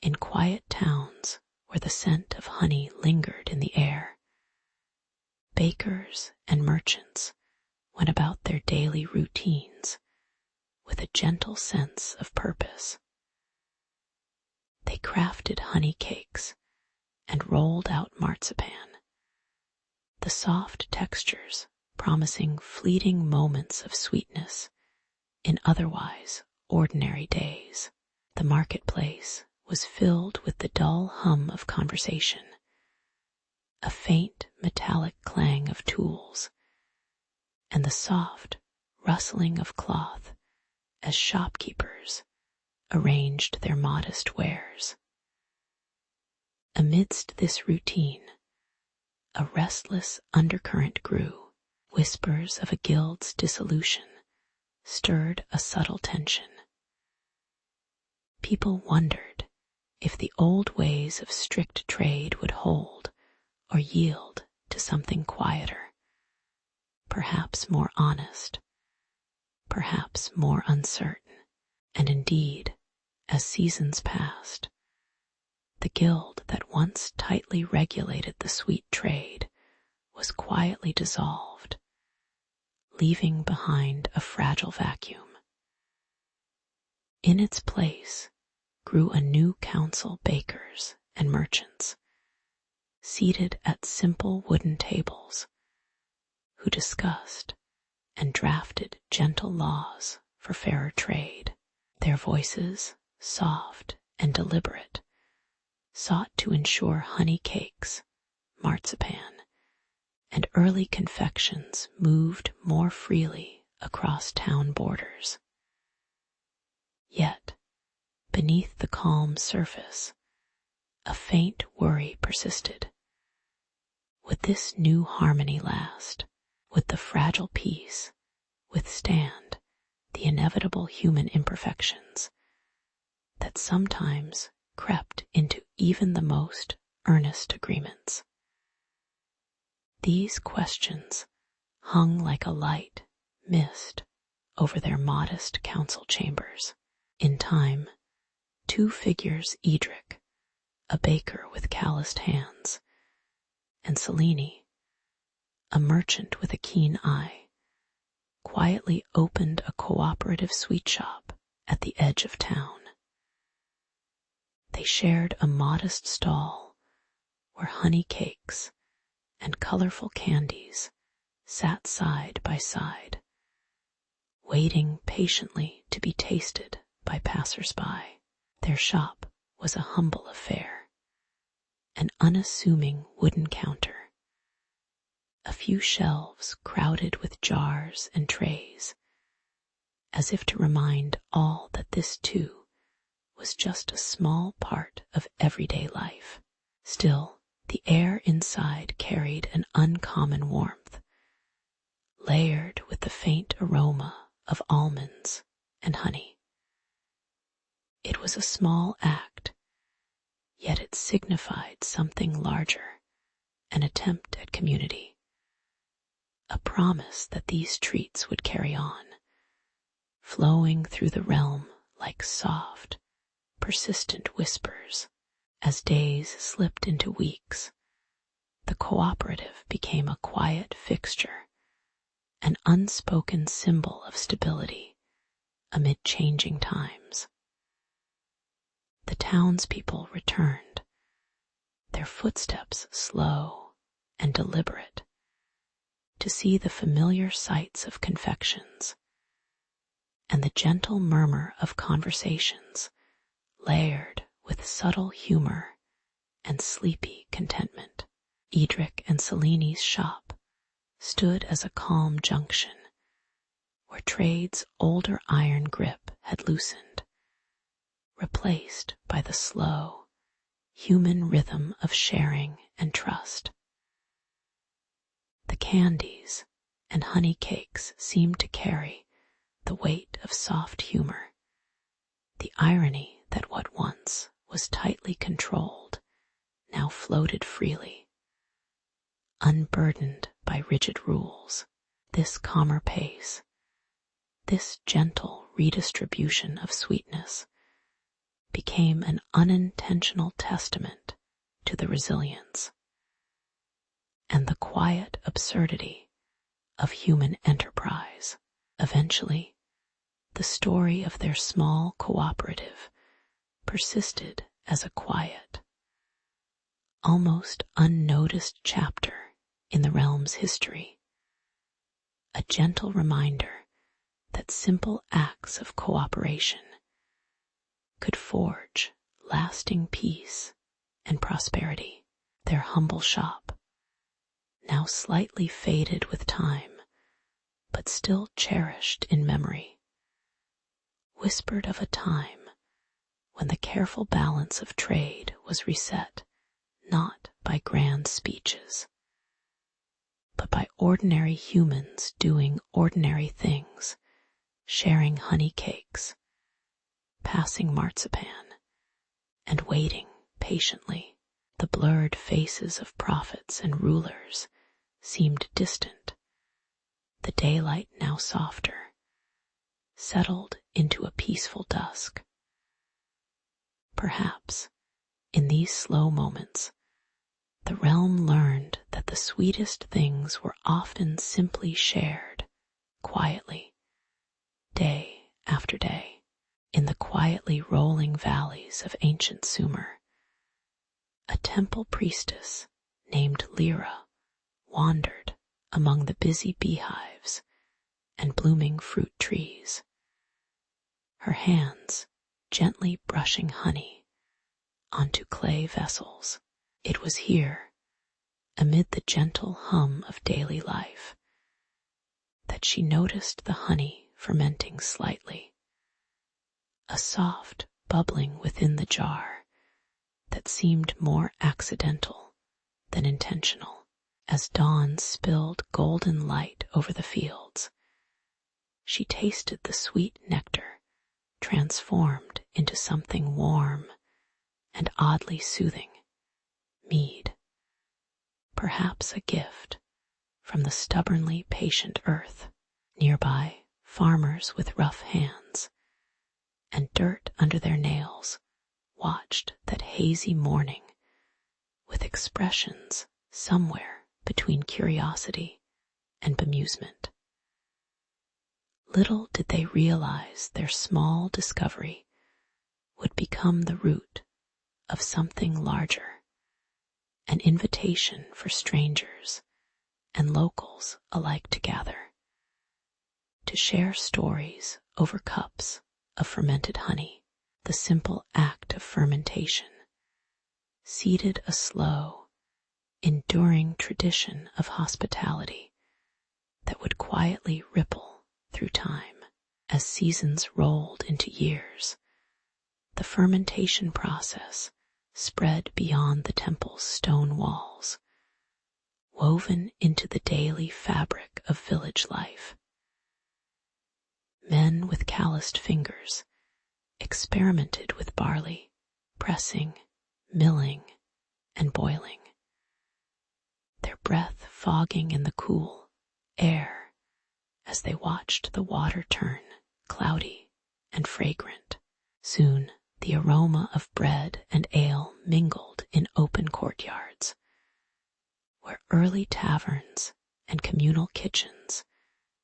S1: in quiet towns where the scent of honey lingered in the air, bakers and merchants went about their daily routines with a gentle sense of purpose. They crafted honey cakes and rolled out marzipan, the soft textures promising fleeting moments of sweetness in otherwise ordinary days. The marketplace was filled with the dull hum of conversation, a faint metallic clang of tools, and the soft rustling of cloth as shopkeepers arranged their modest wares. Amidst this routine, a restless undercurrent grew. Whispers of a guild's dissolution stirred a subtle tension. People wondered if the old ways of strict trade would hold or yield to something quieter, perhaps more honest, perhaps more uncertain. And indeed, as seasons passed, the guild that once tightly regulated the sweet trade was quietly dissolved, leaving behind a fragile vacuum. In its place grew a new council bakers and merchants, seated at simple wooden tables, who discussed and drafted gentle laws for fairer trade. Their voices, soft and deliberate, sought to ensure honey cakes, marzipan, and early confections moved more freely across town borders. Yet, beneath the calm surface, a faint worry persisted. Would this new harmony last? Would the fragile peace withstand the inevitable human imperfections that sometimes crept into even the most earnest agreements? These questions hung like a light mist over their modest council chambers. In time, two figures, Edric, a baker with calloused hands, and Selene, a merchant with a keen eye, quietly opened a cooperative sweet shop at the edge of town. They shared a modest stall where honey cakes and colorful candies sat side by side, waiting patiently to be tasted by passers-by. Their shop was a humble affair, an unassuming wooden counter, a few shelves crowded with jars and trays, as if to remind all that this too was just a small part of everyday life. Still, the air inside carried an uncommon warmth, layered with the faint aroma of almonds and honey. It was a small act, yet it signified something larger, an attempt at community, a promise that these treats would carry on, flowing through the realm like soft, persistent whispers. As days slipped into weeks, the cooperative became a quiet fixture, an unspoken symbol of stability amid changing times. The townspeople returned, their footsteps slow and deliberate, to see the familiar sights of confections and the gentle murmur of conversations layered with subtle humor and sleepy contentment. Edric and Selene's shop stood as a calm junction where trade's older iron grip had loosened, replaced by the slow, human rhythm of sharing and trust. The candies and honey cakes seemed to carry the weight of soft humor, the irony that what once was tightly controlled now floated freely, unburdened by rigid rules. This calmer pace, this gentle redistribution of sweetness, became an unintentional testament to the resilience and the quiet absurdity of human enterprise. Eventually, the story of their small cooperative persisted as a quiet, almost unnoticed chapter in the realm's history, a gentle reminder that simple acts of cooperation could forge lasting peace and prosperity. Their humble shop, now slightly faded with time, but still cherished in memory, whispered of a time when the careful balance of trade was reset not by grand speeches, but by ordinary humans doing ordinary things, sharing honey cakes, passing marzipan, and waiting patiently. The blurred faces of prophets and rulers seemed distant, the daylight now softer, settled into a peaceful dusk. Perhaps, in these slow moments, the realm learned that the sweetest things were often simply shared, quietly, day after day. In the quietly rolling valleys of ancient Sumer, a temple priestess named Lyra wandered among the busy beehives and blooming fruit trees, her hands gently brushing honey onto clay vessels. It was here, amid the gentle hum of daily life, that she noticed the honey fermenting slightly, a soft bubbling within the jar that seemed more accidental than intentional. As dawn spilled golden light over the fields, she tasted the sweet nectar transformed into something warm and oddly soothing, mead, perhaps a gift from the stubbornly patient earth. Nearby, farmers with rough hands and dirt under their nails watched that hazy morning with expressions somewhere between curiosity and bemusement. Little did they realize their small discovery would become the root of something larger, an invitation for strangers and locals alike to gather, to share stories over cups of fermented honey. The simple act of fermentation seeded a slow, enduring tradition of hospitality that would quietly ripple through time. As seasons rolled into years, the fermentation process spread beyond the temple's stone walls, woven into the daily fabric of village life. Men with calloused fingers experimented with barley, pressing, milling, and boiling, their breath fogging in the cool air as they watched the water turn cloudy and fragrant. Soon, the aroma of bread and ale mingled in open courtyards, where early taverns and communal kitchens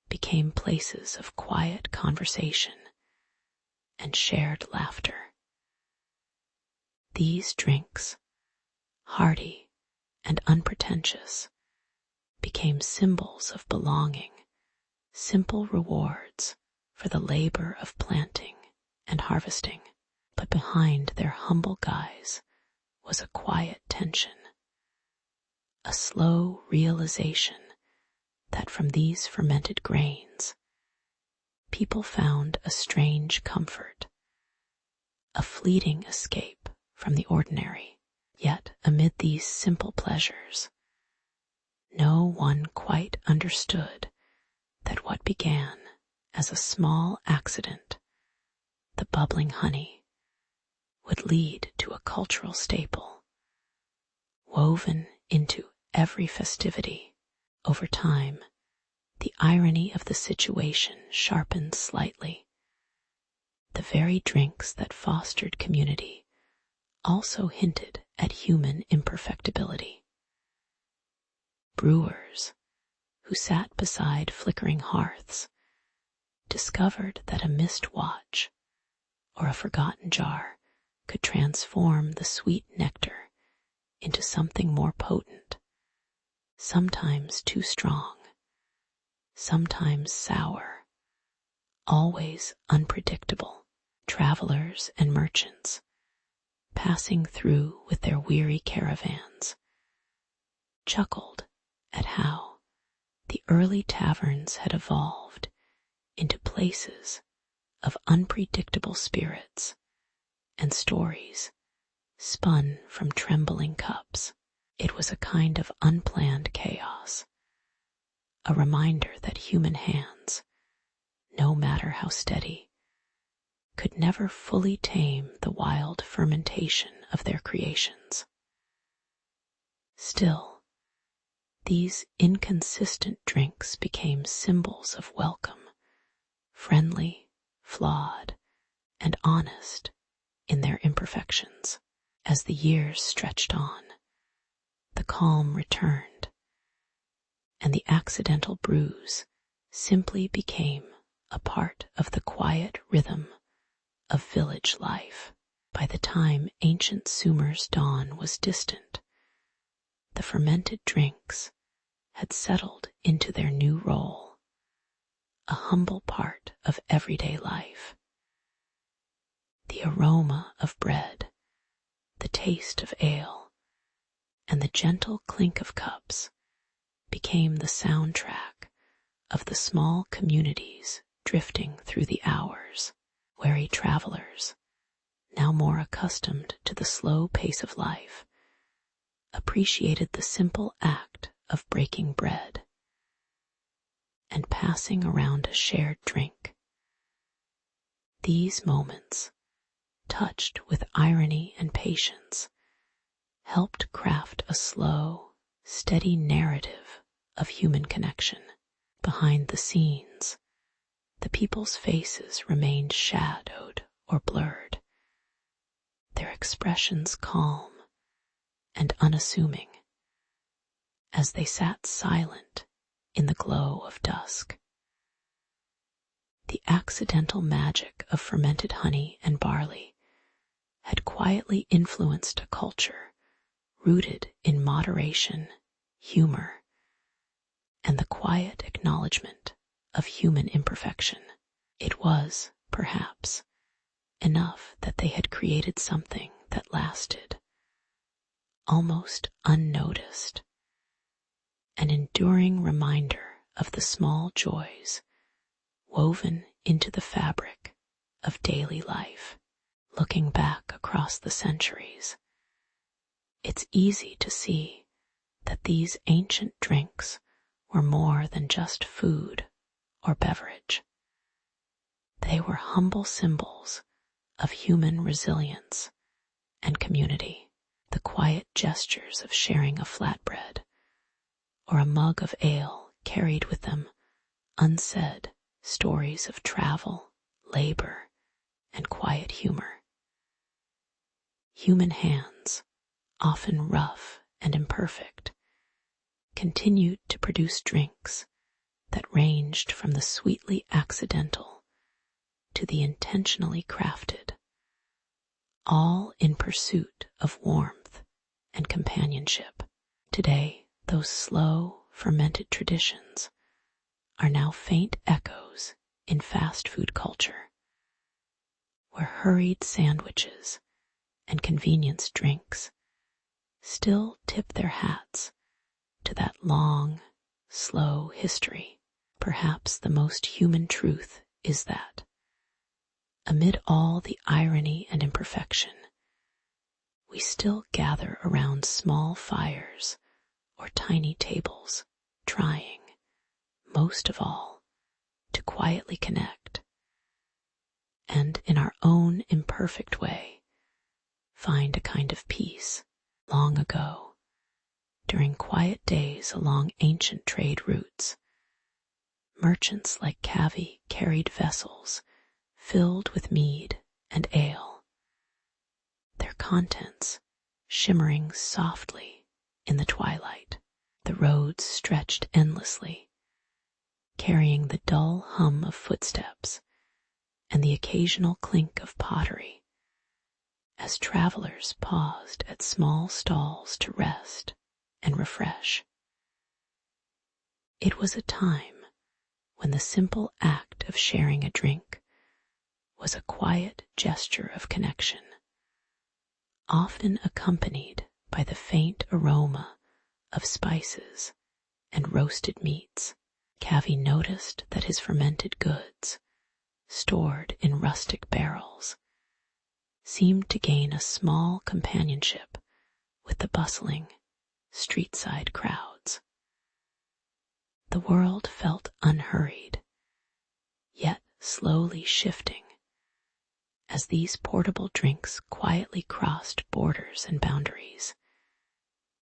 S1: became places of quiet conversation and shared laughter. These drinks, hearty and unpretentious, became symbols of belonging, simple rewards for the labor of planting and harvesting. But behind their humble guise was a quiet tension, a slow realization that from these fermented grains, people found a strange comfort, a fleeting escape from the ordinary. Yet amid these simple pleasures, no one quite understood that what began as a small accident, the bubbling honey, would lead to a cultural staple, woven into every festivity. Over time, the irony of the situation sharpened slightly. The very drinks that fostered community also hinted at human imperfectibility. Brewers, who sat beside flickering hearths, discovered that a missed watch or a forgotten jar could transform the sweet nectar into something more potent, sometimes too strong, sometimes sour, always unpredictable. Travelers and merchants, passing through with their weary caravans, chuckled at how the early taverns had evolved into places of unpredictable spirits and stories spun from trembling cups. It was a kind of unplanned chaos, a reminder that human hands, no matter how steady, could never fully tame the wild fermentation of their creations. Still, these inconsistent drinks became symbols of welcome, friendly flawed and honest in their imperfections. As the years stretched on, the calm returned, and the accidental bruise simply became a part of the quiet rhythm of village life. By the time ancient Sumer's dawn was distant, the fermented drinks had settled into their new role, a humble part of everyday life. The aroma of bread, the taste of ale, and the gentle clink of cups became the soundtrack of the small communities drifting through the hours. Wary travelers, now more accustomed to the slow pace of life, appreciated the simple act of breaking bread and passing around a shared drink. These moments, touched with irony and patience, helped craft a slow, steady narrative of human connection. Behind the scenes, the people's faces remained shadowed or blurred, their expressions calm and unassuming, as they sat silent in the glow of dusk. The accidental magic of fermented honey and barley had quietly influenced a culture rooted in moderation, humor, and the quiet acknowledgement of human imperfection. It was, perhaps, enough that they had created something that lasted, almost unnoticed, an enduring reminder of the small joys woven into the fabric of daily life. Looking back across the centuries, it's easy to see that these ancient drinks were more than just food or beverage. They were humble symbols of human resilience and community. The quiet gestures of sharing a flatbread or a mug of ale carried with them unsaid stories of travel, labor, and quiet humor. Human hands, often rough and imperfect, continued to produce drinks that ranged from the sweetly accidental to the intentionally crafted, all in pursuit of warmth and companionship. Today, those slow, fermented traditions are now faint echoes in fast food culture, where hurried sandwiches and convenience drinks still tip their hats to that long, slow history. Perhaps the most human truth is that, amid all the irony and imperfection, we still gather around small fires or tiny tables, trying, most of all, to quietly connect, and in our own imperfect way, find a kind of peace. Long ago, during quiet days along ancient trade routes, merchants like Cavey carried vessels filled with mead and ale, their contents shimmering softly in the twilight. The roads stretched endlessly, carrying the dull hum of footsteps and the occasional clink of pottery, as travelers paused at small stalls to rest and refresh. It was a time when the simple act of sharing a drink was a quiet gesture of connection, often accompanied by the faint aroma of spices and roasted meats. Cavey noticed that his fermented goods, stored in rustic barrels, seemed to gain a small companionship with the bustling, street-side crowds. The world felt unhurried, yet slowly shifting, as these portable drinks quietly crossed borders and boundaries,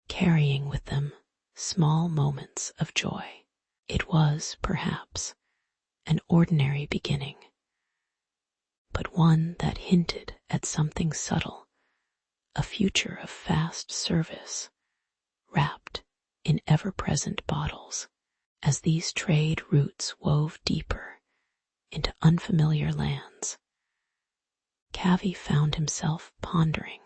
S1: carrying with them small moments of joy. It was, perhaps, an ordinary beginning, but one that hinted at something subtle, a future of fast service, wrapped in ever-present bottles. As these trade routes wove deeper into unfamiliar lands, Cavi found himself pondering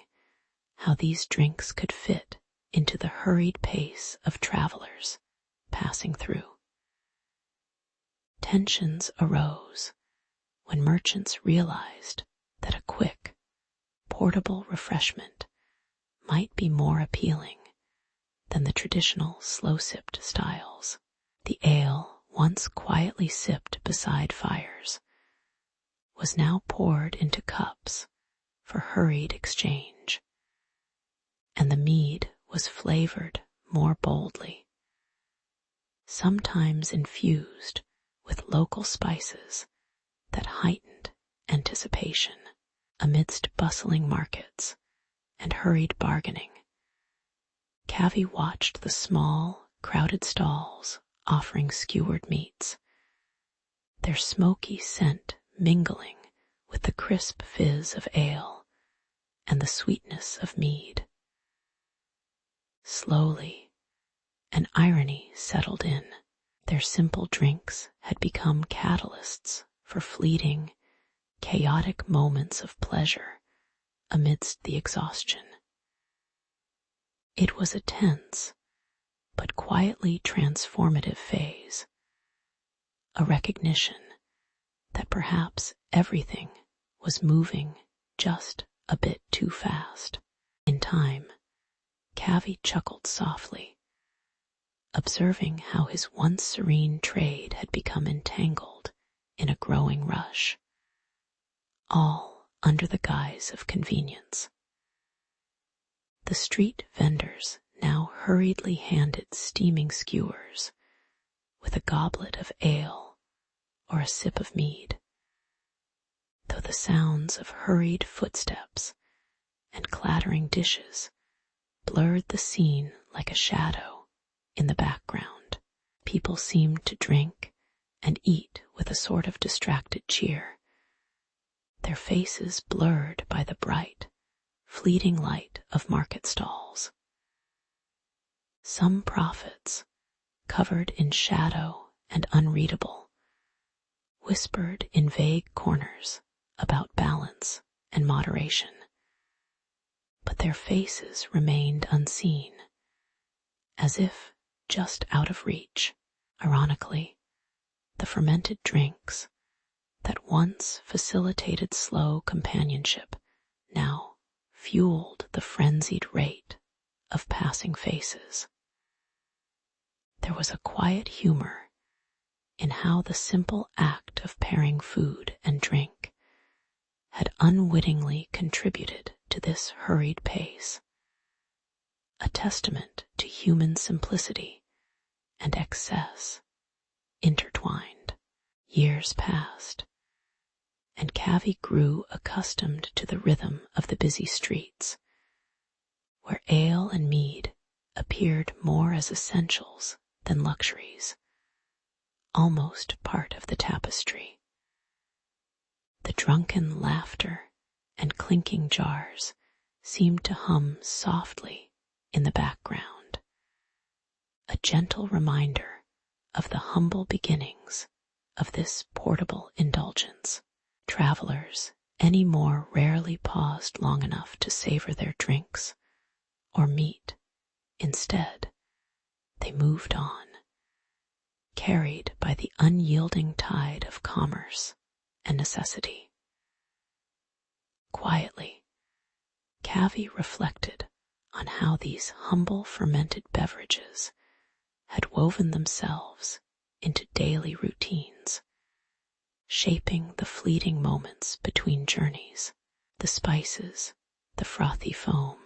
S1: how these drinks could fit into the hurried pace of travelers passing through. Tensions arose when merchants realized that a quick, portable refreshment might be more appealing than the traditional slow-sipped styles. The ale, once quietly sipped beside fires, was now poured into cups for hurried exchange, and the mead was flavored more boldly, sometimes infused with local spices that heightened anticipation. Amidst bustling markets and hurried bargaining, Cavi watched the small, crowded stalls offering skewered meats, their smoky scent mingling with the crisp fizz of ale and the sweetness of mead. Slowly, an irony settled in. Their simple drinks had become catalysts for fleeting, chaotic moments of pleasure amidst the exhaustion. It was a tense, but quietly transformative phase, a recognition that perhaps everything was moving just a bit too fast. In time, Cavi chuckled softly, observing how his once serene trade had become entangled in a growing rush, all under the guise of convenience. The street vendors now hurriedly handed steaming skewers with a goblet of ale or a sip of mead, though the sounds of hurried footsteps and clattering dishes blurred the scene like a shadow in the background. People seemed to drink and eat with a sort of distracted cheer, their faces blurred by the bright, fleeting light of market stalls. Some prophets, covered in shadow and unreadable, whispered in vague corners about balance and moderation, but their faces remained unseen, as if just out of reach. Ironically, the fermented drinks that once facilitated slow companionship now fueled the frenzied rate of passing faces. There was a quiet humor in how the simple act of pairing food and drink had unwittingly contributed to this hurried pace, a testament to human simplicity and excess intertwined. Years passed, and Cavi grew accustomed to the rhythm of the busy streets, where ale and mead appeared more as essentials than luxuries, almost part of the tapestry. The drunken laughter and clinking jars seemed to hum softly in the background, a gentle reminder of the humble beginnings of this portable indulgence. Travelers any more rarely paused long enough to savor their drinks or meat. Instead, they moved on, carried by the unyielding tide of commerce and necessity. Quietly, Cavi reflected on how these humble fermented beverages had woven themselves into daily routines, shaping the fleeting moments between journeys. The spices, the frothy foam,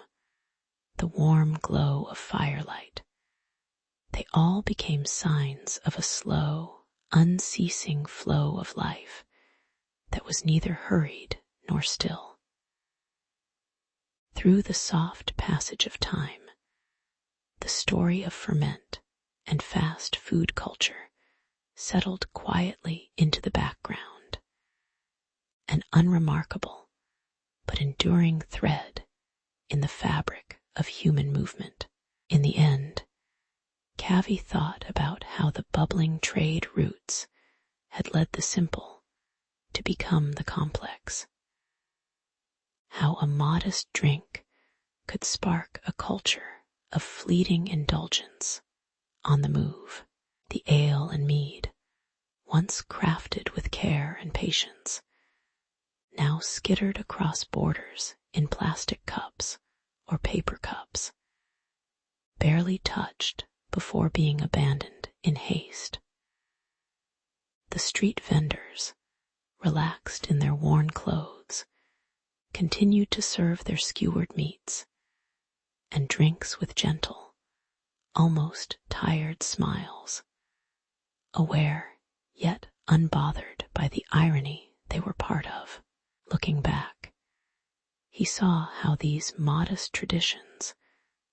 S1: the warm glow of firelight, they all became signs of a slow, unceasing flow of life that was neither hurried nor still. Through the soft passage of time, the story of ferment and fast food culture settled quietly into the background, an unremarkable but enduring thread in the fabric of human movement. In the end, Cavey thought about how the bubbling trade roots had led the simple to become the complex, how a modest drink could spark a culture of fleeting indulgence on the move. The ale and mead, once crafted with care and patience, now skittered across borders in plastic cups or paper cups, barely touched before being abandoned in haste. The street vendors, relaxed in their worn clothes, continued to serve their skewered meats and drinks with gentle, almost tired smiles, aware yet unbothered by the irony they were part of. Looking back, he saw how these modest traditions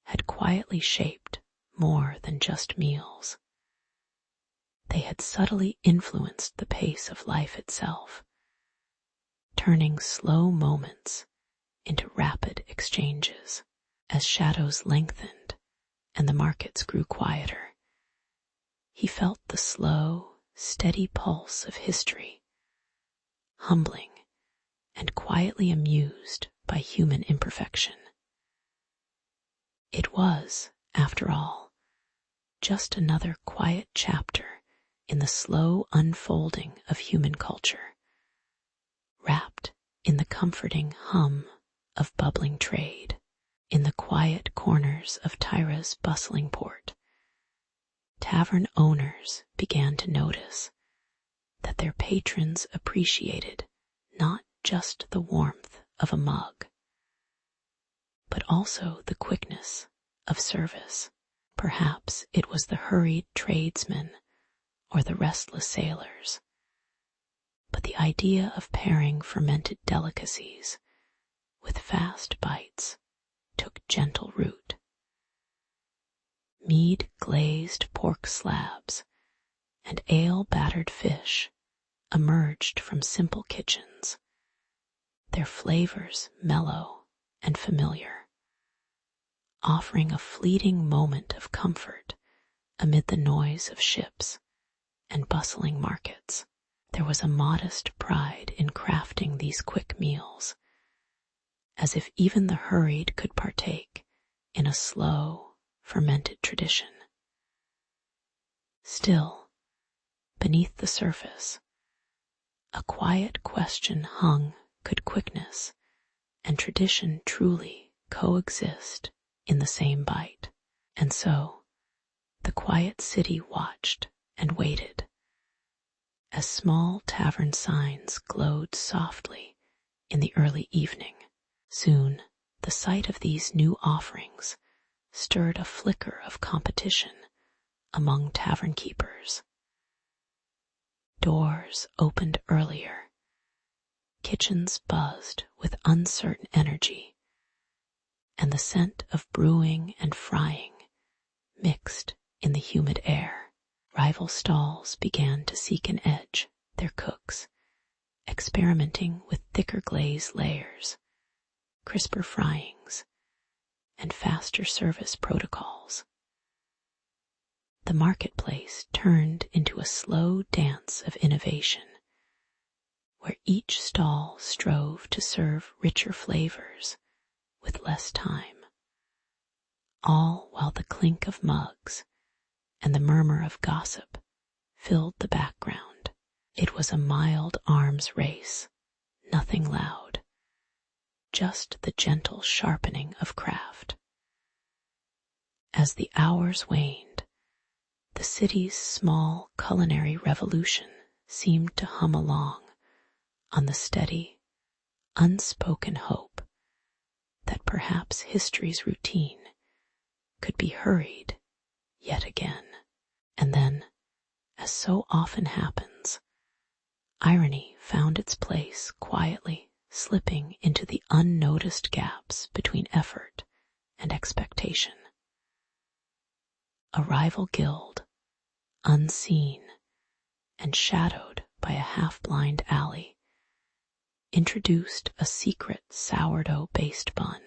S1: had quietly shaped more than just meals. They had subtly influenced the pace of life itself, turning slow moments into rapid exchanges. As shadows lengthened and the markets grew quieter, he felt the slow, steady pulse of history, humbling and quietly amused by human imperfection. It was, after all, just another quiet chapter in the slow unfolding of human culture, wrapped in the comforting hum of bubbling trade. In the quiet corners of Tyra's bustling port, tavern owners began to notice that their patrons appreciated not just the warmth of a mug, but also the quickness of service. Perhaps it was the hurried tradesmen or the restless sailors, but the idea of pairing fermented delicacies with fast bites took gentle root. Mead glazed pork slabs and ale battered fish emerged from simple kitchens, their flavors mellow and familiar, offering a fleeting moment of comfort amid the noise of ships and bustling markets. There was a modest pride in crafting these quick meals, as if even the hurried could partake in a slow, fermented tradition. Still, beneath the surface, a quiet question hung: could quickness and tradition truly coexist in the same bite? And so, the quiet city watched and waited, as small tavern signs glowed softly in the early evening. Soon, the sight of these new offerings stirred a flicker of competition among tavern keepers. Doors opened earlier, kitchens buzzed with uncertain energy, and the scent of brewing and frying mixed in the humid air. Rival stalls began to seek an edge, their cooks experimenting with thicker glaze layers, crisper fryings, and faster service protocols. The marketplace turned into a slow dance of innovation, where each stall strove to serve richer flavors with less time, all while the clink of mugs and the murmur of gossip filled the background. It was a mild arms race, nothing loud, just the gentle sharpening of craft. As the hours waned, the city's small culinary revolution seemed to hum along on the steady, unspoken hope that perhaps history's routine could be hurried yet again. And then, as so often happens, irony found its place quietly slipping into the unnoticed gaps between effort and expectation. A rival guild, unseen and shadowed by a half-blind alley, introduced a secret sourdough-based bun,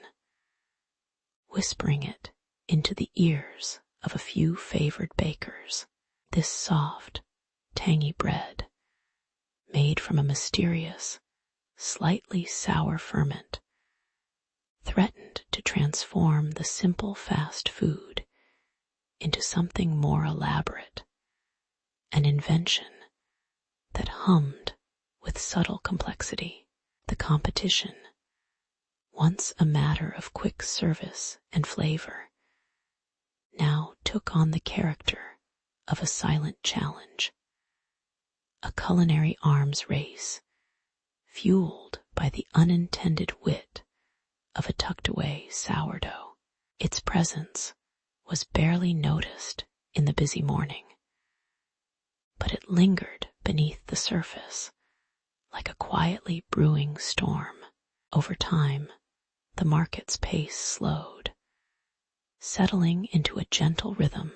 S1: whispering it into the ears of a few favored bakers. This soft, tangy bread, made from a mysterious, slightly sour ferment, threatened to transform the simple fast food into something more elaborate, an invention that hummed with subtle complexity. The competition, once a matter of quick service and flavor, now took on the character of a silent challenge, a culinary arms race fueled by the unintended wit of a tucked-away sourdough. Its presence was barely noticed in the busy morning, but it lingered beneath the surface like a quietly brewing storm. Over time, the market's pace slowed, settling into a gentle rhythm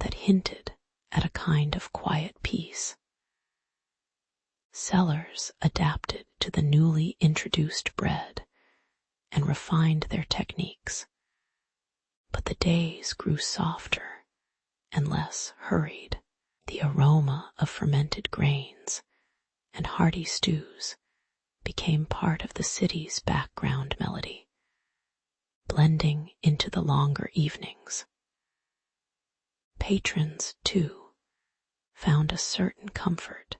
S1: that hinted at a kind of quiet peace. Sellers adapted to the newly introduced bread and refined their techniques, but the days grew softer and less hurried. The aroma of fermented grains and hearty stews became part of the city's background melody, blending into the longer evenings. Patrons, too, found a certain comfort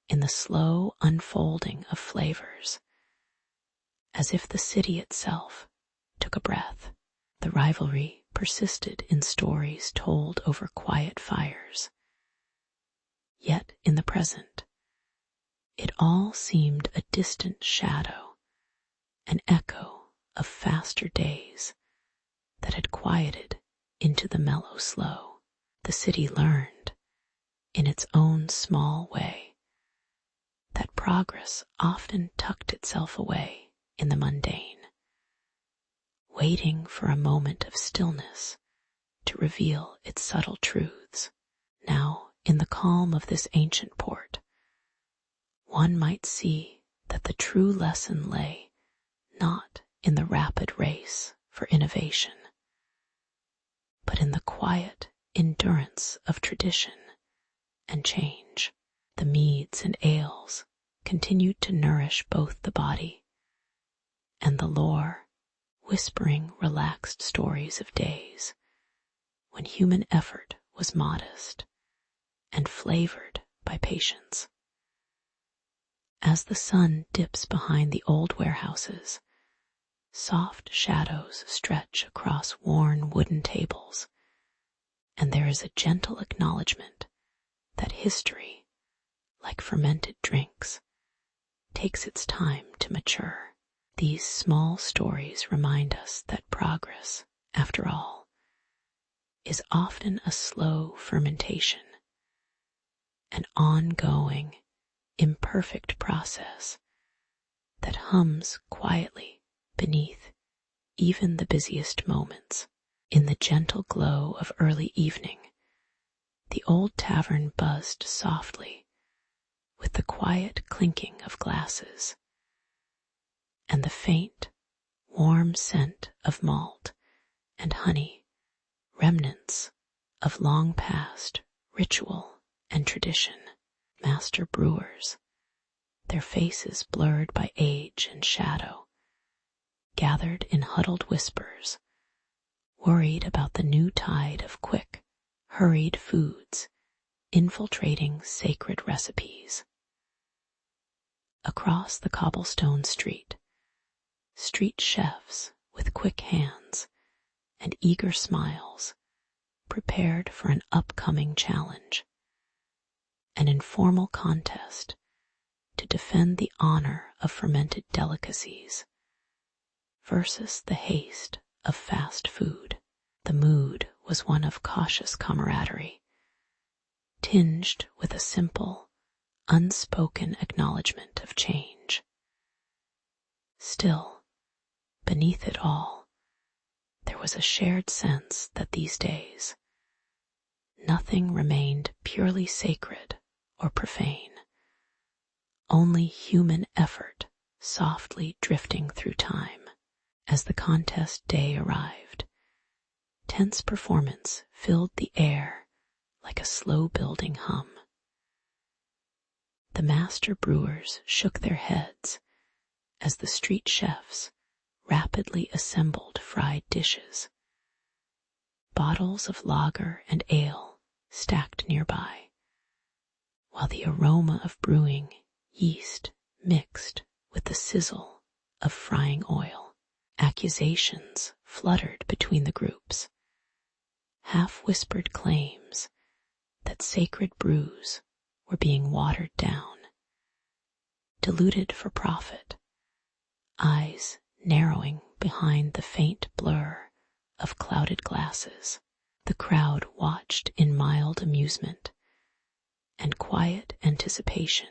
S1: in the slow unfolding of flavors, as if the city itself took a breath. The rivalry persisted in stories told over quiet fires. Yet in the present, it all seemed a distant shadow, an echo of faster days that had quieted into the mellow slow. The city learned, in its own small way, that progress often tucked itself away in the mundane, waiting for a moment of stillness to reveal its subtle truths. Now, in the calm of this ancient port, one might see that the true lesson lay not in the rapid race for innovation, but in the quiet endurance of tradition and change. The meads and ales continued to nourish both the body and the lore, whispering relaxed stories of days when human effort was modest and flavored by patience. As the sun dips behind the old warehouses, soft shadows stretch across worn wooden tables, and there is a gentle acknowledgement that history, like fermented drinks, takes its time to mature. These small stories remind us that progress, after all, is often a slow fermentation, an ongoing, imperfect process that hums quietly beneath even the busiest moments. In the gentle glow of early evening, the old tavern buzzed softly with the quiet clinking of glasses, and the faint, warm scent of malt and honey, remnants of long past ritual and tradition. Master brewers, their faces blurred by age and shadow, gathered in huddled whispers, worried about the new tide of quick, hurried foods infiltrating sacred recipes. Across the cobblestone street chefs with quick hands and eager smiles prepared for an upcoming challenge, an informal contest to defend the honor of fermented delicacies versus the haste of fast food. The mood was one of cautious camaraderie, tinged with a simple, unspoken acknowledgement of change. Still, beneath it all, there was a shared sense that these days nothing remained purely sacred or profane. Only human effort softly drifting through time. As the contest day arrived, tense performance filled the air like a slow-building hum. The master brewers shook their heads as the street chefs rapidly assembled fried dishes. Bottles of lager and ale stacked nearby, while the aroma of brewing yeast mixed with the sizzle of frying oil. Accusations fluttered between the groups, half-whispered claims that sacred brews were being watered down, diluted for profit, eyes narrowing behind the faint blur of clouded glasses. The crowd watched in mild amusement and quiet anticipation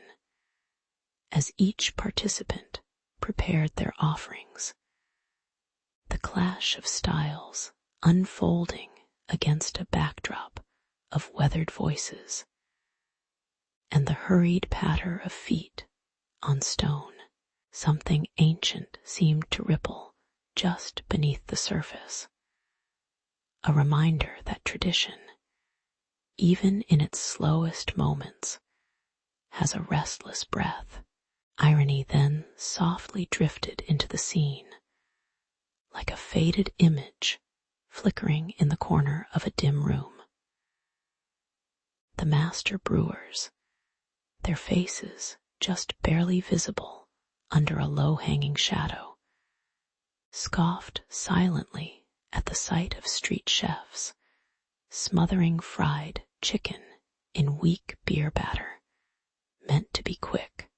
S1: as each participant prepared their offerings. The clash of styles unfolding against a backdrop of weathered voices, and the hurried patter of feet on stone. Something ancient seemed to ripple just beneath the surface, a reminder that tradition, even in its slowest moments, has a restless breath. Irony then softly drifted into the scene, like a faded image flickering in the corner of a dim room. The master brewers, their faces just barely visible under a low-hanging shadow, scoffed silently at the sight of street chefs smothering fried chicken in weak beer batter, meant to be quick,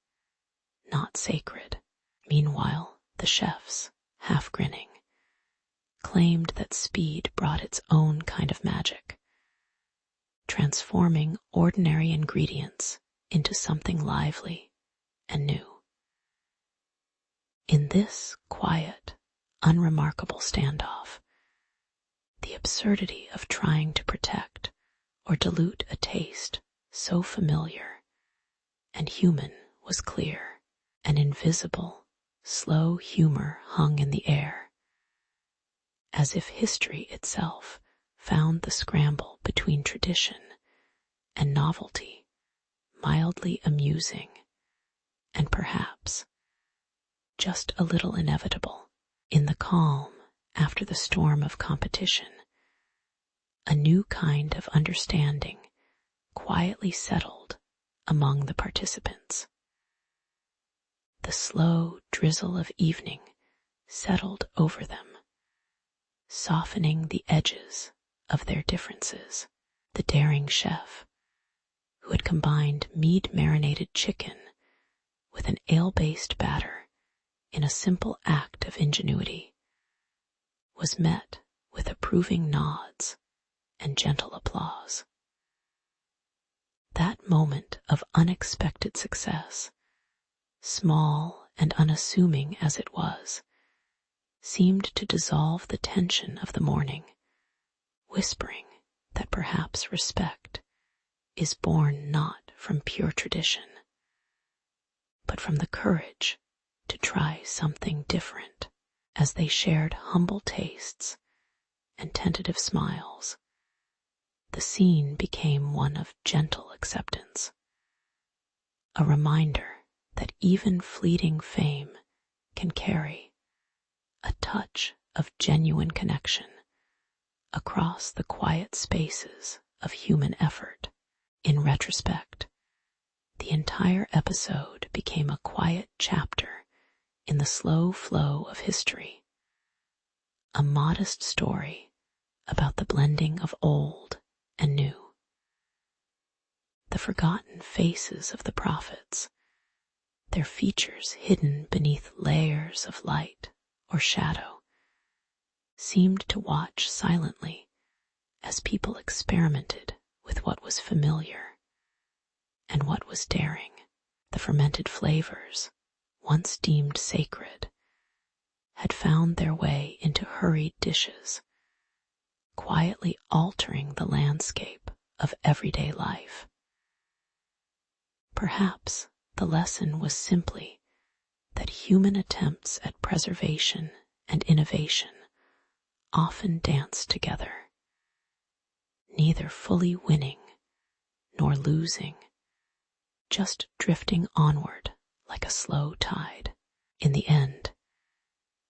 S1: not sacred. Meanwhile, the chefs, half grinning, claimed that speed brought its own kind of magic, transforming ordinary ingredients into something lively and new. In this quiet, unremarkable standoff, the absurdity of trying to protect or dilute a taste so familiar and human was clear. An invisible, slow humor hung in the air, as if history itself found the scramble between tradition and novelty mildly amusing and perhaps just a little inevitable. In the calm after the storm of competition, a new kind of understanding quietly settled among the participants. The slow drizzle of evening settled over them, softening the edges of their differences. The daring chef, who had combined mead-marinated chicken with an ale-based batter in a simple act of ingenuity, was met with approving nods and gentle applause. That moment of unexpected success, small and unassuming as it was, seemed to dissolve the tension of the morning, whispering that perhaps respect is born not from pure tradition, but from the courage to try something different. As they shared humble tastes and tentative smiles, the scene became one of gentle acceptance, a reminder that even fleeting fame can carry a touch of genuine connection across the quiet spaces of human effort. In retrospect, the entire episode became a quiet chapter in the slow flow of history, a modest story about the blending of old and new. The forgotten faces of the prophets, their features hidden beneath layers of light or shadow, seemed to watch silently as people experimented with what was familiar and what was daring. The fermented flavors, once deemed sacred, had found their way into hurried dishes, quietly altering the landscape of everyday life. Perhaps the lesson was simply that human attempts at preservation and innovation often dance together, neither fully winning nor losing, just drifting onward like a slow tide. In the end,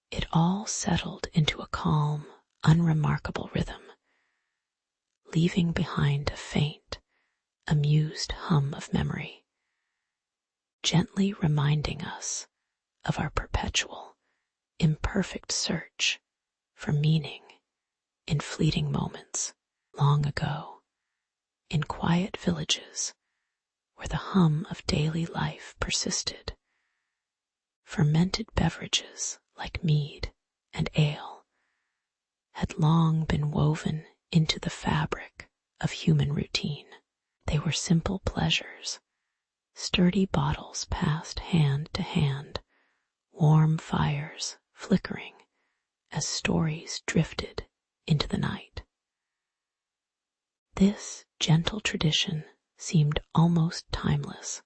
S1: it all settled into a calm, unremarkable rhythm, leaving behind a faint, amused hum of memory, gently reminding us of our perpetual, imperfect search for meaning in fleeting moments long ago, in quiet villages where the hum of daily life persisted. Fermented beverages like mead and ale had long been woven into the fabric of human routine. They were simple pleasures, sturdy bottles passed hand to hand, warm fires flickering as stories drifted into the night. This gentle tradition seemed almost timeless,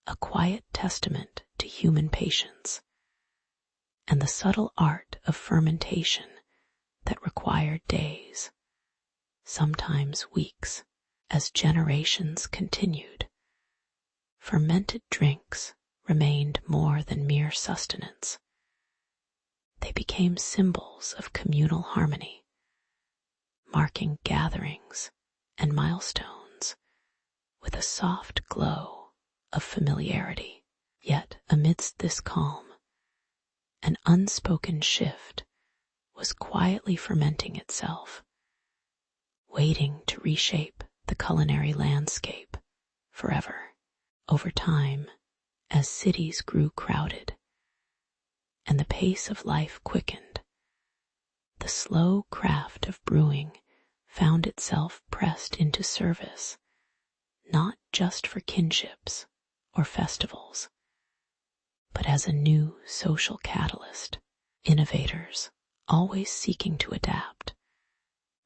S1: a quiet testament to human patience and the subtle art of fermentation that required days, sometimes weeks. As generations continued, fermented drinks remained more than mere sustenance. They became symbols of communal harmony, marking gatherings and milestones with a soft glow of familiarity. Yet amidst this calm, an unspoken shift was quietly fermenting itself, waiting to reshape the culinary landscape forever. Over time, as cities grew crowded and the pace of life quickened, the slow craft of brewing found itself pressed into service, not just for kinships or festivals, but as a new social catalyst. Innovators, always seeking to adapt,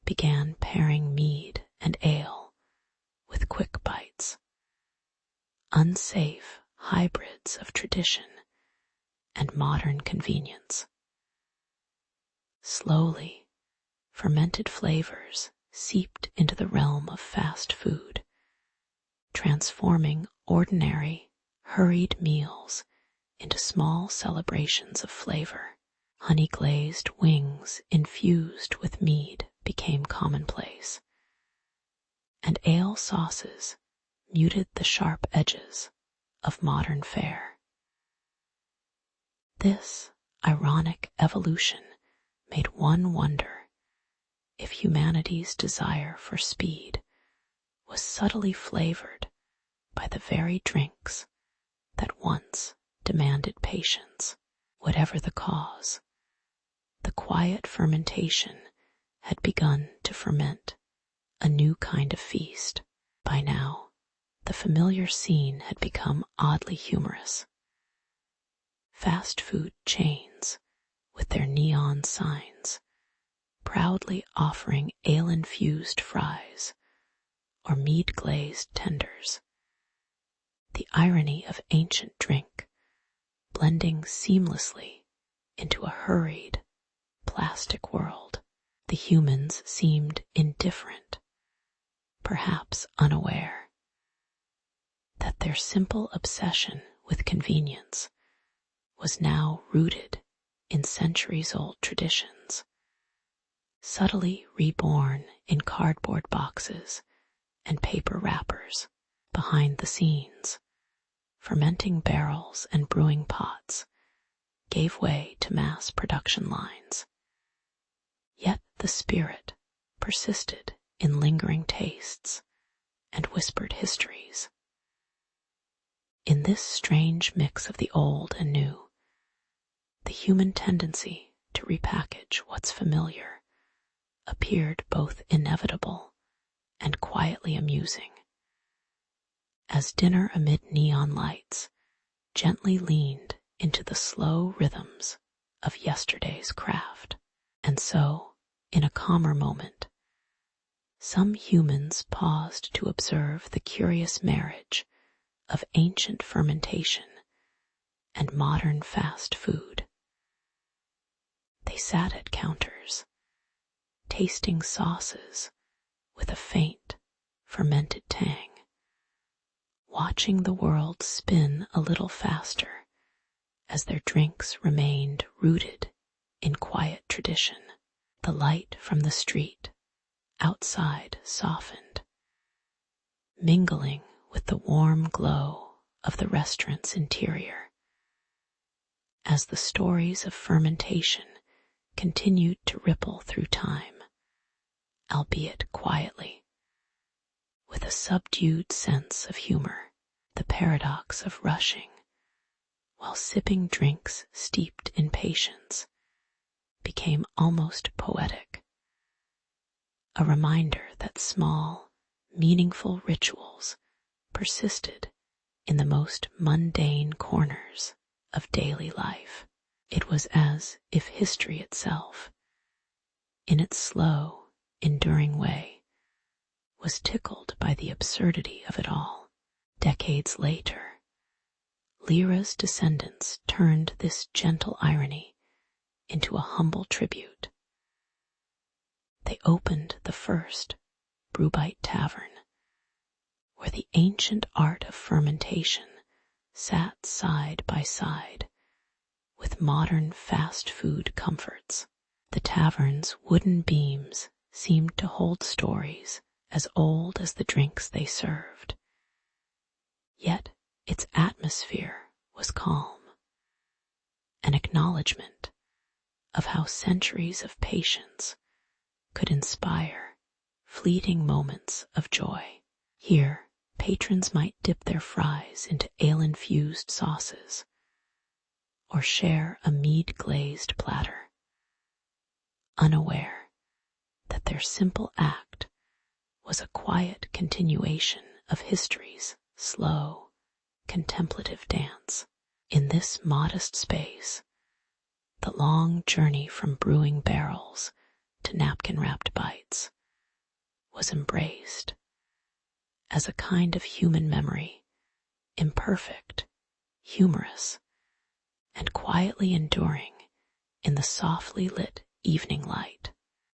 S1: began pairing mead and ale with quick bites, unsafe hybrids of tradition and modern convenience. Slowly, fermented flavors seeped into the realm of fast food, transforming ordinary, hurried meals into small celebrations of flavor. Honey-glazed wings infused with mead became commonplace, and ale sauces muted the sharp edges of modern fare. This ironic evolution made one wonder if humanity's desire for speed was subtly flavored by the very drinks that once demanded patience. Whatever the cause, the quiet fermentation had begun to ferment a new kind of feast. By now, the familiar scene had become oddly humorous. Fast food chains, with their neon signs, proudly offering ale-infused fries or mead-glazed tenders. The irony of ancient drink blending seamlessly into a hurried, plastic world. The humans seemed indifferent, perhaps unaware that their simple obsession with convenience was now rooted in centuries-old traditions, subtly reborn in cardboard boxes and paper wrappers. Behind the scenes, fermenting barrels and brewing pots gave way to mass production lines. Yet the spirit persisted in lingering tastes and whispered histories. In this strange mix of the old and new, the human tendency to repackage what's familiar appeared both inevitable and quietly amusing. As dinner amid neon lights gently leaned into the slow rhythms of yesterday's craft. And so, in a calmer moment, some humans paused to observe the curious marriage of ancient fermentation and modern fast food. They sat at counters, tasting sauces with a faint, fermented tang, watching the world spin a little faster as their drinks remained rooted in quiet tradition. The light from the street outside softened, mingling with the warm glow of the restaurant's interior, as the stories of fermentation continued to ripple through time, albeit quietly, with a subdued sense of humor. The paradox of rushing while sipping drinks steeped in patience became almost poetic, a reminder that small, meaningful rituals persisted in the most mundane corners of daily life. It was as if history itself, in its slow, enduring way, was tickled by the absurdity of it all. Decades later, Lyra's descendants turned this gentle irony into a humble tribute. They opened the first Brewbite Tavern, where the ancient art of fermentation sat side by side with modern fast food comforts. The tavern's wooden beams seemed to hold stories as old as the drinks they served. Yet its atmosphere was calm, an acknowledgement of how centuries of patience could inspire fleeting moments of joy. Here, patrons might dip their fries into ale-infused sauces or share a mead-glazed platter, unaware that their simple act was a quiet continuation of history's slow, contemplative dance. In this modest space, the long journey from brewing barrels to napkin-wrapped bites was embraced as a kind of human memory, imperfect, humorous, and quietly enduring in the softly lit evening light.